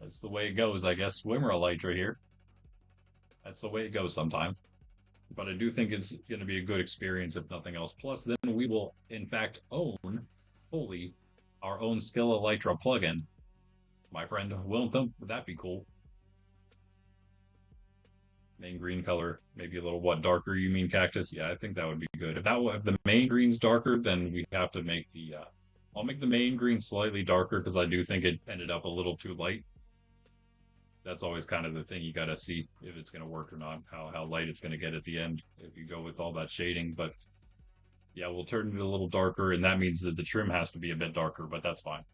S1: that's the way it goes, I guess. Swimmer elytra here. That's the way it goes sometimes. But I do think it's going to be a good experience, if nothing else. Plus, then we will, in fact, own fully our own skill elytra plugin. My friend Wiltham, would that be cool? Main green color, maybe a little what darker? You mean cactus? Yeah, I think that would be good. If the main green's darker, then we have to make the. I'll make the main green slightly darker because I do think it ended up a little too light. That's always kind of the thing you got to see if it's going to work or not, how light it's going to get at the end if you go with all that shading. But yeah, we'll turn it a little darker, and that means that the trim has to be a bit darker, but that's fine.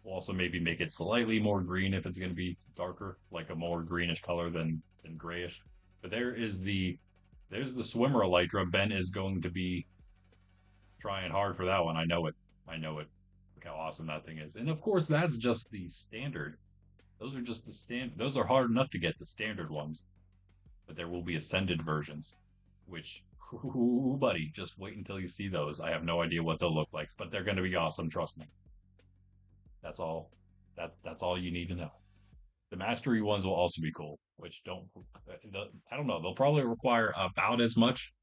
S1: We'll also maybe make it slightly more green if it's going to be darker, like a more greenish color than grayish. But there's the swimmer elytra. Ben is going to be trying hard for that one. I know it. I know it. Look how awesome that thing is. And of course, that's just the standard. Those are just the standard. Those are hard enough to get, the standard ones. But there will be ascended versions, which, ooh, buddy, just wait until you see those. I have no idea what they'll look like, but they're going to be awesome. Trust me. That's all. That's all you need to know. The mastery ones will also be cool, which I don't know. They'll probably require about as much,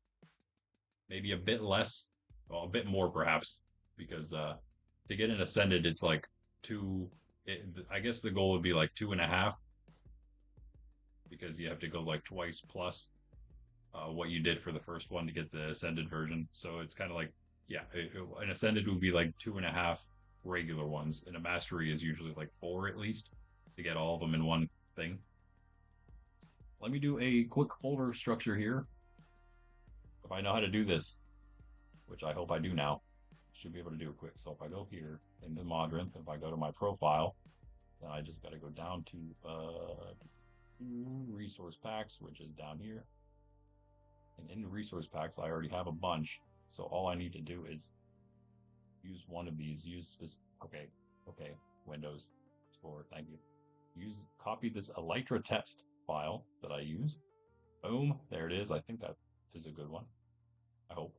S1: maybe a bit less, well, a bit more perhaps, because to get an ascended, it's like two. I guess the goal would be like 2.5, because you have to go like twice plus what you did for the first one to get the ascended version. So it's kind of like, yeah, an ascended would be like 2.5 regular ones, and a mastery is usually like 4 at least to get all of them in one thing. Let me do a quick folder structure here. If I know how to do this, which I hope I do now, should be able to do it quick. So if I go here into Modrin, if I go to my profile, then I just got to go down to resource packs, which is down here. And in the resource packs, I already have a bunch. So all I need to do is use one of these. Okay, Windows Explorer, thank you. Copy this Elytra test file that I use. Boom, there it is. I think that is a good one. I hope.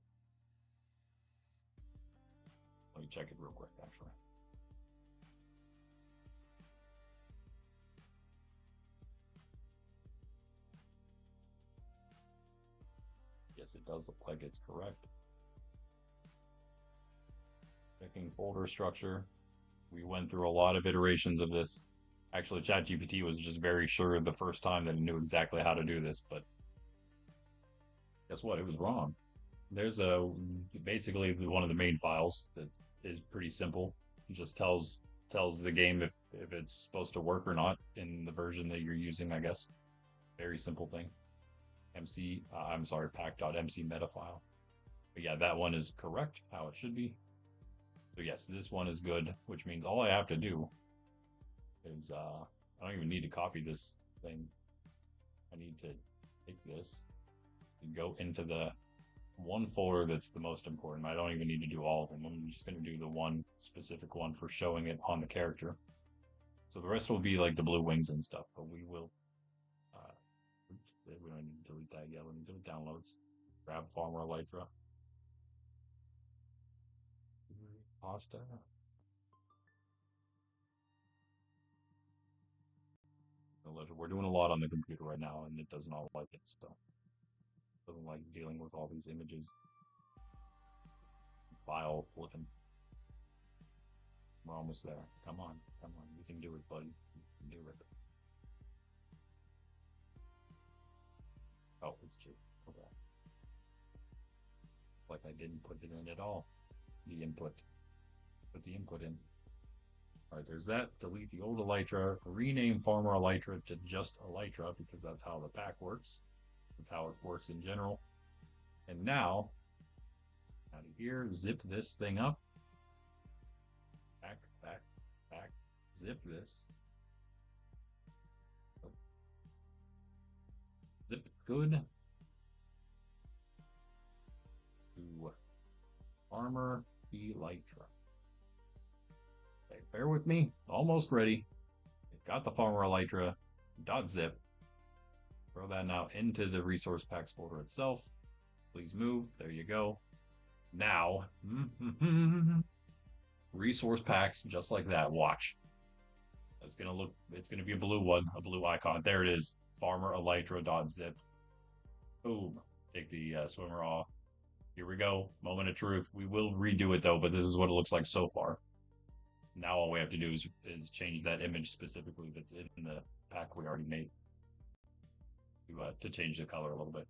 S1: Let me check it real quick, actually. Yes, it does look like it's correct. Checking folder structure. We went through a lot of iterations of this. Actually, ChatGPT was just very sure the first time that it knew exactly how to do this, but guess what? It was wrong. There's basically one of the main files that is pretty simple. It just tells tells the game if it's supposed to work or not in the version that you're using, I guess. Very simple thing. I'm sorry, pack.mc meta file. But yeah, that one is correct, how it should be. So yes, this one is good, which means all I have to do is, I don't even need to copy this thing. I need to take this and go into the one folder that's the most important. I don't even need to do all of them. I'm just going to do the one specific one for showing it on the character. So the rest will be like the blue wings and stuff, but we will, we don't need to delete that yet. Let me go to downloads, grab Farmer Elytra. Pasta. We're doing a lot on the computer right now, and it does not like it, so it doesn't like dealing with all these images. File flipping. We're almost there. Come on, come on. You can do it, buddy. You can do it. Oh, it's true. Okay. Like I didn't put it in at all. The input. Put the input in. All right, there's that. Delete the old Elytra. Rename Farmer Elytra to just Elytra because that's how the pack works. That's how it works in general. And now, out of here, zip this thing up. Back, back, back. Zip this. Zip good. To Farmer Elytra. Okay, bear with me. Almost ready. Got the Farmer Elytra. .zip. Throw that now into the resource packs folder itself. Please move. There you go. Now, resource packs just like that. Watch. It's gonna look. It's gonna be a blue one, a blue icon. There it is. Farmer Elytra.zip. Boom. Take the swimmer off. Here we go. Moment of truth. We will redo it though, but this is what it looks like so far. Now all we have to do is change that image specifically that's in the pack we already made to change the color a little bit.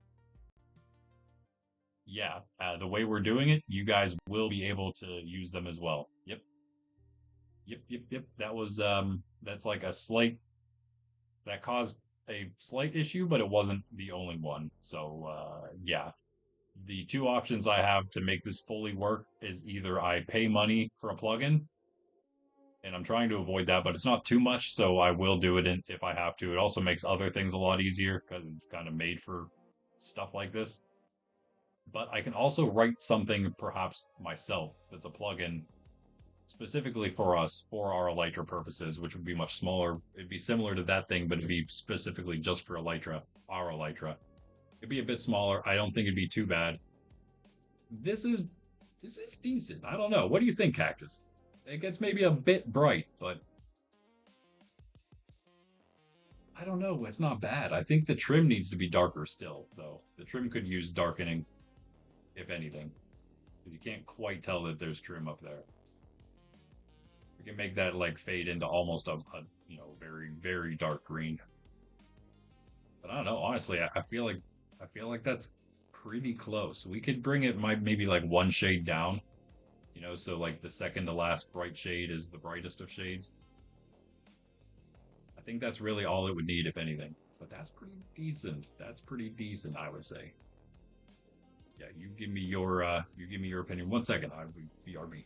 S1: Yeah, the way we're doing it, you guys will be able to use them as well. Yep. Yep. That was that's like a slight that caused a slight issue, but it wasn't the only one. So yeah. The two options I have to make this fully work is either I pay money for a plugin, and I'm trying to avoid that, but it's not too much, so I will do it if I have to. It also makes other things a lot easier because it's kind of made for stuff like this. But I can also write something perhaps myself that's a plugin specifically for us, for our Elytra purposes, which would be much smaller. It'd be similar to that thing, but it'd be specifically just for Elytra, our Elytra. It'd be a bit smaller. I don't think it'd be too bad. This is decent. I don't know. What do you think, Cactus? It gets maybe a bit bright, but I don't know. It's not bad. I think the trim needs to be darker still, though. The trim could use darkening, if anything. You can't quite tell that there's trim up there. We can make that like fade into almost a very, very dark green. But I don't know. Honestly, I feel like that's pretty close. We could bring it maybe like one shade down. So like the second to last bright shade is the brightest of shades. I think that's really all it would need, if anything. But that's pretty decent. That's pretty decent, I would say. Yeah, you give me your opinion. 1 second, I would BRB.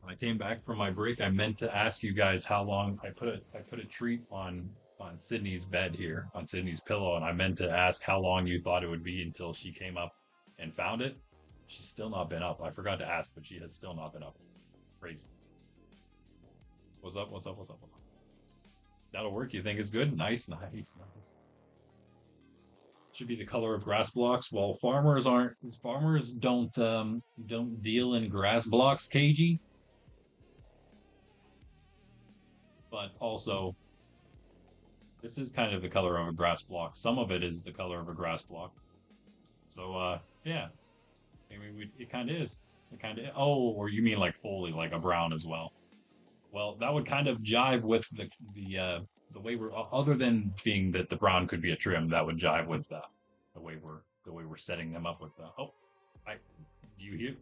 S1: When I came back from my break, I meant to ask you guys how long I put a treat on Sydney's bed here, on Sydney's pillow, and I meant to ask how long you thought it would be until she came up and found it. She's still not been up. I forgot to ask, but she has still not been up. Crazy. What's up? What's up? What's up? What's up? That'll work. You think it's good? Nice. Should be the color of grass blocks. Well, farmers don't deal in grass blocks, KG, but also this is kind of the color of a grass block. Some of it is the color of a grass block. So yeah. I mean it kind of is. It kind of oh, or you mean like fully like a brown as well. Well, that would kind of jive with the way we're other than being that the brown could be a trim, that would jive with the way we're setting them up with the oh, I do you hear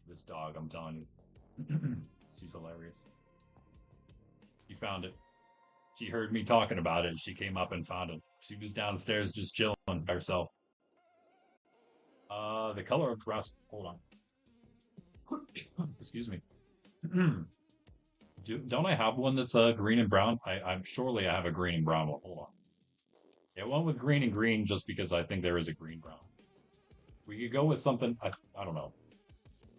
S1: this dog? I'm telling you, she's hilarious. She found it. She heard me talking about it. She came up and found it. She was downstairs just chilling by herself. The color of grass. Hold on. Excuse me. Don't I have one that's green and brown? I'm surely I have a green and brown one. Hold on. Yeah, one with green and green just because I think there is a green brown. We could go with something. I don't know.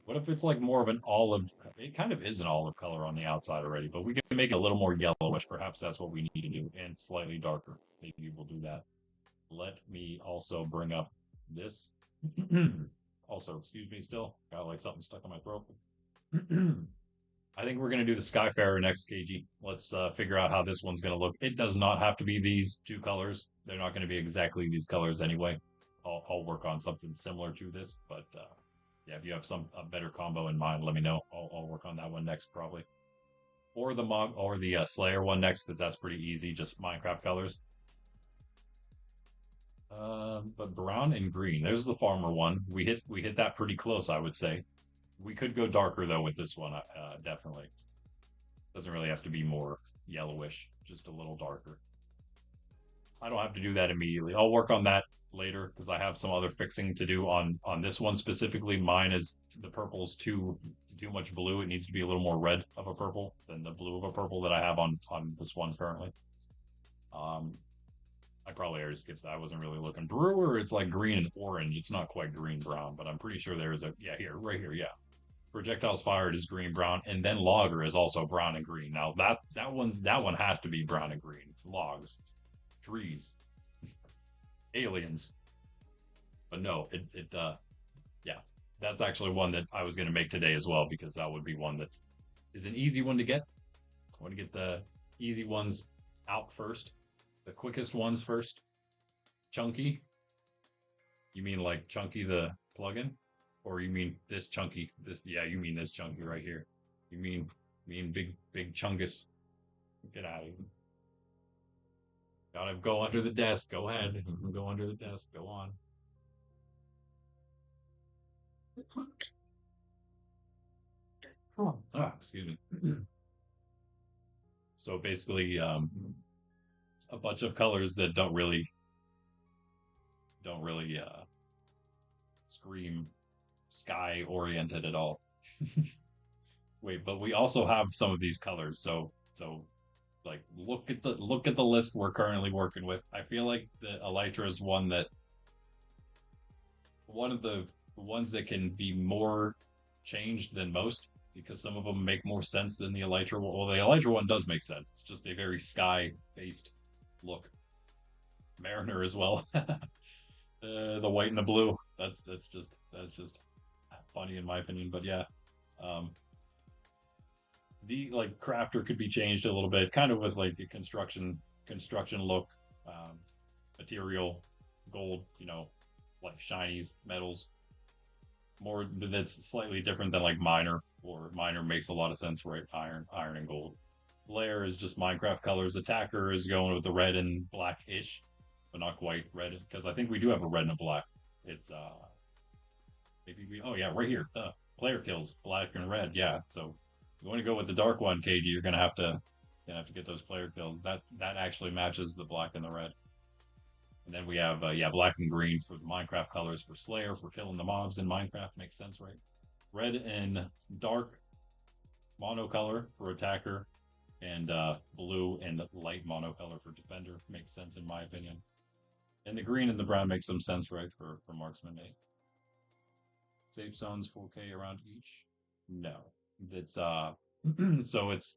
S1: What if it's like more of an olive? It kind of is an olive color on the outside already, but we can make it a little more yellowish. Perhaps that's what we need to do, and slightly darker. Maybe we'll do that. Let me also bring up this. Also, excuse me, still got like something stuck in my throat. I think we're gonna do the Skyfarer next, KG. Let's figure out how this one's gonna look. It does not have to be these two colors. They're not gonna be exactly these colors anyway. I'll work on something similar to this, but yeah, if you have a better combo in mind, let me know. I'll work on that one next probably, or the mob or the Slayer one next because that's pretty easy, just Minecraft colors. But brown and green. There's the farmer one. We hit that pretty close, I would say. We could go darker though with this one, definitely. Doesn't really have to be more yellowish, just a little darker. I don't have to do that immediately. I'll work on that later because I have some other fixing to do on this one specifically. Mine is the purple's too much blue. It needs to be a little more red of a purple than the blue of a purple that I have on this one currently. Um, I probably already skipped that. I wasn't really looking. Brewer, it's like green and orange. It's not quite green brown, but I'm pretty sure there is a yeah here right here yeah. Projectiles fired is green brown, and then logger is also brown and green. Now that one has to be brown and green. Logs, trees, aliens. But no, it yeah, that's actually one that I was gonna make today as well because that would be one that is an easy one to get. I want to get the easy ones out first, the quickest ones first. Chunky. You mean like Chunky the plugin? Or you mean this Chunky? This yeah, you mean this Chunky right here. You mean big Chungus. Get out of here. Gotta go under the desk. Go ahead. Go under the desk. Go on. Excuse me. So basically, a bunch of colors that don't really scream sky oriented at all. Wait, but we also have some of these colors. So like look at the list we're currently working with. I feel like the Elytra is one of the ones that can be more changed than most because some of them make more sense than the Elytra one. Well, the Elytra one does make sense. It's just a very sky based look. Mariner as well. The white and the blue. That's just funny in my opinion. But yeah, um, the like crafter could be changed a little bit, kind of with like the construction look, um, material, gold. Like shinies, metals. More that's slightly different than like miner, or miner makes a lot of sense, right? Iron and gold. Layer is just Minecraft colors. Attacker is going with the red and black-ish, but not quite red because I think we do have a red and a black. It's maybe we oh yeah right here. Player kills black and red. Yeah, so you want to go with the dark one, KG. You're gonna have to get those player kills. That actually matches the black and the red. And then we have yeah black and green for the Minecraft colors for Slayer for killing the mobs in Minecraft makes sense, right? Red and dark monocolor for attacker, and blue and light monocolor for defender makes sense in my opinion. And the green and the brown makes some sense, right, for marksman 8. Safe zones 4K around each. No, that's so it's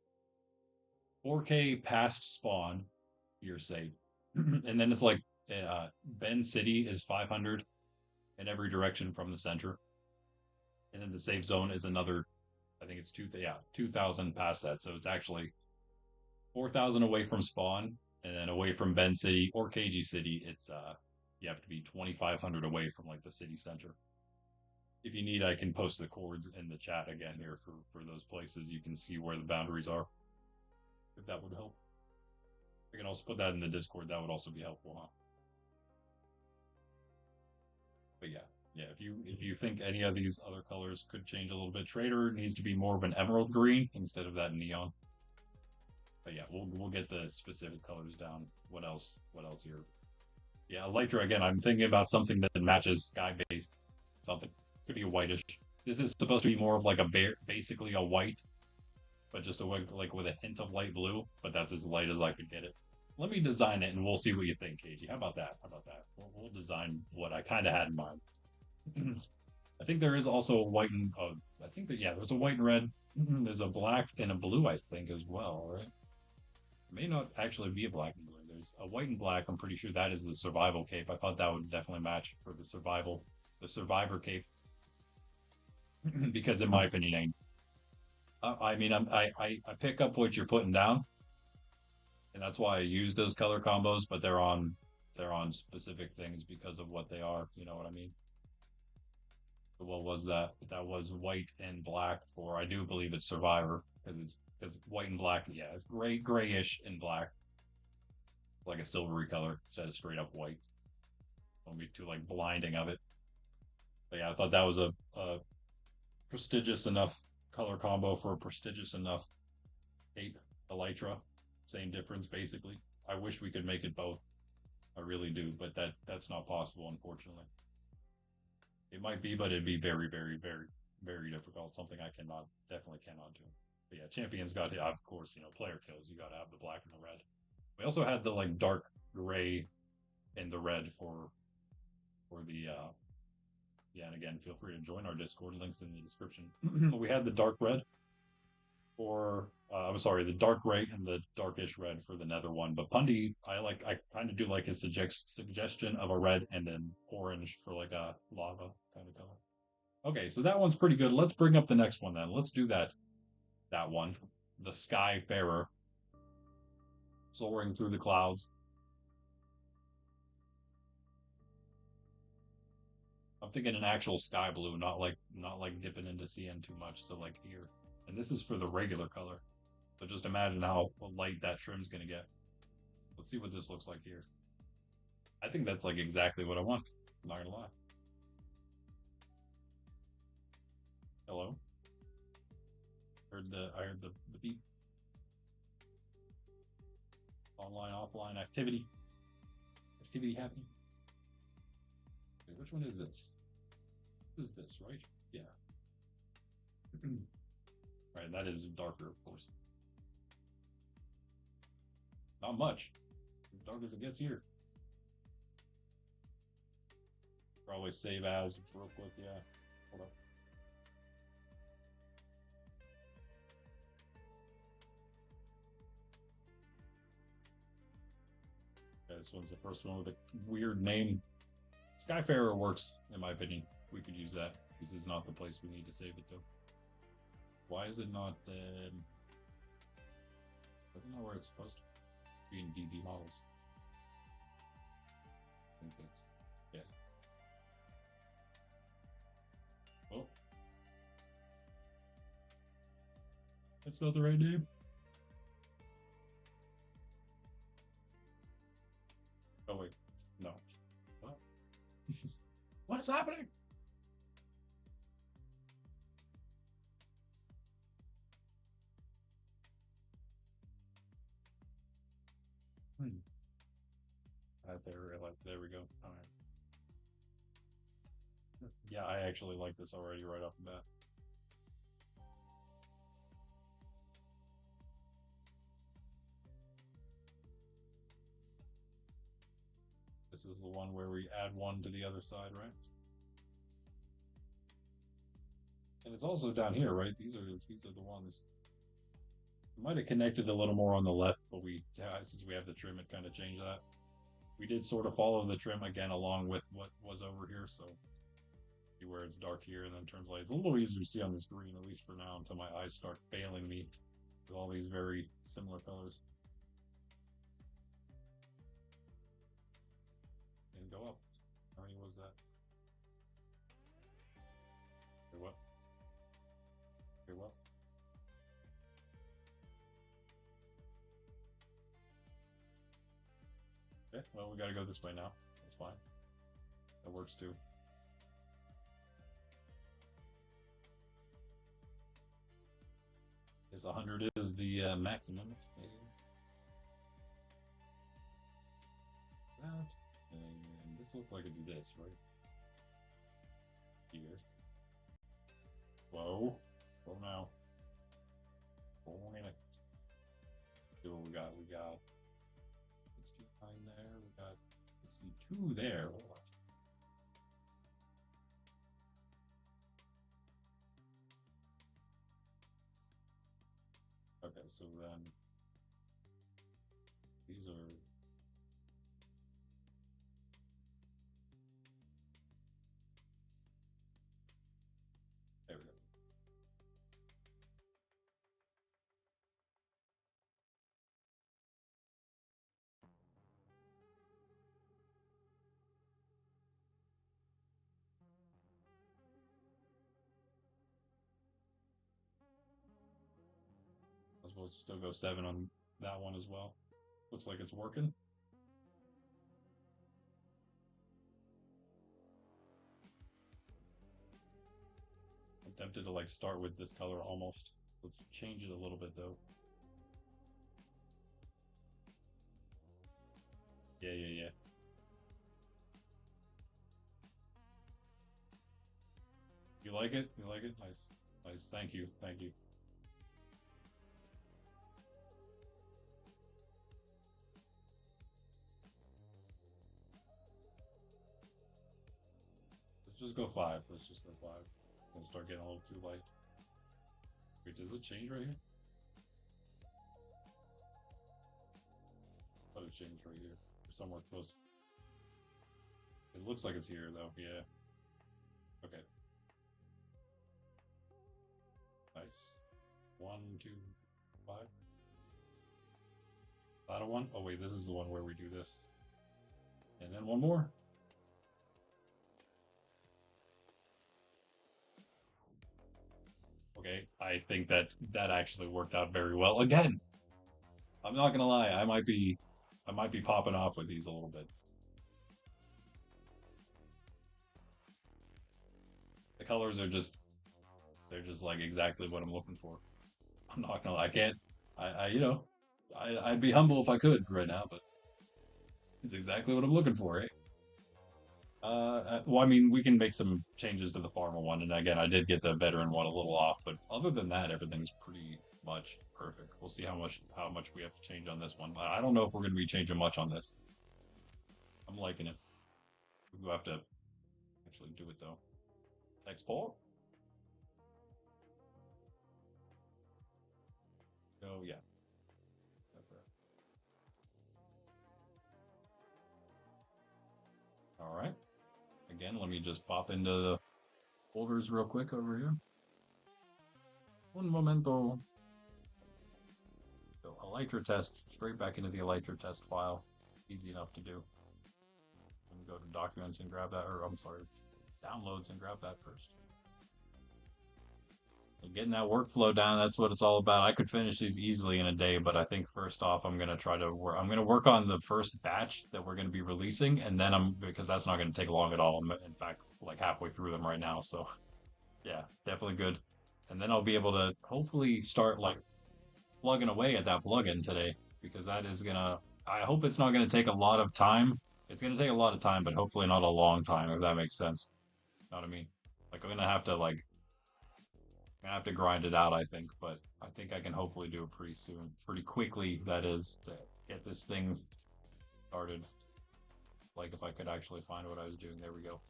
S1: 4K past spawn. You're safe, and then it's like Bend City is 500 in every direction from the center, and then the safe zone is another. I think it's 2,000 past that. So it's actually 4,000 away from spawn, and then away from Bend City or KG City, it's you have to be 2,500 away from like the city center. If you need, I can post the coords in the chat again here for those places. You can see where the boundaries are, if that would help. I can also put that in the Discord. That would also be helpful, huh? But yeah. If you think any of these other colors could change a little bit, Trader needs to be more of an emerald green instead of that neon. But yeah, we'll get the specific colors down. What else? What else here? Yeah, Elytra again. I'm thinking about something that matches sky based something. Could be a whitish. This is supposed to be more of like a basically a white, but just a like with a hint of light blue. But that's as light as I could get it. Let me design it, and we'll see what you think, KG. How about that? How about that? We'll design what I kind of had in mind. I think there is also a white and I think that yeah, there's a white and red. There's a black and a blue, I think, as well, right? It may not actually be a black and blue. There's a white and black. I'm pretty sure that is the survival cape. I thought that would definitely match for the survivor cape, because in my opinion, I mean, I pick up what you're putting down, and that's why I use those color combos. But they're on specific things because of what they are. You know what I mean? So what was that? That was white and black for I do believe it's Survivor because white and black, yeah, it's grayish and black, like a silvery color instead of straight up white. Don't be too like blinding of it. But yeah, I thought that was a prestigious enough color combo for a prestigious enough ape elytra. Same difference basically. I wish we could make it both. I really do, but that's not possible, unfortunately. It might be, but it'd be very, very, very, very difficult. Something I definitely cannot do. But yeah, champions got to, of course, player kills. You got to have the black and the red. We also had the like dark gray and the red for the yeah. And again, feel free to join our Discord. Links in the description. We had the dark red for I'm sorry, the dark gray and the darkish red for the nether one. But Pundy, I kind of do like his suggestion of a red and an orange for like a lava kind of color. Okay, so that one's pretty good. Let's bring up the next one then. Let's do that one. The Skyfarer soaring through the clouds. I'm thinking an actual sky blue, not like dipping into CN too much. So like here. And this is for the regular color. So just imagine how light that trim's going to get. Let's see what this looks like here. I think that's like exactly what I want. I'm not going to lie. Hello? I heard the beep. Online, offline activity. Activity happening. Okay, which one is this? This is this, right? Yeah. Right, that is darker, of course. Not much. As dark as it gets here. Probably save as real quick, yeah. Hold up. Okay, this one's the first one with a weird name. Skyfarer works, in my opinion. We could use that. This is not the place we need to save it, though. Why is it not? I don't know where it's supposed to be in DB models. I think that's, yeah. Oh, that's not the right name. Oh wait, no. What? What is happening? There we go. All right. Yeah, I actually like this already right off the bat. This is the one where we add one to the other side, right? And it's also down here, right? These are the ones. We might have connected a little more on the left, but since we have the trim, it kind of changed that. We did sort of follow the trim again along with what was over here, so see where it's dark here and then turns light. It's a little easier to see on this green, at least for now, until my eyes start failing me with all these very similar colors. And go up. How many was that? Okay, what? Okay, what? Okay, well, we gotta go this way now. That's fine. That works too. Guess 100 is the maximum. That, and this looks like it's this, right? Here. Whoa. Whoa now. Whoa minute. See what we got. We got 69 there. We got 62 there. Okay, so then these are there we go. I suppose still go 7 on that one as well. Looks like it's working. I'm tempted to like start with this color almost. Let's change it a little bit though. Yeah, yeah, yeah. You like it? You like it? Nice. Nice. Thank you. Thank you. Let's just go 5. Let's just go 5. Gonna start getting a little too light. Wait, does it change right here? I thought it changed right here. Or somewhere close. It looks like it's here though. Yeah. Okay. Nice. 1, 2, 5. That a one? Oh wait, this is the one where we do this. And then one more. Okay, I think that that actually worked out very well. Again, I'm not gonna lie, I might be popping off with these a little bit. The colors are just they're just like exactly what I'm looking for. I'm not gonna lie, I can't I you know, I'd be humble if I could right now, but it's exactly what I'm looking for, eh? Well, I mean, we can make some changes to the farmer one, and again, I did get the veteran one a little off, but other than that, everything's pretty much perfect. We'll see how much we have to change on this one. I don't know if we're going to be changing much on this. I'm liking it. We'll have to actually do it though. Export. Oh yeah. All right. Again, let me just pop into the folders real quick over here. Un momento. So Elytra test, straight back into the Elytra test file. Easy enough to do. Let me go to documents and grab that, or I'm sorry, downloads and grab that first. And getting that workflow down, that's what it's all about. I could finish these easily in a day, but I think first off, I'm gonna try to work. I'm gonna work on the first batch that we're gonna be releasing, and then because that's not gonna take long at all. I'm in fact like halfway through them right now, so yeah, definitely good. And then I'll be able to hopefully start like plugging away at that plugin today because that is gonna. I hope it's not gonna take a lot of time. It's gonna take a lot of time, but hopefully not a long time, if that makes sense. You know what I mean? Like I'm gonna have to like I have to grind it out, I think, but I think I can hopefully do it pretty soon, pretty quickly. That is to get this thing started. Like if I could actually find what I was doing. There we go.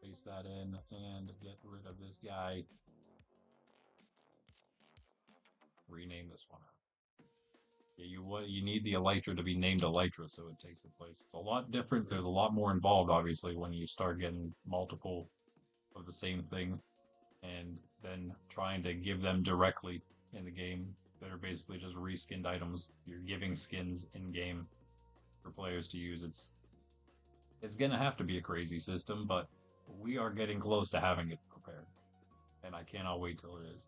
S1: Paste that in and get rid of this guy. rename this one. Yeah, you need the Elytra to be named Elytra, so it takes its place. It's a lot different. There's a lot more involved, obviously, when you start getting multiple of the same thing, and then trying to give them directly in the game that are basically just reskinned items. You're giving skins in game for players to use. It's gonna have to be a crazy system, but we are getting close to having it prepared, and I cannot wait till it is.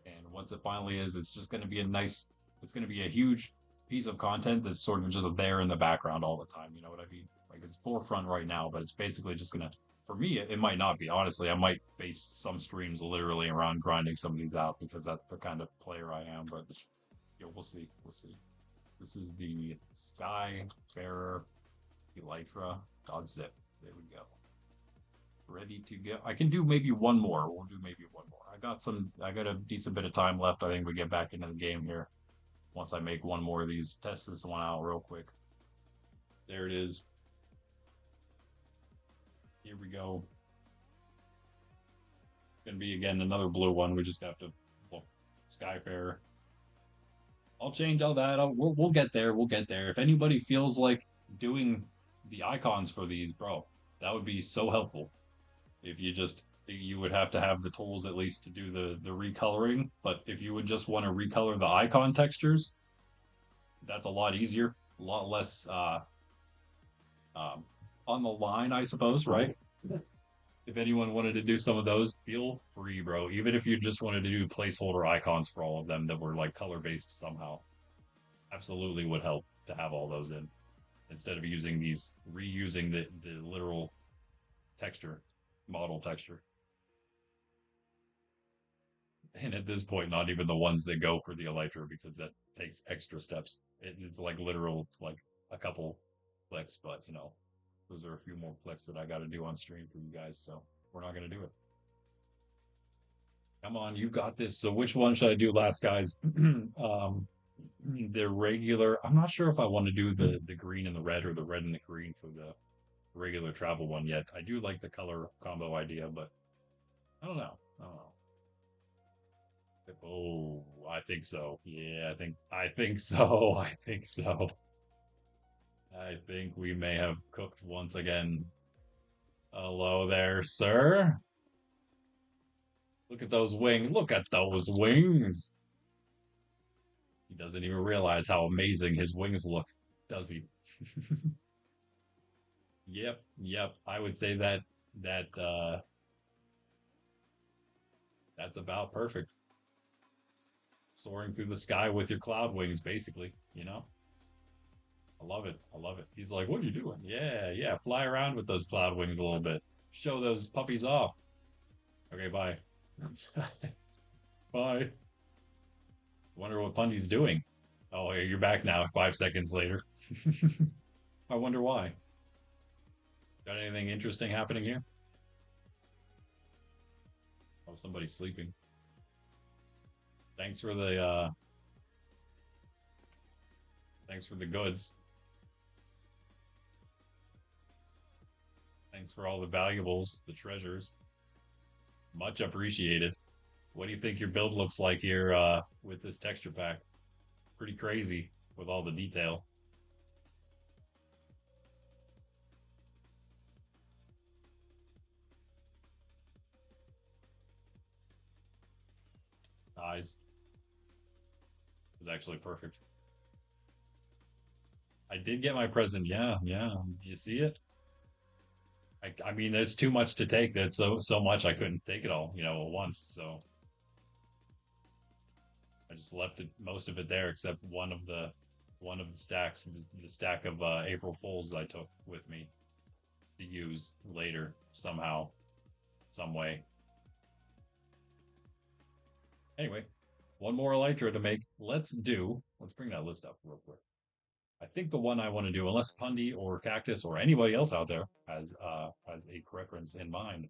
S1: And once it finally is, it's just gonna be it's gonna be a huge piece of content that's sort of just there in the background all the time. You know what I mean? Like it's forefront right now, but it's basically just gonna. For me, it might not be. Honestly, I might base some streams literally around grinding some of these out because that's the kind of player I am. But yeah, we'll see. We'll see. This is the Skyfarer Elytra.zip. There we go. Ready to go. I can do maybe one more. We'll do maybe one more. I got a decent bit of time left. I think we get back into the game here. Once I make one more of these, test this one out real quick. There it is. Here we go. Gonna be again another blue one. We just have to look Skyfarer. I'll change all that. We'll get there. We'll get there. If anybody feels like doing the icons for these, bro, that would be so helpful. If you would have to have the tools at least to do the recoloring. But if you would just want to recolor the icon textures, that's a lot easier, a lot less on the line, I suppose, right? If anyone wanted to do some of those, feel free, bro. Even if you just wanted to do placeholder icons for all of them that were like color based somehow, absolutely would help to have all those in instead of reusing the literal texture, model texture. And at this point, not even the ones that go for the Elytra because that takes extra steps. It's like literal, like a couple clicks, but you know, those are a few more clicks that I got to do on stream for you guys, so we're not going to do it. Come on, you got this. So which one should I do last, guys? The regular. I'm not sure if I want to do the green and the red or the red and the green for the regular travel one yet. I do like the color combo idea, but I don't know. I don't know. Oh, I think so. Yeah, I think so. I think so. I think we may have cooked once again. Hello there, sir. Look at those wings. Look at those wings. He doesn't even realize how amazing his wings look, does he? Yep, yep. I would say that that's about perfect. Soaring through the sky with your cloud wings, basically, you know? I love it. I love it. He's like, what are you doing? Yeah, yeah. Fly around with those cloud wings a little bit. Show those puppies off. Okay, bye. Bye. Wonder what Pundy's doing. Oh, hey, you're back now, 5 seconds later. I wonder why. Got anything interesting happening here? Oh, somebody's sleeping. Thanks for the goods. Thanks for all the valuables, the treasures. Much appreciated. What do you think your build looks like here with this texture pack? Pretty crazy with all the detail. Eyes. It was actually perfect. I did get my present. Yeah, yeah. Do you see it? I mean, there's too much to take. That's so much I couldn't take it all, you know, at once. So I just left it most of it there, except one of the stacks, the stack of April Fools I took with me to use later somehow, some way. Anyway, one more Elytra to make. Let's bring that list up real quick. I think the one I want to do, unless Pundy or Cactus or anybody else out there has a preference in mind.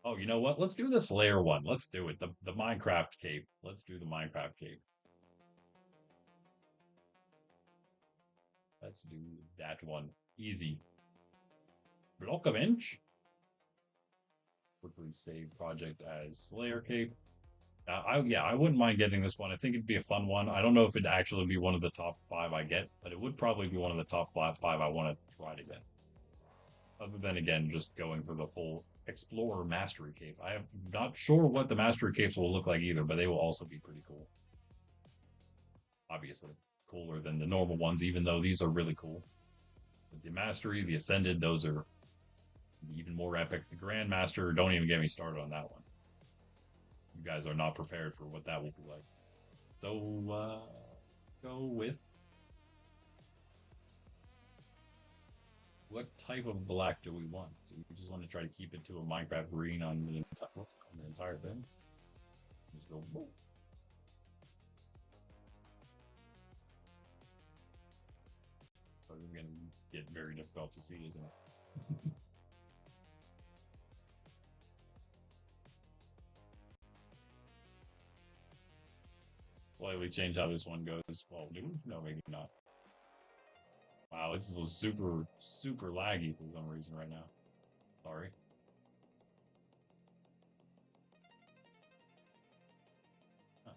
S1: Oh, you know what? Let's do the Slayer one. Let's do it. The Minecraft cape. Let's do the Minecraft cape. Let's do that one. Easy. Block of inch. Quickly save project as Slayer cape. Yeah, I wouldn't mind getting this one. I think it'd be a fun one. I don't know if it'd actually be one of the top five I get, but it would probably be one of the top five I want to try to get. Other than again, just going for the full Explorer Mastery Cape. I am not sure what the Mastery Capes will look like either, but they will also be pretty cool. Obviously, cooler than the normal ones, even though these are really cool. But the Mastery, the Ascended, those are even more epic. The Grandmaster, don't even get me started on that one. You guys are not prepared for what that will be like. So, go with what type of black do we want? Do we just want to try to keep it to a Minecraft green on the entire thing? Just go. Whoa. So this is going to get very difficult to see, isn't it? Slightly change how this one goes. Well, do we? No, maybe not. Wow, this is super, super laggy for some reason right now. Sorry. Huh.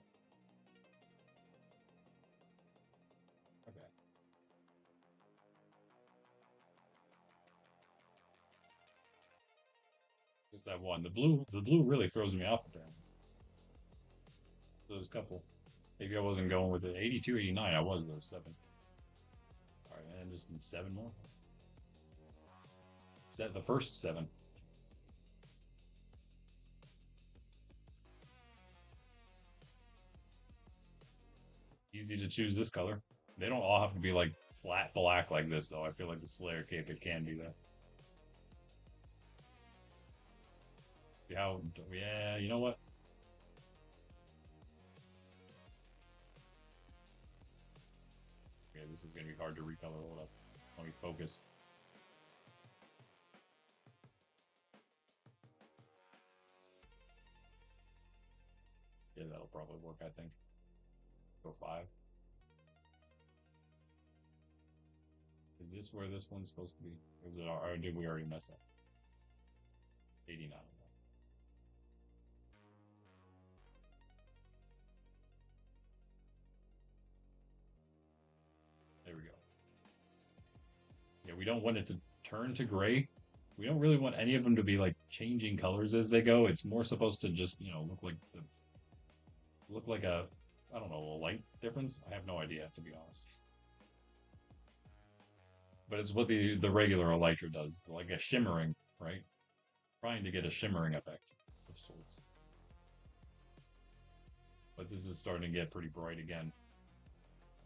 S1: Okay. Just that one. The blue really throws me off apparently. Those couple. Maybe I wasn't going with it. 82, 89, I was though, seven. Alright, and just need seven more. Set the first seven. Easy to choose this color. They don't all have to be like flat black like this though. I feel like the Slayer cape it can be that. See how yeah, you know what? Okay, this is gonna be hard to recolor. Hold up. Let me focus. Yeah, that'll probably work, I think. Go five. Is this where this one's supposed to be? Or did we already mess up? 89. There we go. Yeah, we don't want it to turn to gray. We don't really want any of them to be like changing colors as they go. It's more supposed to just, look like a I don't know, a light difference. I have no idea to be honest. But it's what the regular Elytra does, like a shimmering, right? Trying to get a shimmering effect of sorts. But this is starting to get pretty bright again.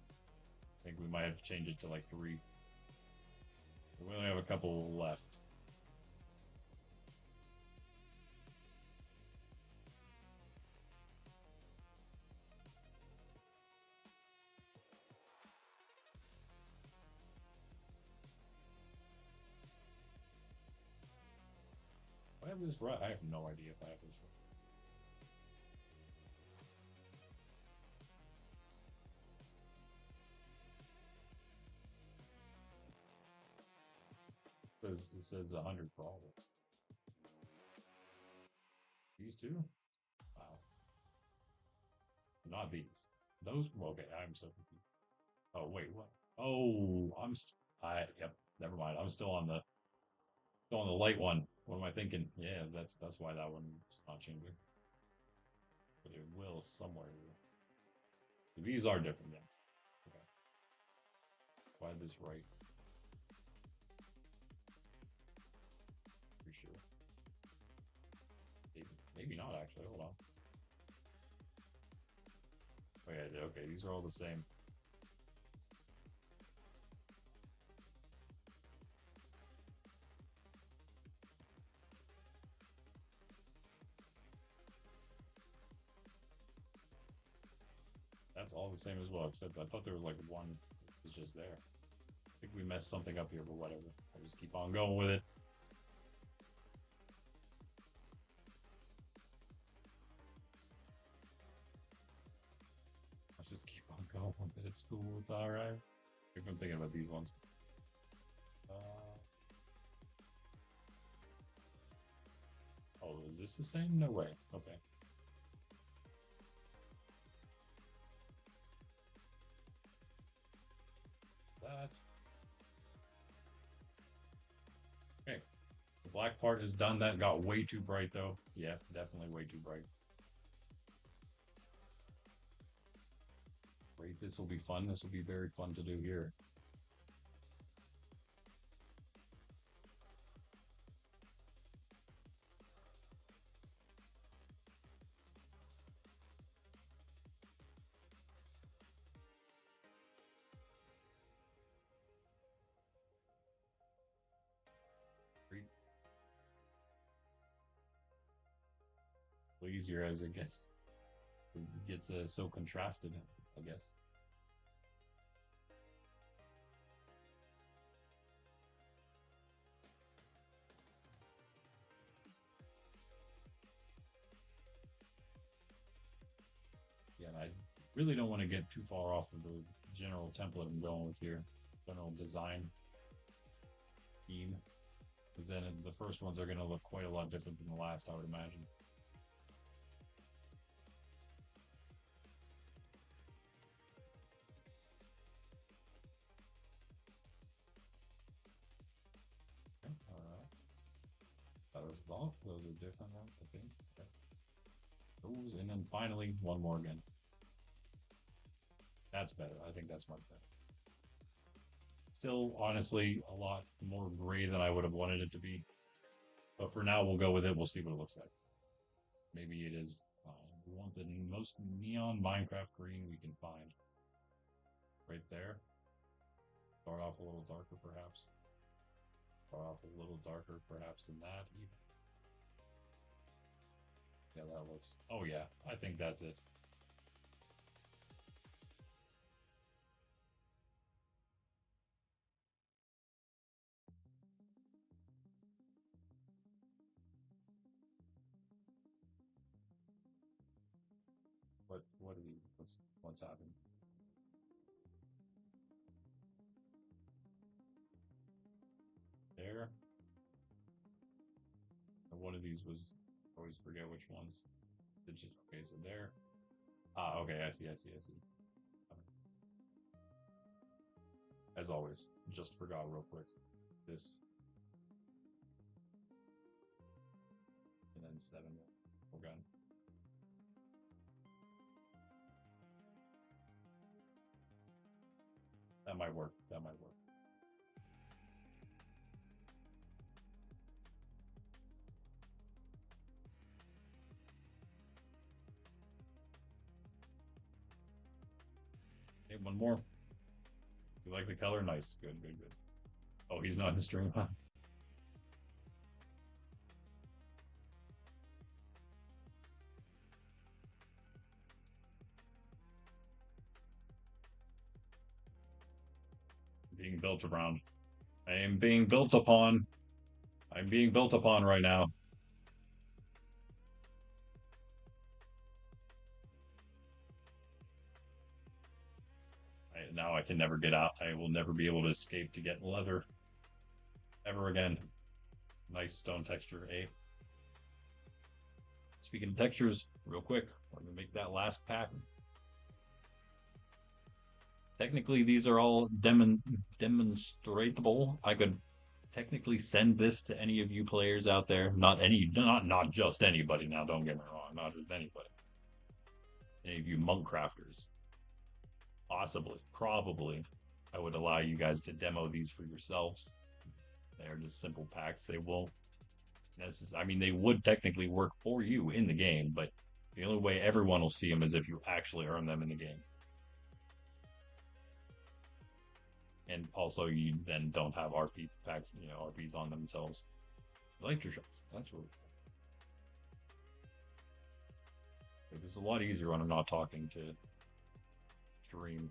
S1: I think we might have to change it to like three. We only have a couple left. I have this right. I have no idea if I have this right. It says 100 for all of us. These two? Wow. Not these. Those? Well, okay, I'm so confused. Oh, wait, what? Oh, yep, never mind. I'm still on the light one. What am I thinking? Yeah, that's why that one's not changing. But it will somewhere. These are different then. Okay. Why this right? Pretty sure. Maybe not actually. Hold on. Oh yeah, okay, these are all the same. That's all the same as well, except I thought there was like one that was just there. I think we messed something up here, but whatever. I'll just keep on going with it. Let's just keep on going with it. It's cool. It's all right. If I'm thinking about these ones. Oh, is this the same? No way. Okay. black part is done. That got way too bright though. Yeah, definitely way too bright. Great, this will be fun. This will be very fun to do here. Great. Easier as it gets so contrasted, I guess. Yeah, and I really don't want to get too far off of the general template I'm going with here, general design theme, because then the first ones are going to look quite a lot different than the last, I would imagine. Okay, all right. That was all. Those are different ones, I think. Okay. Those, and then finally one more again. That's better. I think that's much better. Still, honestly, a lot more gray than I would have wanted it to be. But for now, we'll go with it. We'll see what it looks like. Maybe it is. We want the most neon Minecraft green we can find. Right there. Start off a little darker, perhaps. Start off a little darker, perhaps, than that, even. Yeah, that looks... Oh, yeah. I think that's it. What are we... What's happening? There. And one of these was... I always forget which ones. It's just... Okay, so there. Ah, okay, I see. As always, just forgot real quick. This. And then 7. We're done. That might work. That might work. Okay, one more. You like the color? Nice. Good. Oh, he's not in the stream, huh? Being built around. I am being built upon. I'm being built upon right now. Now I can never get out. I will never be able to escape to get leather ever again. Nice stone texture, eh? Speaking of textures, real quick, let me make that last pack. Technically, these are all demonstratable. I could technically send this to any of you players out there. Not just anybody. Now, don't get me wrong, not just anybody. Any of you Monkcrafters. Possibly, probably, I would allow you guys to demo these for yourselves. They're just simple packs. They won't I mean, they would technically work for you in the game, but the only way everyone will see them is if you actually earn them in the game. And also, you then don't have RP packs, RPs on themselves. Elytra shots. That's really cool. This is a lot easier when I'm not talking to stream.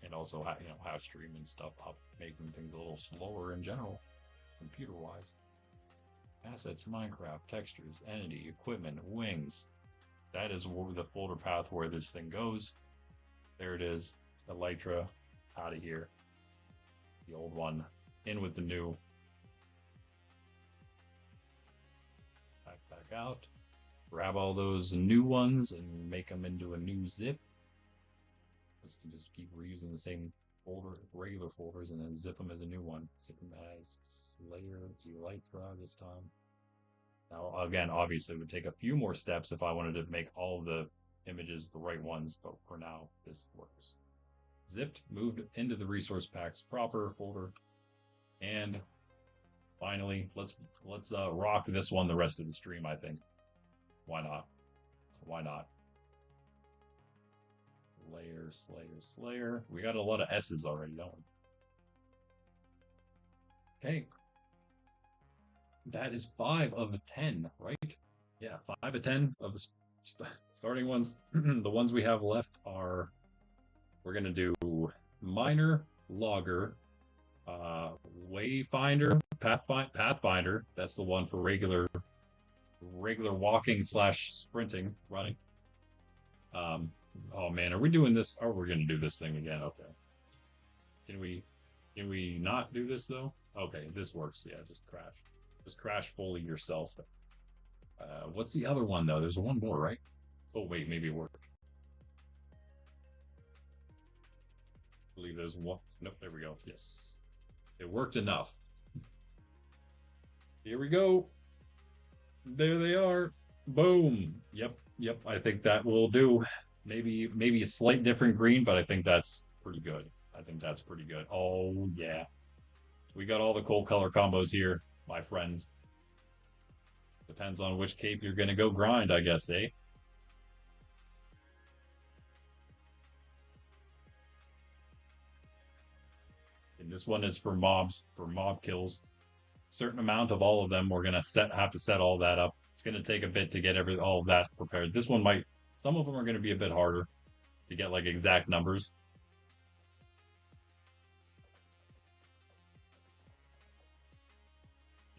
S1: And also, have streaming stuff up, making things a little slower in general, computer-wise. Assets, Minecraft, textures, entity, equipment, wings. That is the folder path where this thing goes. There it is. Elytra, out of here. The old one, in with the new. Back out. Grab all those new ones and make them into a new zip. Just keep reusing the same folder, regular folders, and then zip them as a new one. Zip them as Slayer Elytra this time. Now, again, obviously, it would take a few more steps if I wanted to make all of the images the right ones, but for now, this works. Zipped, moved into the resource packs proper folder, and finally, let's rock this one the rest of the stream. I think. Why not? Why not? Slayer, Slayer, Slayer. We got a lot of S's already, don't we? Okay. That is 5 of 10, right? Yeah, 5 of 10 of the starting ones. The ones we have left are, we're going to do Miner, Logger, Wayfinder, Pathfinder. That's the one for regular walking / sprinting, running. Oh man, are we doing this? Oh, we're gonna do this thing again. Okay. Can we not do this though? Okay, this works. Yeah, just crash. Just crash fully yourself. What's the other one though? There's one more, right? Oh wait, maybe it worked. I believe there's one. Nope, there we go. Yes. It worked enough. Here we go. There they are. Boom. Yep. I think that will do. Maybe a slight different green, but I think that's pretty good. Oh yeah. We got all the cool color combos here, my friends. Depends on which cape you're gonna go grind, I guess, eh? And this one is for mobs, for mob kills. Certain amount of all of them, we're gonna have to set all that up. It's gonna take a bit to get all of that prepared. This one might, some of them are gonna be a bit harder to get like exact numbers.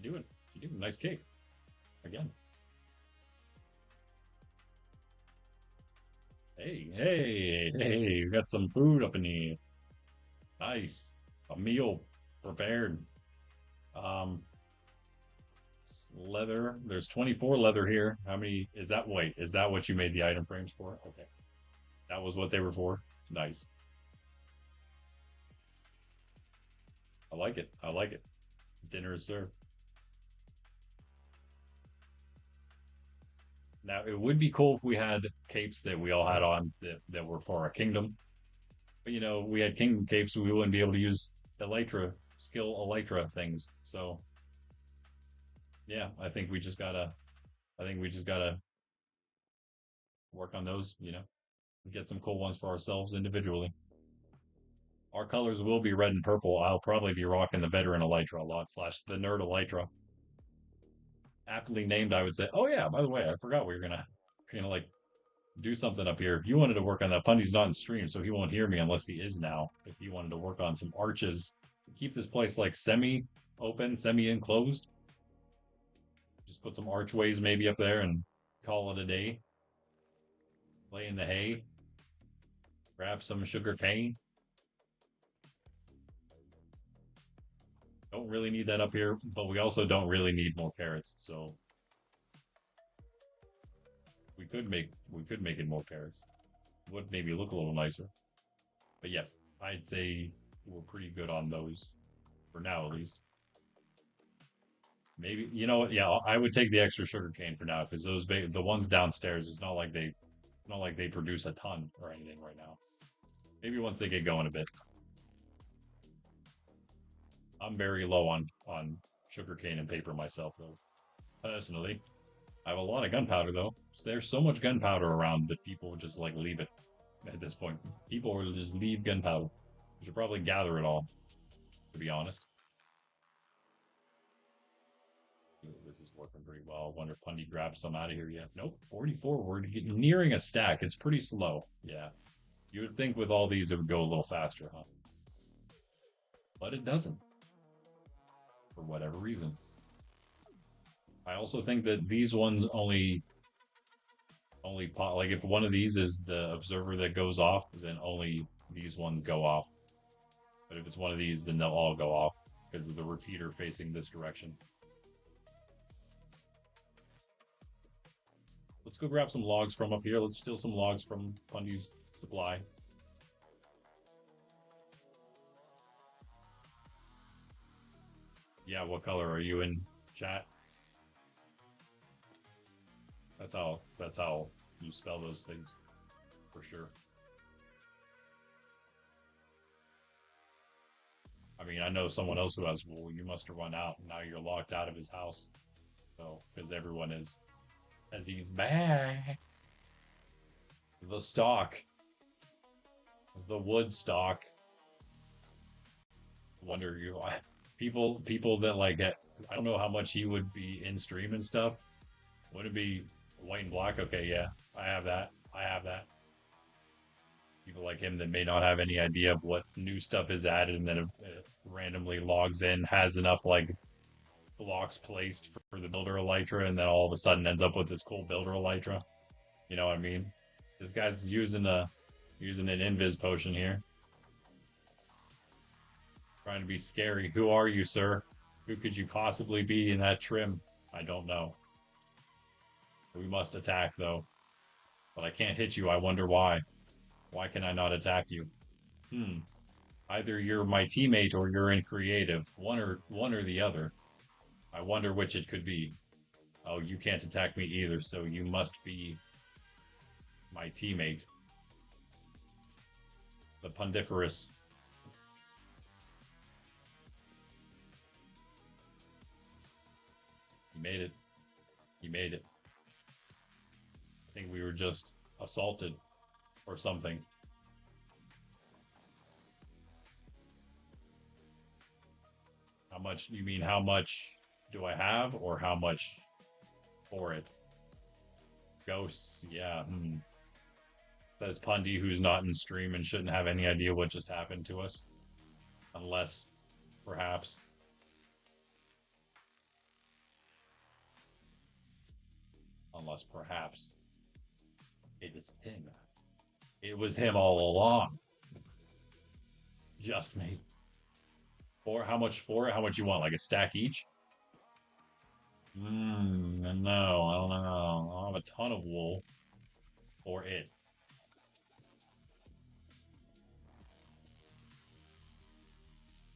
S1: You're doing a nice cake. Again. Hey, we got some food up in here. Nice. A meal prepared. Leather. There's 24 leather here. How many is that? Wait, is that what you made the item frames for? Okay. That was what they were for. Nice. I like it. Dinner is served. Now, it would be cool if we had capes that we all had on that were for our kingdom. But, we had kingdom capes, we wouldn't be able to use Elytra things. So, yeah, I think we just gotta work on those, get some cool ones for ourselves individually. Our colors will be red and purple. I'll probably be rocking the veteran Elytra a lot / the nerd Elytra. Aptly named, I would say. Oh yeah, by the way, I forgot we were gonna like do something up here. If you wanted to work on that, Pundy's not in stream, so he won't hear me unless he is now. If you wanted to work on some arches, keep this place like semi-open, semi-enclosed. Just put some archways maybe up there and call it a day. Lay in the hay. Grab some sugar cane. Don't really need that up here, but we also don't really need more carrots, so we could make it more carrots. Would maybe look a little nicer. But yeah, I'd say we're pretty good on those for now at least. Maybe yeah, I would take the extra sugar cane for now because the ones downstairs, it's not like they produce a ton or anything right now. Maybe once they get going a bit. I'm very low on sugarcane and paper myself, though. Personally, I have a lot of gunpowder, though. So there's so much gunpowder around that people just like leave it at this point. People will just leave gunpowder. You should probably gather it all, to be honest. This is working pretty well. I wonder if Pundy grabbed some out of here yet. Nope, 44. We're nearing a stack. It's pretty slow. Yeah. You would think with all these it would go a little faster, huh? But it doesn't. For whatever reason. I also think that these ones only pop, like if one of these is the observer that goes off, then only these ones go off. But if it's one of these, then they'll all go off because of the repeater facing this direction. Let's go grab some logs from up here. Let's steal some logs from Pundy's supply. Yeah, what color are you in, chat? That's how you spell those things for sure. I mean, I know someone else who has wool. You must have run out. And now you're locked out of his house. So, because everyone is, as he's back. The stock, the wood stock. Wonder you, people that like get. I don't know how much he would be in stream and stuff. Would it be white and black? Okay, yeah, I have that. I have that. People like him that may not have any idea of what new stuff is added and then randomly logs in, has enough like blocks placed for the builder elytra, and then all of a sudden ends up with this cool builder elytra. You know what I mean? This guy's using an invis potion here, trying to be scary. Who are you, sir? Who could you possibly be in that trim? I don't know. We must attack though, but I can't hit you. I wonder why. Why can I not attack you? Hmm. Either you're my teammate or you're in creative. One or the other. I wonder which it could be. Oh, you can't attack me either, so you must be my teammate. The Pondiferous. He made it. He made it. I think we were just assaulted or something. How much? You mean how much do I have or how much for it? Ghosts, yeah. Says Pundi, who's not in stream and shouldn't have any idea what just happened to us. Unless, perhaps. Unless, perhaps, it was him. It was him all along. Just me. For how much for it? How much you want? Like a stack each? No, I don't know. I don't have a ton of wool for it.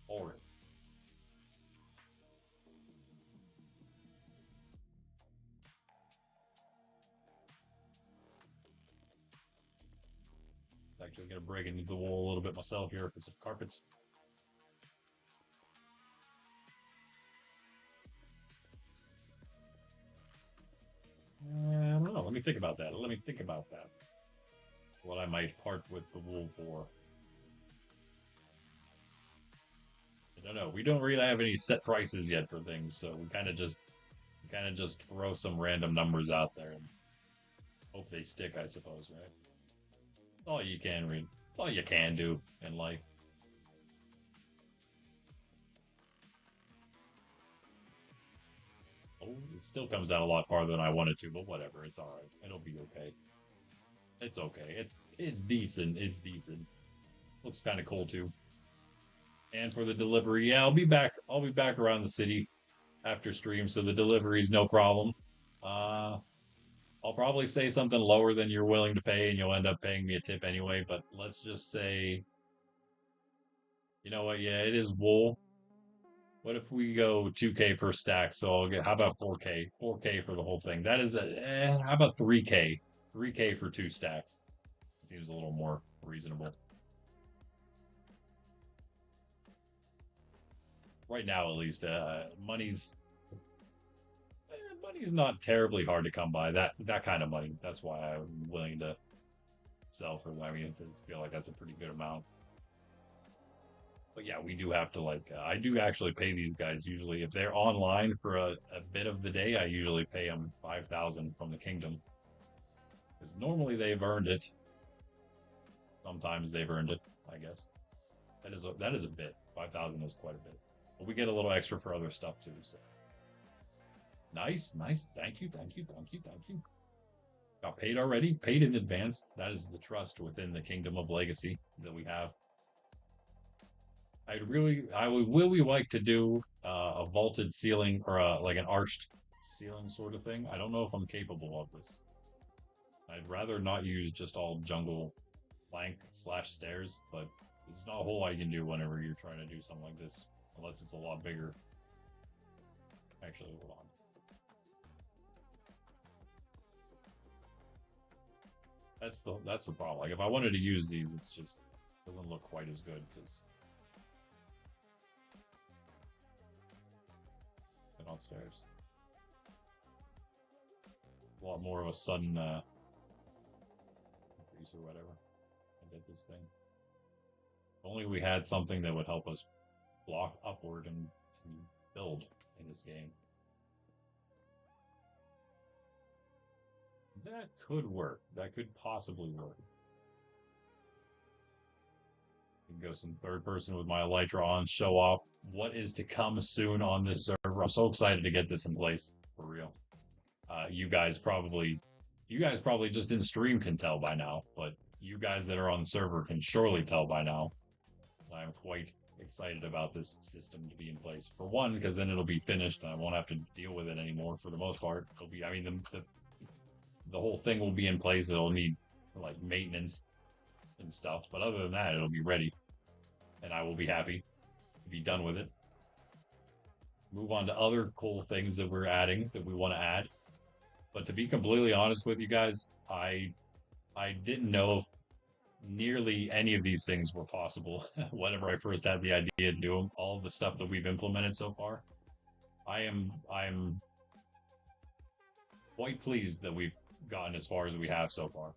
S1: For it. Actually gonna break into the wool a little bit myself here for some carpets. I don't know. Let me think about that. Let me think about that. What I might part with the wool for. I don't know. We don't really have any set prices yet for things, so we kind of just throw some random numbers out there and hope they stick, I suppose, right? That's all you can read. It's all you can do in life. Oh, it still comes out a lot farther than I wanted to, but whatever. It's all right. It'll be okay. It's okay. It's decent. It's decent. Looks kind of cool too. And for the delivery, yeah, I'll be back. I'll be back around the city after stream, so the delivery's no problem. Uh, I'll probably say something lower than you're willing to pay, and you'll end up paying me a tip anyway. But let's just say, you know what? Yeah, it is wool. What if we go 2K per stack? So I'll get, how about 4K? 4K for the whole thing. That is how about 3K? 3K for 2 stacks. Seems a little more reasonable. Right now, at least, money's not terribly hard to come by. That kind of money. That's why I'm willing to sell for. I mean, I feel like that's a pretty good amount. But yeah, we do have to like. I do actually pay these guys usually if they're online for a bit of the day. I usually pay them 5,000 from the kingdom because normally they've earned it. Sometimes they've earned it. I guess that is a bit. 5,000 is quite a bit. But we get a little extra for other stuff too. So nice, nice. Thank you, thank you, thank you, thank you. Got paid already. Paid in advance. That is the trust within the kingdom of legacy that we have. I would really like to do a vaulted ceiling or like an arched ceiling sort of thing. I don't know if I'm capable of this. I'd rather not use just all jungle plank slash stairs, but there's not a whole lot you can do whenever you're trying to do something like this, unless it's a lot bigger. Actually, hold on. That's the problem. Like if I wanted to use these, it's just doesn't look quite as good because they're downstairs. A lot more of a sudden increase or whatever. I did this thing. If only we had something that would help us block upward and build in this game. That could work. That could possibly work. I can go some third person with my Elytra on, show off what is to come soon on this server. I'm so excited to get this in place for real. You guys probably just in stream can tell by now, but you guys that are on the server can surely tell by now. I'm quite excited about this system to be in place. For one, because then it'll be finished and I won't have to deal with it anymore for the most part. It'll be, I mean, the whole thing will be in place. It'll need like maintenance and stuff, but other than that, it'll be ready, and I will be happy to be done with it. Move on to other cool things that we're adding that we want to add. But to be completely honest with you guys, I didn't know if nearly any of these things were possible whenever I first had the idea to do them. All of the stuff that we've implemented so far, I am quite pleased that we've gotten as far as we have so far.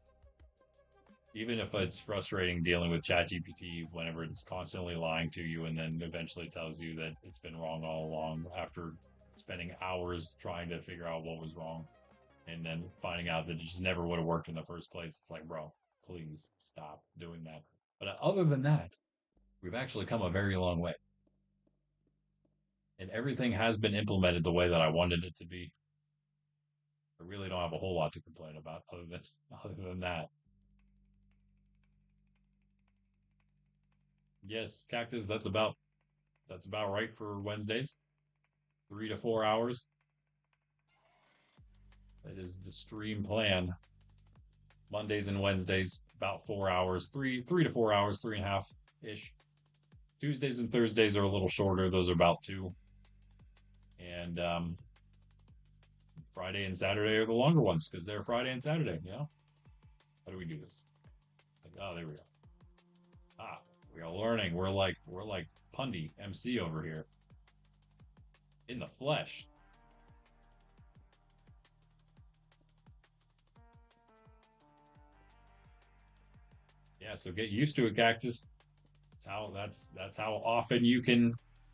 S1: Even if it's frustrating dealing with ChatGPT whenever it's constantly lying to you and then eventually tells you that it's been wrong all along after spending hours trying to figure out what was wrong and then finding out that it just never would have worked in the first place. It's like, bro, please stop doing that. But other than that, we've actually come a very long way. And everything has been implemented the way that I wanted it to be. I really don't have a whole lot to complain about other than that. Yes, Cactus, that's about right for Wednesdays. 3 to 4 hours. That is the stream plan. Mondays and Wednesdays, about 4 hours, 3 to 4 hours, 3.5-ish. Tuesdays and Thursdays are a little shorter. Those are about 2. And Friday and Saturday are the longer ones because they're Friday and Saturday, you know? How do we do this? Oh, there we go. Ah, we are learning. We're like Pundy MC over here. In the flesh. Yeah, so get used to it, Cactus. That's how often you can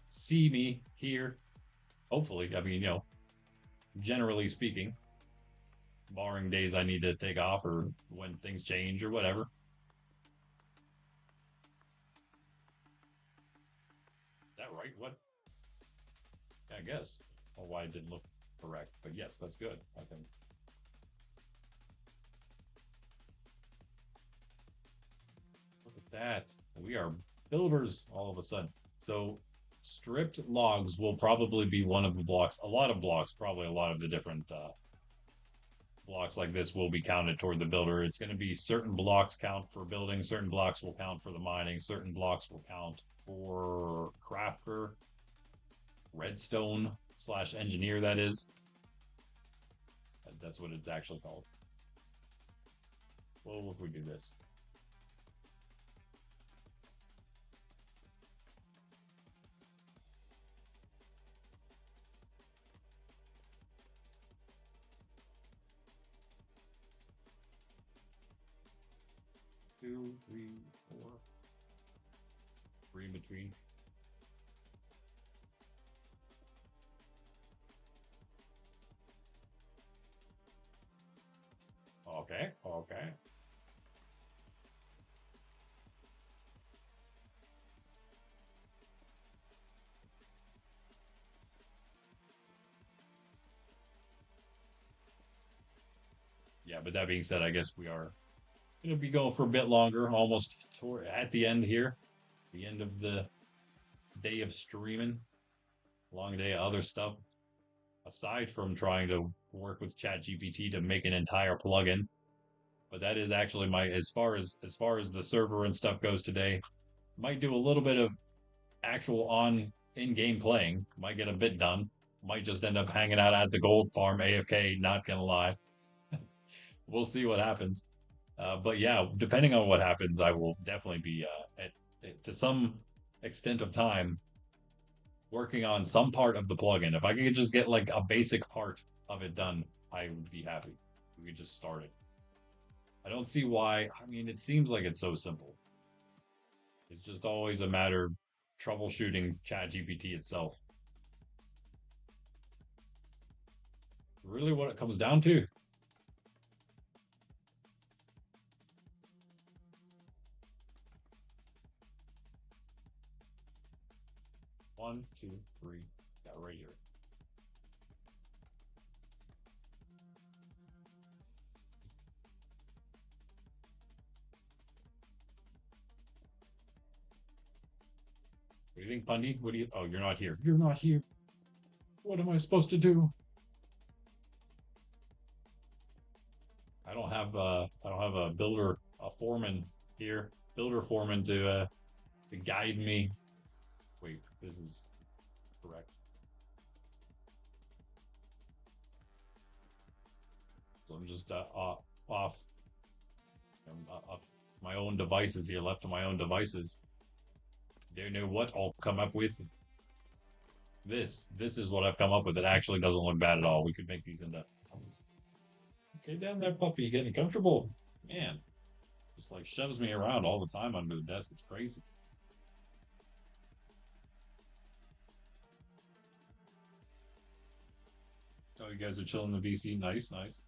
S1: see me here. Hopefully, I mean, you know, generally speaking, barring days I need to take off or when things change or whatever. Is that right? What? Yeah, I guess. Well, why it didn't look correct, but yes, that's good, I think. Look at that. We are builders all of a sudden. So stripped logs will probably be one of the blocks. A lot of blocks, probably a lot of the different blocks like this will be counted toward the builder. It's going to be certain blocks count for building, certain blocks will count for the mining, certain blocks will count for crafter, redstone / engineer, that is. That's what it's actually called. Well, if we do this. Two, three, four. 3 in between. Okay, okay. Yeah, but that being said, I guess we are going to be going for a bit longer, almost at the end here. The end of the day of streaming. Long day of other stuff. Aside from trying to work with ChatGPT to make an entire plugin. But that is actually my as far as the server and stuff goes today. Might do a little bit of actual in-game playing. Might get a bit done. Might just end up hanging out at the gold farm AFK, not gonna lie. We'll see what happens. But yeah, depending on what happens, I will definitely be to some extent of time working on some part of the plugin. If I could just get like a basic part of it done, I would be happy. We could just start it. I don't see why. I mean, it seems like it's so simple. It's just always a matter of troubleshooting ChatGPT itself. Really, what it comes down to. One, two, three. Got right here. What do you think, Bundy? What do you? Oh, you're not here. You're not here. What am I supposed to do? I don't have a builder, a foreman here, builder foreman to guide me. Wait, this is correct. So I'm just off my own devices here, left to my own devices. Don't know what I'll come up with. This is what I've come up with. It actually doesn't look bad at all. We could make these into. Okay, down there, puppy, you getting comfortable? Man, just like shoves me around all the time under the desk. It's crazy. Oh, you guys are chilling in the VC. Nice, nice.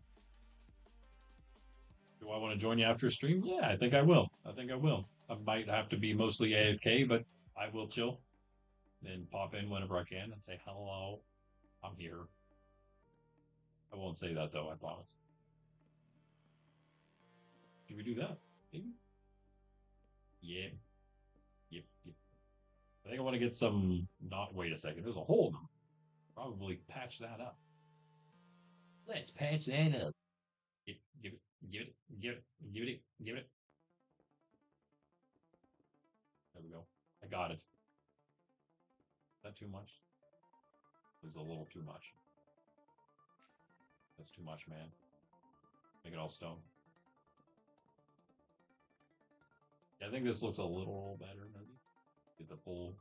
S1: Do I want to join you after stream? Yeah, I think I will. I think I will. I might have to be mostly AFK, but I will chill and pop in whenever I can and say hello. I'm here. I won't say that though, I promise. Should we do that? Maybe? Yeah. Yep, yep. I think I want to get some not wait a second. There's a hole in them. Probably patch that up. Let's patch that up. Give it, give it, give it, give it, give it. There we go. I got it. Is that too much? It's a little too much. That's too much, man. Make it all stone. Yeah, I think this looks a little better, maybe. Get the full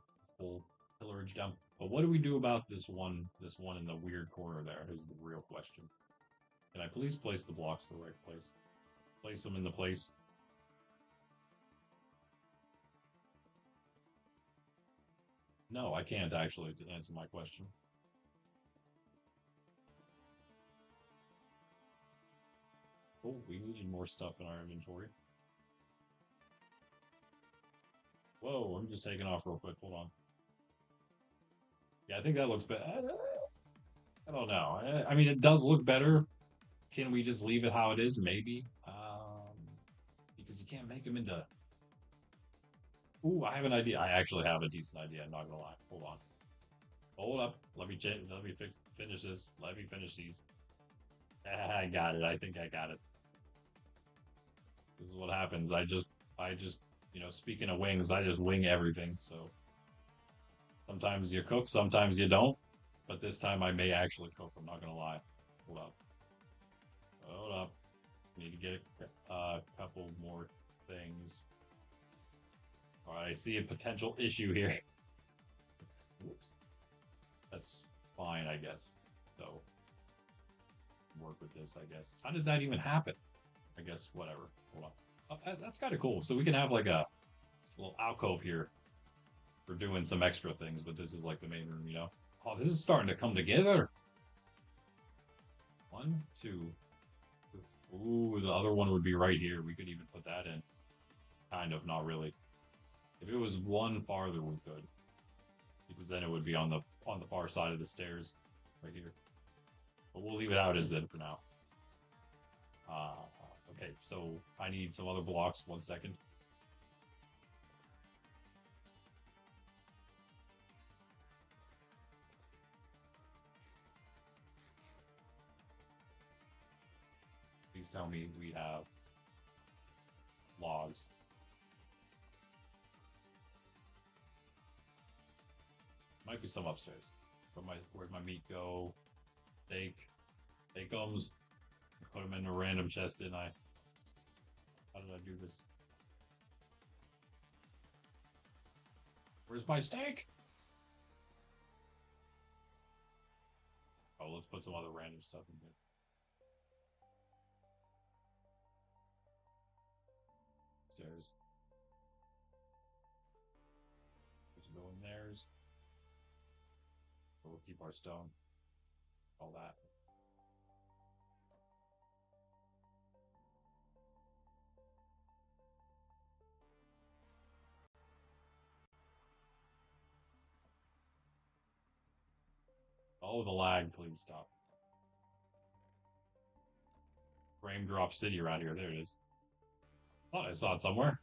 S1: pillarage down. But what do we do about this one in the weird corner there is the real question. Can I please place the blocks in the right place? Place them in the place. No, I can't actually to answer my question. Oh, we need more stuff in our inventory. Whoa, I'm just taking off real quick. Hold on. Yeah, I think that looks better. I don't know. I mean, it does look better. Can we just leave it how it is? Maybe. Because you can't make them into. Ooh, I have an idea. I actually have a decent idea. I'm not gonna lie. Hold on. Hold up. Let me finish this. Let me finish these. I got it. I think I got it. This is what happens. I just, speaking of wings, I just wing everything. So sometimes you cook, sometimes you don't. But this time I may actually cook. I'm not gonna lie. Hold up. Hold up. Need to get a couple more things. All right, I see a potential issue here. Whoops. That's fine, I guess. So work with this, I guess. How did that even happen? I guess whatever. Hold on. Oh, that's kind of cool. So we can have like a little alcove here for doing some extra things, but this is like the main room, Oh, this is starting to come together. One, two. Ooh, the other one would be right here. We could even put that in. Kind of, not really. If it was one farther, we could. Because then it would be on the far side of the stairs, right here. But we'll leave it out as then for now. Okay, so I need some other blocks. 1 second. Please tell me we have logs. Might be some upstairs. Where'd my meat go? Steak comes. Put them in a random chest, didn't I? How did I do this? Where's my steak? Oh, let's put some other random stuff in here. Stairs. Let's go in theirs. We'll keep our stone. All that. Oh, the lag, please stop. Frame drop city around here. There it is. Thought I saw it somewhere.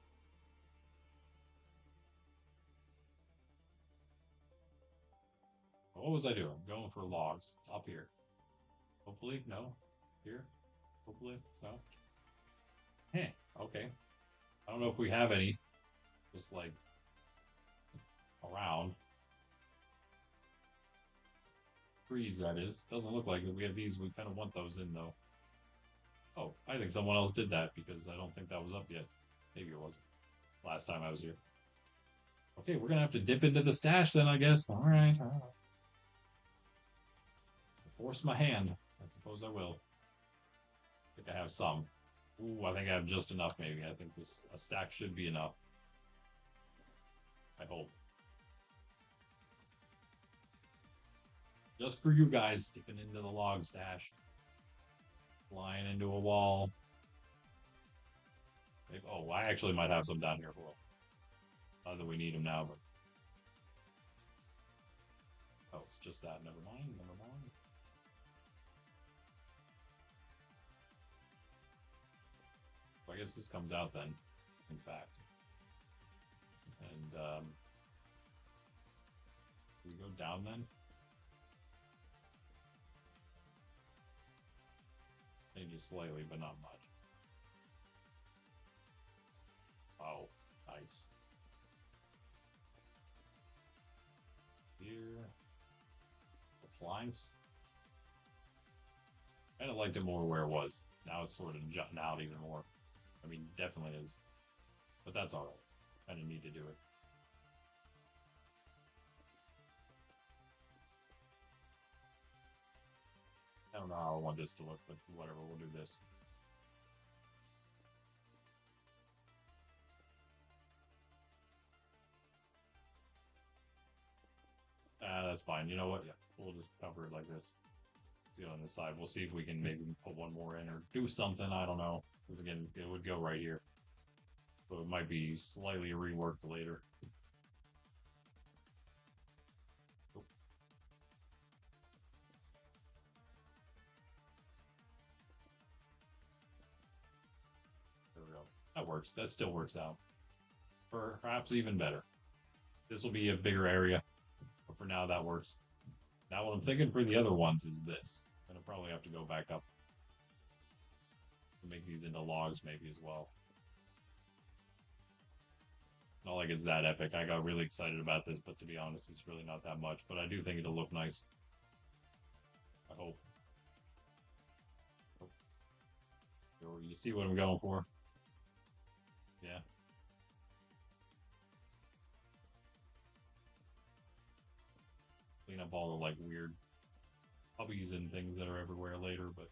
S1: What was I doing? Going for logs. Up here. Hopefully, no. Here. Hopefully, no. Heh, okay. I don't know if we have any. Just like around. Trees, that is. Doesn't look like it. We have these. We kind of want those in, though. Oh, I think someone else did that because I don't think that was up yet. Maybe it wasn't. Last time I was here. Okay, we're gonna have to dip into the stash then, I guess. All right. Force my hand. I suppose I will. I think I have some. Ooh, I think I have just enough, maybe. I think a stack should be enough. I hope. Just for you guys, dipping into the log stash. Flying into a wall. Maybe, oh, I actually might have some down here below. Not that we need them now, but... Oh, it's just that. Never mind, never mind. So I guess this comes out then, in fact. And, we go down then? Maybe slightly, but not much. Oh, nice. Here. The planks. Kind of liked it more where it was. Now it's sort of jutting out even more. I mean, definitely is. But that's alright. I didn't need to do it. I don't know how I want this to look, but whatever, we'll do this. That's fine. You know what? Yeah, we'll just cover it like this. See it on this side. We'll see if we can maybe put one more in or do something. I don't know. Because again, it would go right here. So it might be slightly reworked later. Oh. There we go. That works. That still works out. Perhaps even better. This will be a bigger area. But for now, that works. Now what I'm thinking for the other ones is this. I'm going to probably have to go back up. Make these into logs maybe as well. Not like it's that epic. I got really excited about this, but to be honest, it's really not that much. But I do think it'll look nice. I hope. You see what I'm going for? Yeah. Clean up all the like weird puppies and things that are everywhere later, but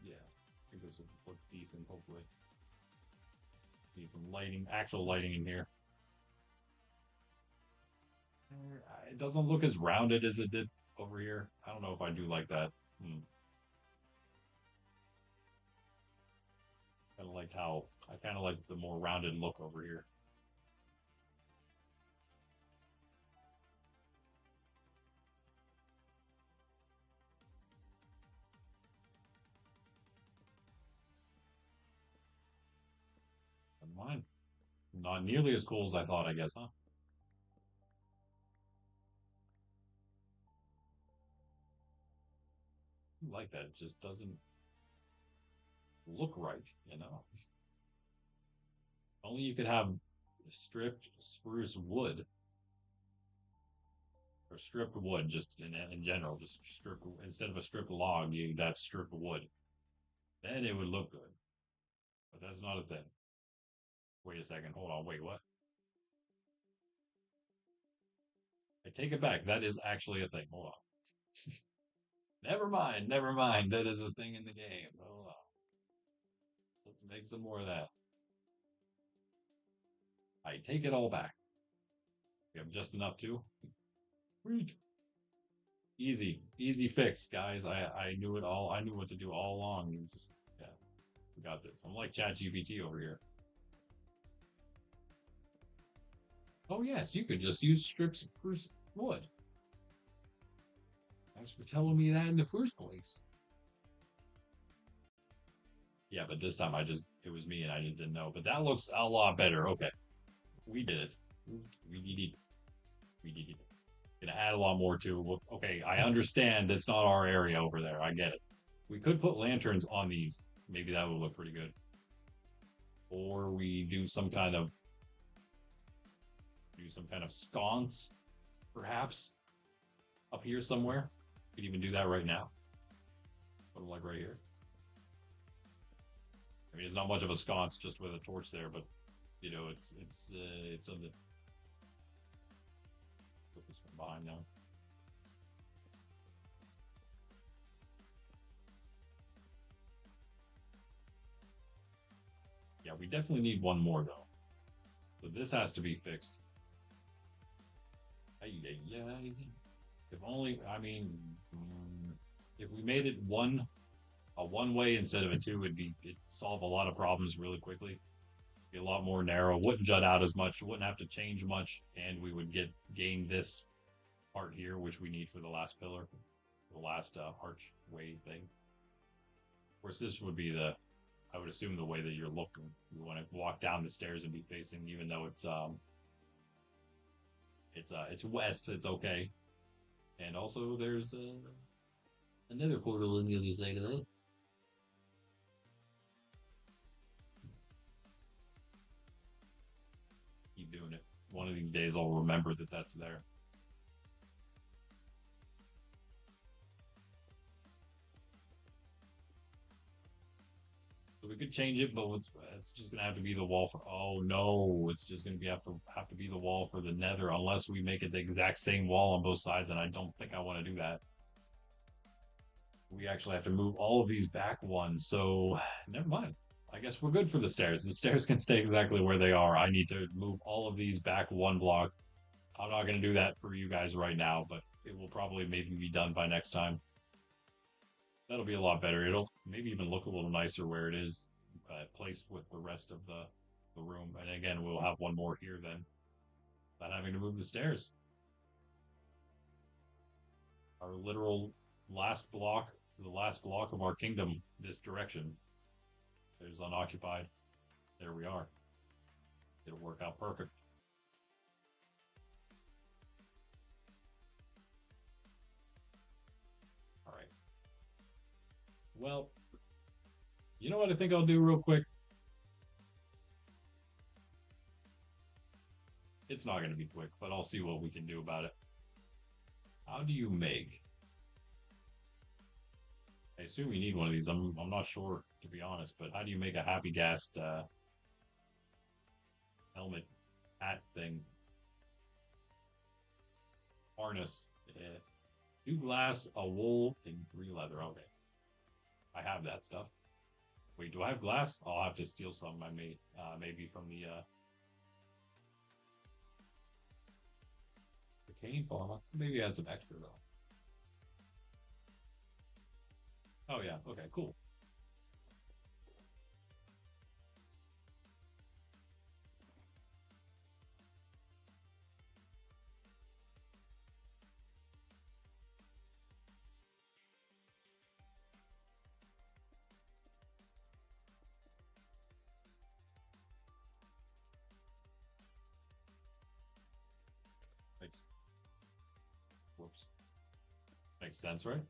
S1: yeah. I think this will look decent, hopefully. Need some lighting, actual lighting in here. It doesn't look as rounded as it did over here. I don't know if I do like that. I kind of like the more rounded look over here. Mine, not nearly as cool as I thought, I guess, huh? Like that. It just doesn't look right, you know? Only you could have stripped spruce wood. or stripped wood, just in general, just strip instead of a stripped log, you'd have stripped wood. Then it would look good. But that's not a thing. Wait a second. Hold on. Wait, what? I take it back. That is actually a thing. Hold on. Never mind. Never mind. That is a thing in the game. Hold on. Let's make some more of that. I take it all back. We have just enough too. Sweet. Easy. Easy fix, guys. I knew it all. I knew what to do all along. You just, yeah, we got this. I'm like ChatGPT over here. Oh yes, you could just use strips of spruce wood. Thanks for telling me that in the first place. Yeah, but this time it was me and I didn't know. But that looks a lot better. Okay. We did it. We did it. We did it. Gonna add a lot more to. Okay, I understand it's not our area over there. I get it. We could put lanterns on these. Maybe that would look pretty good. Or we do some kind of sconce, perhaps, up here somewhere. We could even do that right now. Put them like right here. I mean, it's not much of a sconce just with a torch there, but you know, it's of the. Put this one behind now. Yeah, we definitely need one more though. So this has to be fixed. Yeah. If only, I mean, if we made it a one way instead of a two, it'd solve a lot of problems really quickly. Be a lot more narrow, wouldn't jut out as much, wouldn't have to change much, and we would gain this part here, which we need for the last pillar, the last archway thing. Of course, this would be I would assume the way that you're looking. You want to walk down the stairs and be facing, even though it's west. It's okay. And also, there's another portal on the other side of that. Keep doing it. One of these days, I'll remember that that's there. So we could change it, but it's just gonna have to be the wall for. Oh no, it's just gonna have to be the wall for the Nether, unless we make it the exact same wall on both sides, and I don't think I want to do that. We actually have to move all of these back one, so never mind. I guess we're good for the stairs. The stairs can stay exactly where they are. I need to move all of these back one block. I'm not going to do that for you guys right now, but it will probably maybe be done by next time. That'll be a lot better. It'll maybe even look a little nicer where it is placed with the rest of the room. And again, we'll have one more here then, without having to move the stairs. Our literal last block, the last block of our kingdom, this direction. There's unoccupied. There we are. It'll work out perfect. All right. Well, you know what I think I'll do real quick? It's not going to be quick, but I'll see what we can do about it. How do you make? I assume you need one of these. I'm not sure, to be honest, but how do you make a happy gassed helmet hat thing? Harness. 2 glass, a wool, and 3 leather. Okay. I have that stuff. Wait, do I have glass? I'll have to steal some I made, maybe from the cane farmer. Maybe I had some extra though. Oh yeah, okay, cool. Makes whoops. Makes sense, right?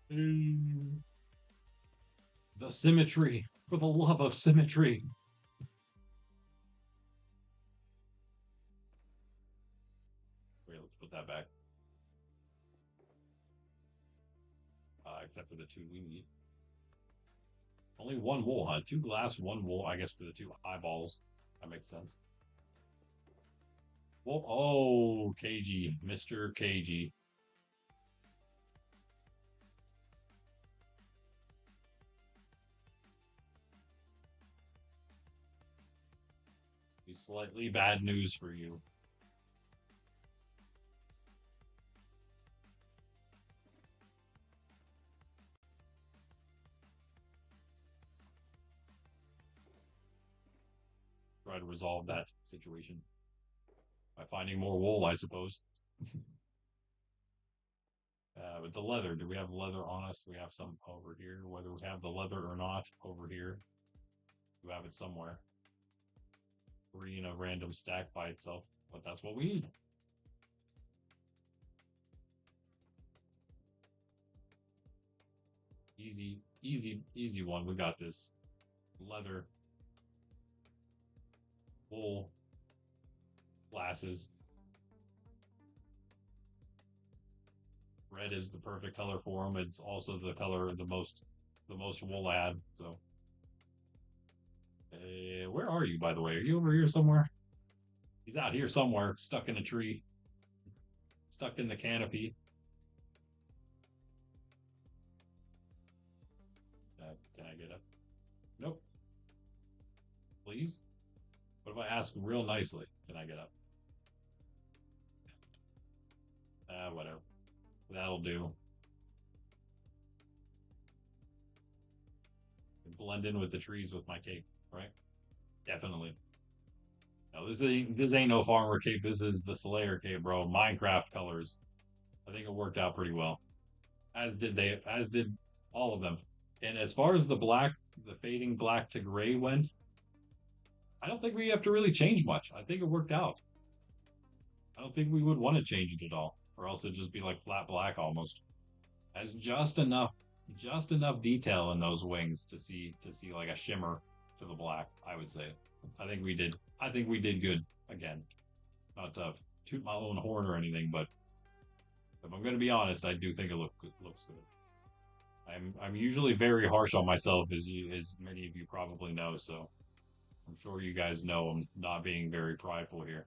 S1: The symmetry, for the love of symmetry. that back. Except for the 2 we need. Only 1 wool, huh? 2 glass, 1 wool, I guess, for the 2 eyeballs. That makes sense. Well, oh, KG, Mr. KG. Be slightly bad news for you. Try to resolve that situation by finding more wool, I suppose. But the leather, do we have leather on us? We have some over here. Whether we have the leather or not, over here. We have it somewhere. 3 in a random stack by itself, but that's what we need. Easy, easy, easy one. We got this. Leather. Wool. Glasses. Red is the perfect color for him. It's also the color the most wool I had. So, where are you, by the way? Are you over here somewhere? He's out here somewhere, stuck in a tree, stuck in the canopy. Can I get up? Nope. Please. What if I ask real nicely? Can I get up? Whatever. That'll do. Blend in with the trees with my cape, right? Definitely. No, this ain't no farmer cape. This is the Slayer cape, bro. Minecraft colors. I think it worked out pretty well. As did all of them. And as far as the fading black to gray went, I don't think we have to really change much. I think it worked out. I don't think we would want to change it at all, or else it'd just be like flat black almost. Has just enough detail in those wings to see like a shimmer to the black, I would say. I think we did good again. Not to toot my own horn or anything, but if I'm going to be honest, I do think it looks good. I'm usually very harsh on myself, as many of you probably know. So I'm sure you guys know I'm not being very prideful here.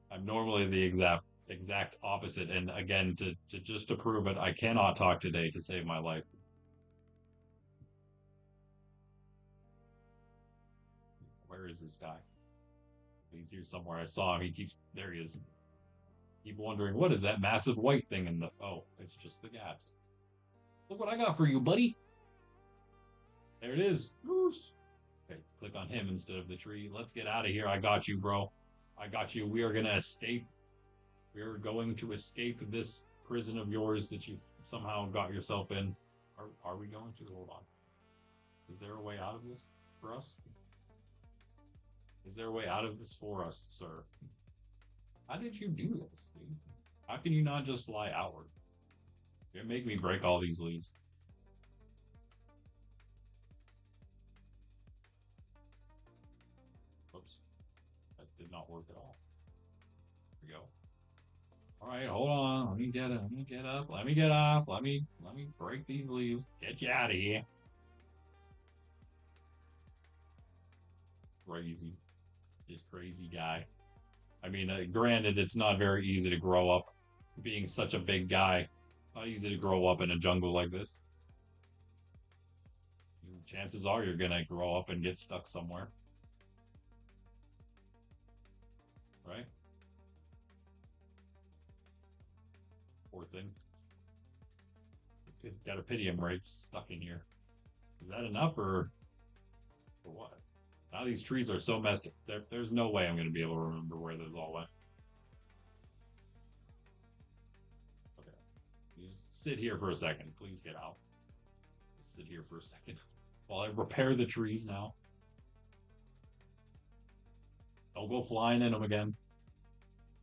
S1: I'm normally the exact opposite, and again, to prove it, I cannot talk today to save my life. Where is this guy? He's here somewhere. I saw him. There he is. Keep wondering, what is that massive white thing in the... Oh, it's just the gas. Look what I got for you, buddy. There it is. Goose. Okay, click on him instead of the tree. Let's get out of here. I got you, bro. I got you. We are going to escape. We are going to escape this prison of yours that you've somehow got yourself in. Are we going to? Hold on. Is there a way out of this for us? Is there a way out of this for us, sir? How did you do this, dude? How can you not just fly outward? It make me break all these leaves. Oops. That did not work at all. Here we go. All right, hold on. Let me get it. Let me get up. Let me get off. Let me break these leaves. Get you out of here. Crazy. This crazy guy. I mean, granted, it's not very easy to grow up being such a big guy. Not easy to grow up in a jungle like this. Chances are you're gonna grow up and get stuck somewhere. Right? Poor thing. Gotta pity him, right? Stuck in here. Is that enough or what? Now these trees are so messed up. There's no way I'm going to be able to remember where those all went. Okay. You just sit here for a second. Please get out. Sit here for a second. While I repair the trees now. Don't go flying in them again.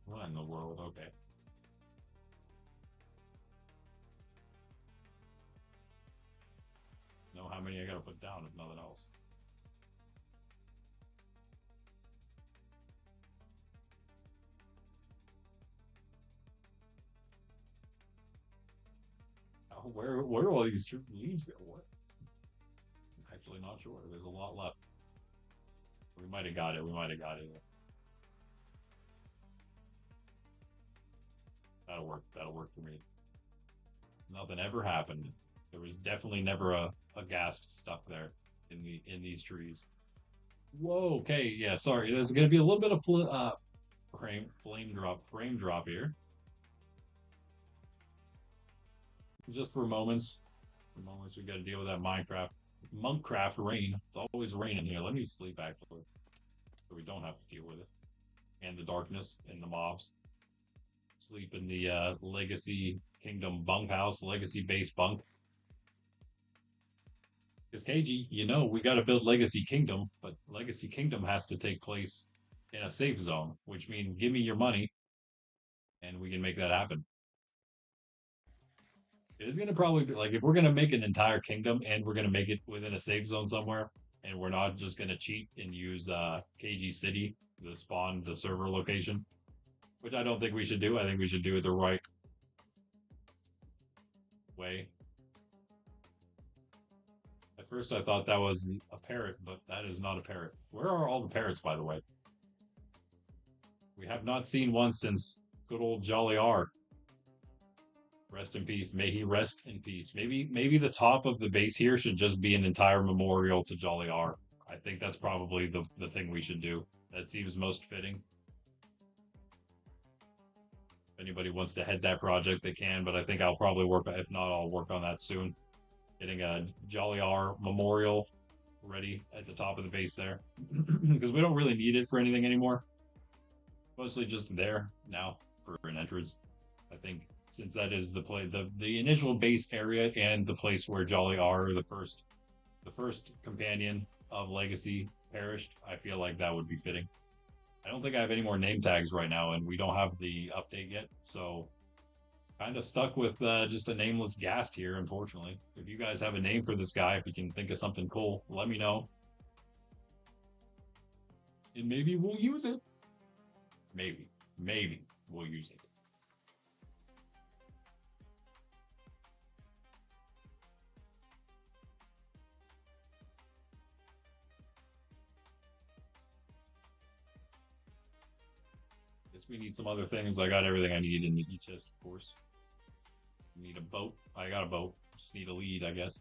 S1: What in the world? Okay. Know how many I gotta put down if nothing else. Where do all these leaves go? What? Actually, not sure. There's a lot left. We might have got it. We might have got it. That'll work. That'll work for me. Nothing ever happened. There was definitely never a ghast stuck there in these trees. Whoa. Okay. Yeah. Sorry. There's gonna be a little bit of frame drop here, just for moments. For moments, we got to deal with that Monkraft rain. It's always raining here. Let me sleep actually, so we don't have to deal with it. And the darkness and the mobs. Sleep in the Legacy Kingdom bunkhouse, Legacy base bunk. Because KG, we got to build Legacy Kingdom, but Legacy Kingdom has to take place in a safe zone, which means give me your money, and we can make that happen. It is going to probably be like if we're going to make an entire kingdom and we're going to make it within a safe zone somewhere, and we're not just going to cheat and use KG City, the server location, which I don't think we should do. I think we should do it the right way. At first, I thought that was a parrot, but that is not a parrot. Where are all the parrots, by the way? We have not seen one since good old Jolly R. Rest in peace. May he rest in peace. Maybe the top of the base here should just be an entire memorial to Jolly R. I think that's probably the thing we should do. That seems most fitting. If anybody wants to head that project, they can, but I think I'll probably work, if not, I'll work on that soon. Getting a Jolly R memorial ready at the top of the base there. Because we don't really need it for anything anymore. Mostly just there now for an entrance. I think since that is the initial base area and the place where Jolly R, the first companion of Legacy, perished, I feel like that would be fitting. I don't think I have any more name tags right now, and we don't have the update yet, so kind of stuck with just a nameless ghast here, unfortunately. If you guys have a name for this guy, if you can think of something cool, let me know. And maybe we'll use it. Maybe we'll use it. Guess we need some other things. I got everything I need in the chest, of course. Need a boat. I got a boat. Just need a lead, I guess.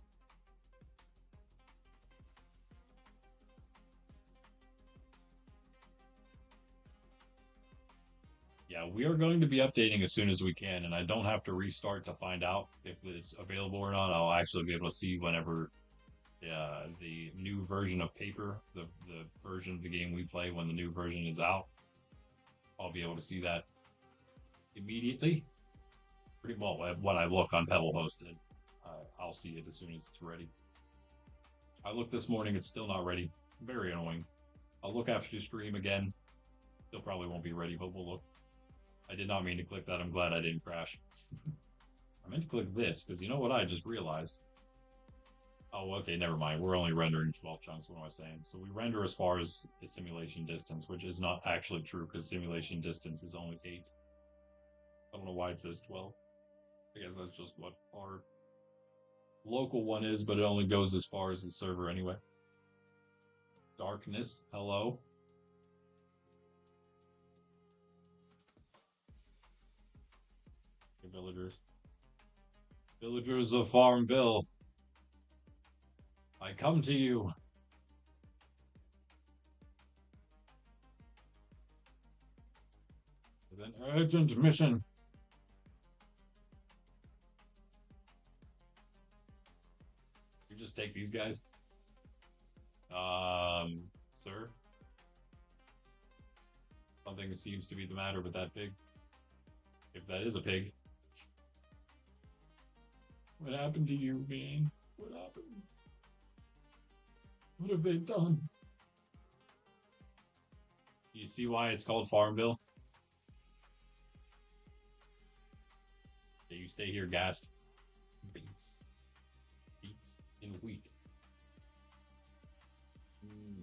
S1: Yeah, we are going to be updating as soon as we can, and I don't have to restart to find out if it's available or not. I'll actually be able to see whenever the new version of paper, the version of the game we play when the new version is out. I'll be able to see that immediately. Pretty well, when I look on Pebble Hosted, I'll see it as soon as it's ready. I looked this morning, it's still not ready. Very annoying. I'll look after the stream again. Still probably won't be ready, but we'll look. I did not mean to click that. I'm glad I didn't crash. I meant to click this, because you know what I just realized? Oh, okay, never mind. We're only rendering 12 chunks. What am I saying? So we render as far as the simulation distance, which is not actually true, because simulation distance is only 8. I don't know why it says 12. I guess that's just what our local one is, but it only goes as far as the server anyway. Darkness, hello. Hey, villagers. Villagers of Farmville. I come to you. With an urgent mission. You just take these guys? Sir? Something seems to be the matter with that pig. If that is a pig. What happened to you, man? What happened? What have they done? You see why it's called Farmville? Yeah, you stay here, Ghast. Beets. Beets and wheat.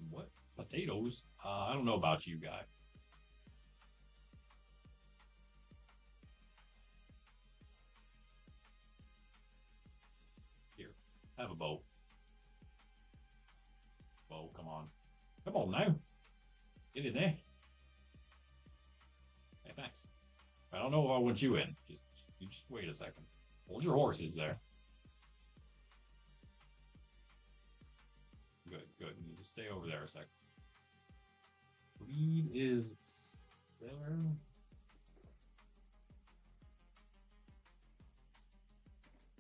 S1: What? Potatoes? I don't know about you, guy. Have a boat. Boat, come on. Come on now. Get in there. Hey, thanks. I don't know if I want you in. You just wait a second. Hold your horses there. Good, good. You just stay over there a second. Lead is there.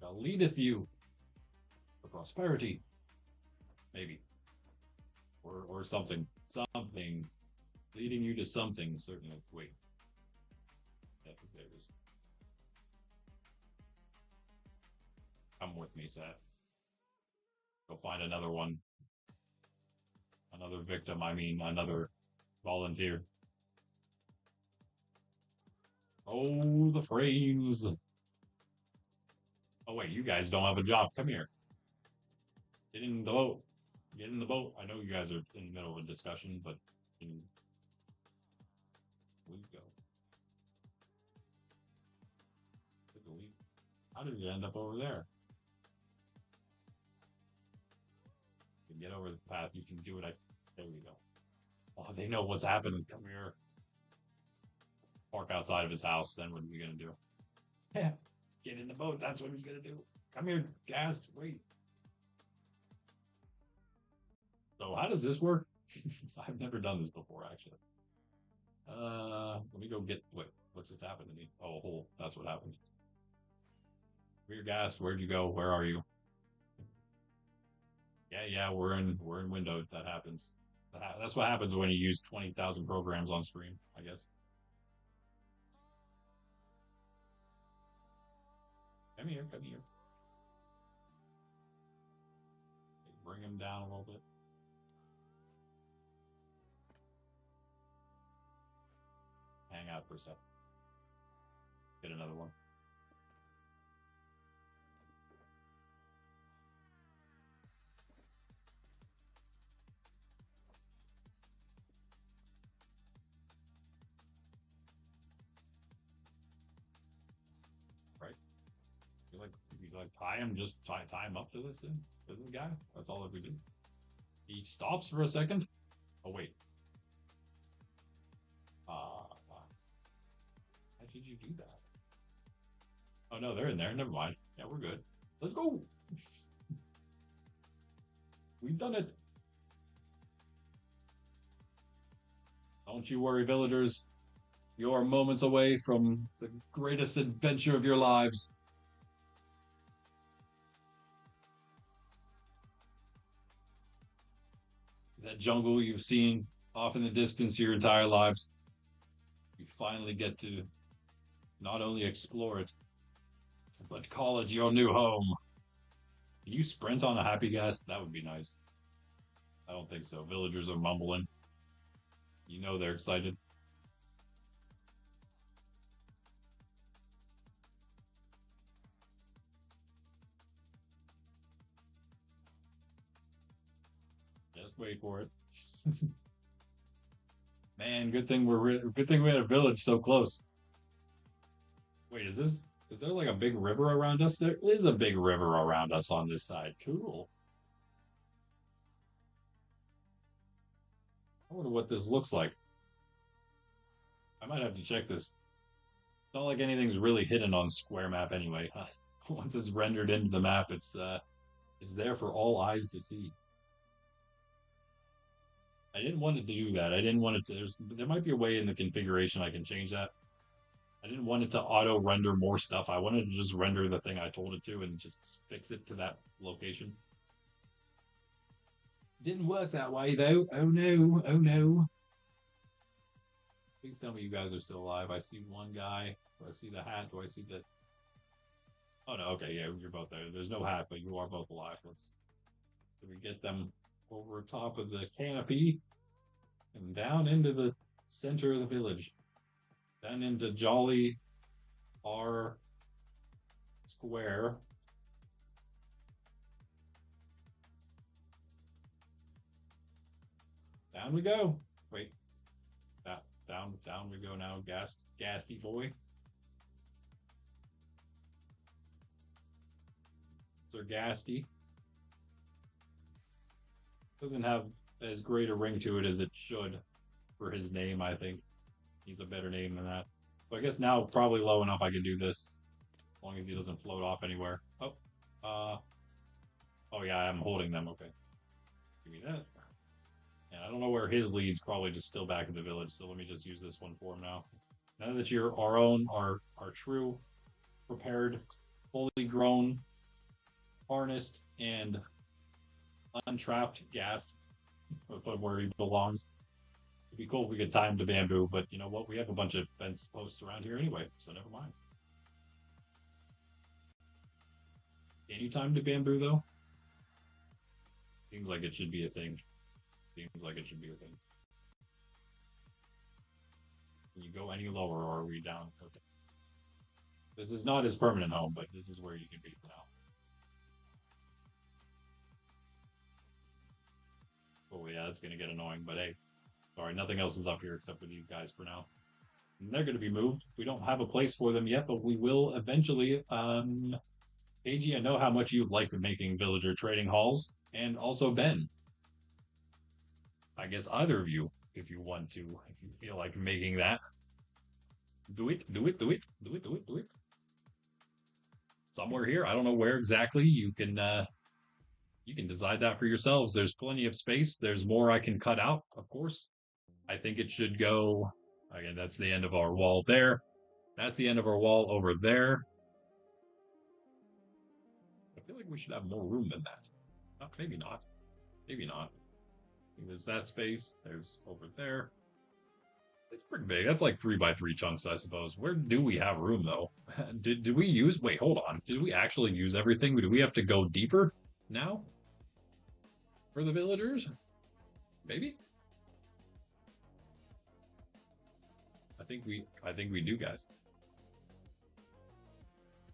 S1: God leadeth you to prosperity. Maybe. Or something. Something. Leading you to something, certainly. Wait. Yeah, there it is. Come with me, Seth. Go find another one. Another victim, I mean, another volunteer. Oh, the frames. Oh, wait, you guys don't have a job. Come here. Get in the boat. Get in the boat. I know you guys are in the middle of a discussion, but please go. How did you end up over there? You can get over the path. You can do it. There we go. Oh, they know what's happening. Come here. Park outside of his house. Then what is he gonna do? Yeah. Get in the boat. That's what he's gonna do. Come here, Gast. Wait. So how does this work? I've never done this before, actually. Let me go get what just happened to me? Oh, a hole. That's what happened. We're Gast. Where'd you go? Where are you? Yeah, we're in Windows. That happens. That's what happens when you use 20,000 programs on stream, I guess. Come here, come here. Bring him down a little bit. Hang out for a sec. Get another one. Right? You like tie him, just tie him up to this thing? To this guy? That's all that we do. He stops for a second. Oh wait. How did you do that? Oh no, they're in there. Never mind. Yeah, we're good. Let's go. We've done it. Don't you worry, villagers. You're moments away from the greatest adventure of your lives. That jungle you've seen off in the distance your entire lives. You finally get to not only explore it, but call it your new home. Can you sprint on a happy gas? That would be nice. I don't think so. Villagers are mumbling. You know they're excited. Just wait for it. Man, good thing we had a village so close. Wait, is there like a big river around us? There is a big river around us on this side. Cool. I wonder what this looks like. I might have to check this. It's not like anything's really hidden on square map anyway. Once it's rendered into the map, it's there for all eyes to see. I didn't want it to do that. I didn't want it to. There might be a way in the configuration I can change that. I didn't want it to auto render more stuff. I wanted to just render the thing I told it to and just fix it to that location. Didn't work that way though. Oh no. Oh no. Please tell me you guys are still alive. I see one guy. Do I see the hat? Do I see the... Oh no, okay, yeah, you're both there. There's no hat, but you are both alive. Can we get them over top of the canopy and down into the center of the village? Then into Jolly R Square. Down we go. Wait. Down we go now, Gasty boy. Sir Gasty. Doesn't have as great a ring to it as it should for his name, I think. He's a better name than that. So I guess now probably low enough I can do this. As long as he doesn't float off anywhere. Oh. Oh yeah, I'm holding them, okay. Give me that. And I don't know where his leads, probably just still back in the village, so let me just use this one for him now. Now that you're our own, our true, prepared, fully grown, harnessed, and untrapped ghast, but where he belongs. It'd be cool if we could time the bamboo, but you know what? We have a bunch of fence posts around here anyway, so never mind. Can you time the bamboo though? Seems like it should be a thing. Seems like it should be a thing. Can you go any lower or are we down? Okay. This is not his permanent home, but this is where you can be now. Oh yeah, that's gonna get annoying, but hey. Sorry, nothing else is up here except for these guys for now. And they're gonna be moved. We don't have a place for them yet, but we will eventually. AG, I know how much you like making villager trading halls, and also Ben. I guess either of you, if you want to, if you feel like making that, do it, do it, do it, do it, do it, do it. Somewhere here, I don't know where exactly. You can decide that for yourselves. There's plenty of space. There's more I can cut out, of course. I think it should go. Again, that's the end of our wall there. That's the end of our wall over there. I feel like we should have more room than that. Maybe not. Maybe not. There's that space. There's over there. It's pretty big. That's like 3x3 chunks, I suppose. Where do we have room, though? Did we use... Wait, hold on. Did we actually use everything? Do we have to go deeper now? For the villagers? Maybe? I think we do, guys.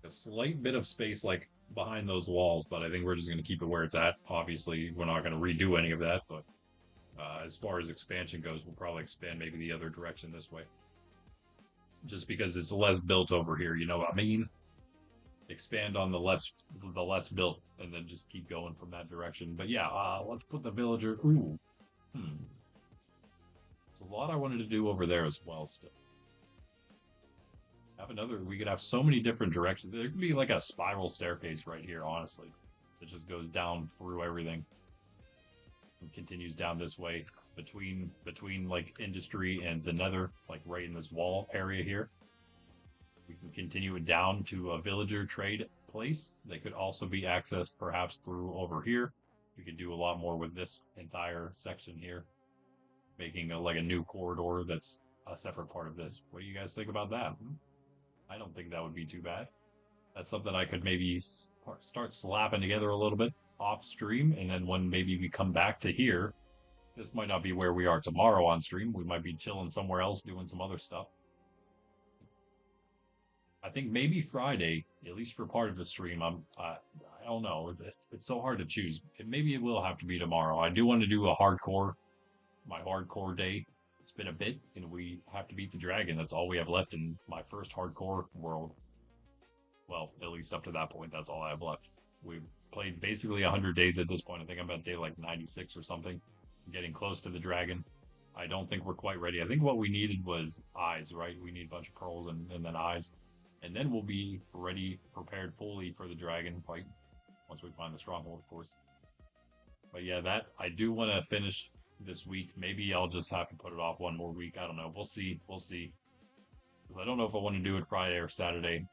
S1: A slight bit of space, like, behind those walls, but I think we're just going to keep it where it's at. Obviously, we're not going to redo any of that, but as far as expansion goes, we'll probably expand maybe the other direction this way. Just because it's less built over here, you know what I mean? Expand on the less built, and then just keep going from that direction. But yeah, let's put the villager. Ooh, there's a lot I wanted to do over there as well. Still, have another. We could have so many different directions. There could be like a spiral staircase right here. Honestly, that just goes down through everything and continues down this way between like industry and the nether, like right in this wall area here. We can continue it down to a villager trade place. They could also be accessed perhaps through over here. We could do a lot more with this entire section here, making like a new corridor that's a separate part of this. What do you guys think about that? I don't think that would be too bad. That's something I could maybe start slapping together a little bit off stream, and then when maybe we come back to here, this might not be where we are tomorrow on stream. We might be chilling somewhere else doing some other stuff. I think maybe Friday, at least for part of the stream. I don't know. It's so hard to choose. Maybe it will have to be tomorrow. I do want to do my hardcore day. It's been a bit, and we have to beat the dragon. That's all we have left in my first hardcore world. Well, at least up to that point, that's all I have left. We've played basically 100 days at this point. I think I'm at day like 96 or something. Getting close to the dragon. I don't think we're quite ready. I think what we needed was eyes, right? We need a bunch of pearls and then eyes. And then we'll be ready, prepared fully for the dragon fight. Once we find the stronghold, of course. But yeah, that I do want to finish this week. Maybe I'll just have to put it off one more week. I don't know. We'll see. We'll see. Because I don't know if I want to do it Friday or Saturday.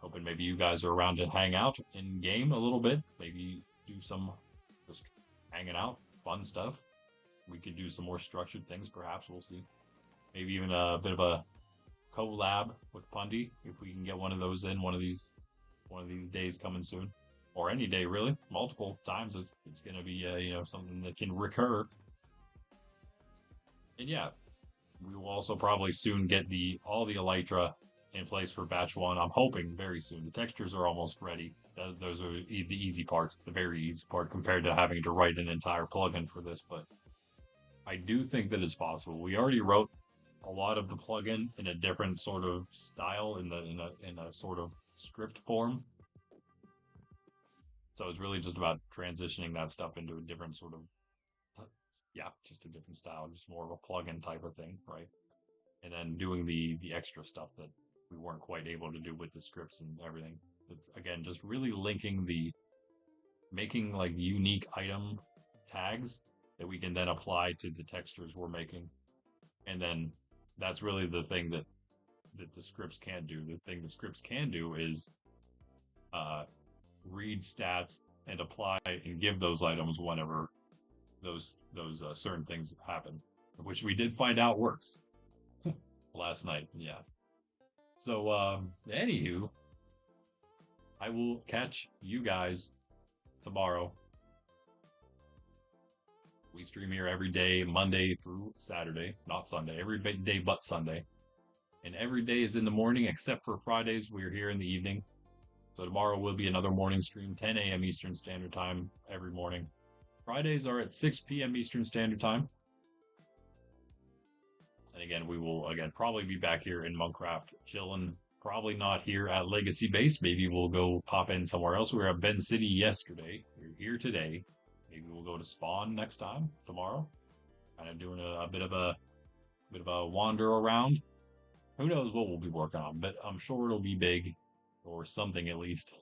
S1: Hoping maybe you guys are around to hang out in game a little bit. Maybe do some just hanging out, fun stuff. We could do some more structured things, perhaps. We'll see. Maybe even a bit of a collab with Pundy if we can get one of those in one of these days coming soon, or any day really, multiple times. It's gonna be you know, something that can recur. And yeah, we will also probably soon get all the Elytra in place for batch 1. I'm hoping very soon. The textures are almost ready. Those are the easy parts, the very easy part compared to having to write an entire plugin for this. But I do think that it's possible. We already wrote a lot of the plugin in a different sort of style, in a sort of script form. So it's really just about transitioning that stuff into a different sort of, yeah, just a different style, just more of a plug-in type of thing, right? And then doing the extra stuff that we weren't quite able to do with the scripts and everything. It's again just really linking the making like unique item tags that we can then apply to the textures we're making. And then that's really the thing that the scripts can't do. The thing the scripts can do is uh, read stats and apply and give those items whenever those certain things happen, which we did find out works last night. Yeah. So, anywho, I will catch you guys tomorrow. We stream here every day, Monday through Saturday, not Sunday, every day but Sunday. And every day is in the morning except for Fridays. We're here in the evening. So tomorrow will be another morning stream, 10 a.m. Eastern Standard Time every morning. Fridays are at 6 p.m. Eastern Standard Time. And again, we will probably be back here in Monkraft chilling. Probably not here at Legacy Base. Maybe we'll go pop in somewhere else. We were at Ben City yesterday. We're here today. Maybe we'll go to Spawn next time tomorrow. Kind of doing a bit of a wander around. Who knows what we'll be working on, but I'm sure it'll be big or something at least.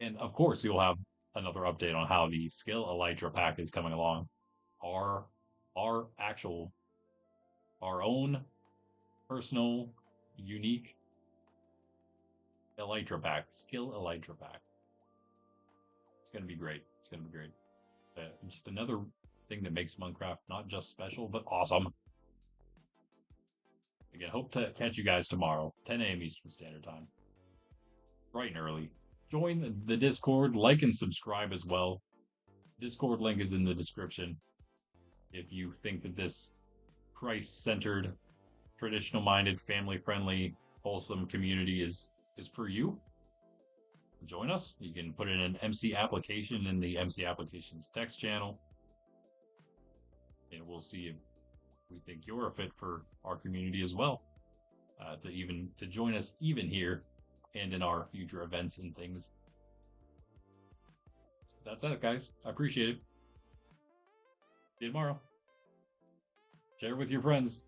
S1: And of course, you'll have another update on how the skill Elytra pack is coming along. Our own personal unique Elytra pack, skill Elytra pack. It's gonna be great. It's gonna be great. Just another thing that makes Monkraft not just special but awesome. Again, hope to catch you guys tomorrow, 10 a.m. Eastern Standard Time. Bright and early. Join the Discord, like and subscribe as well. Discord link is in the description. If you think that this Christ-centered, traditional-minded, family-friendly, wholesome community is for you, join us. You can put in an MC application in the MC applications text channel, and we'll see if we think you're a fit for our community as well. To join us even here and in our future events and things. So that's it, guys. I appreciate it. See you tomorrow. Share with your friends.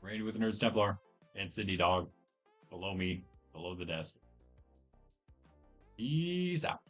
S1: Randy with the Nerds Templar and Sydney Dog below me, below the desk. Peace out.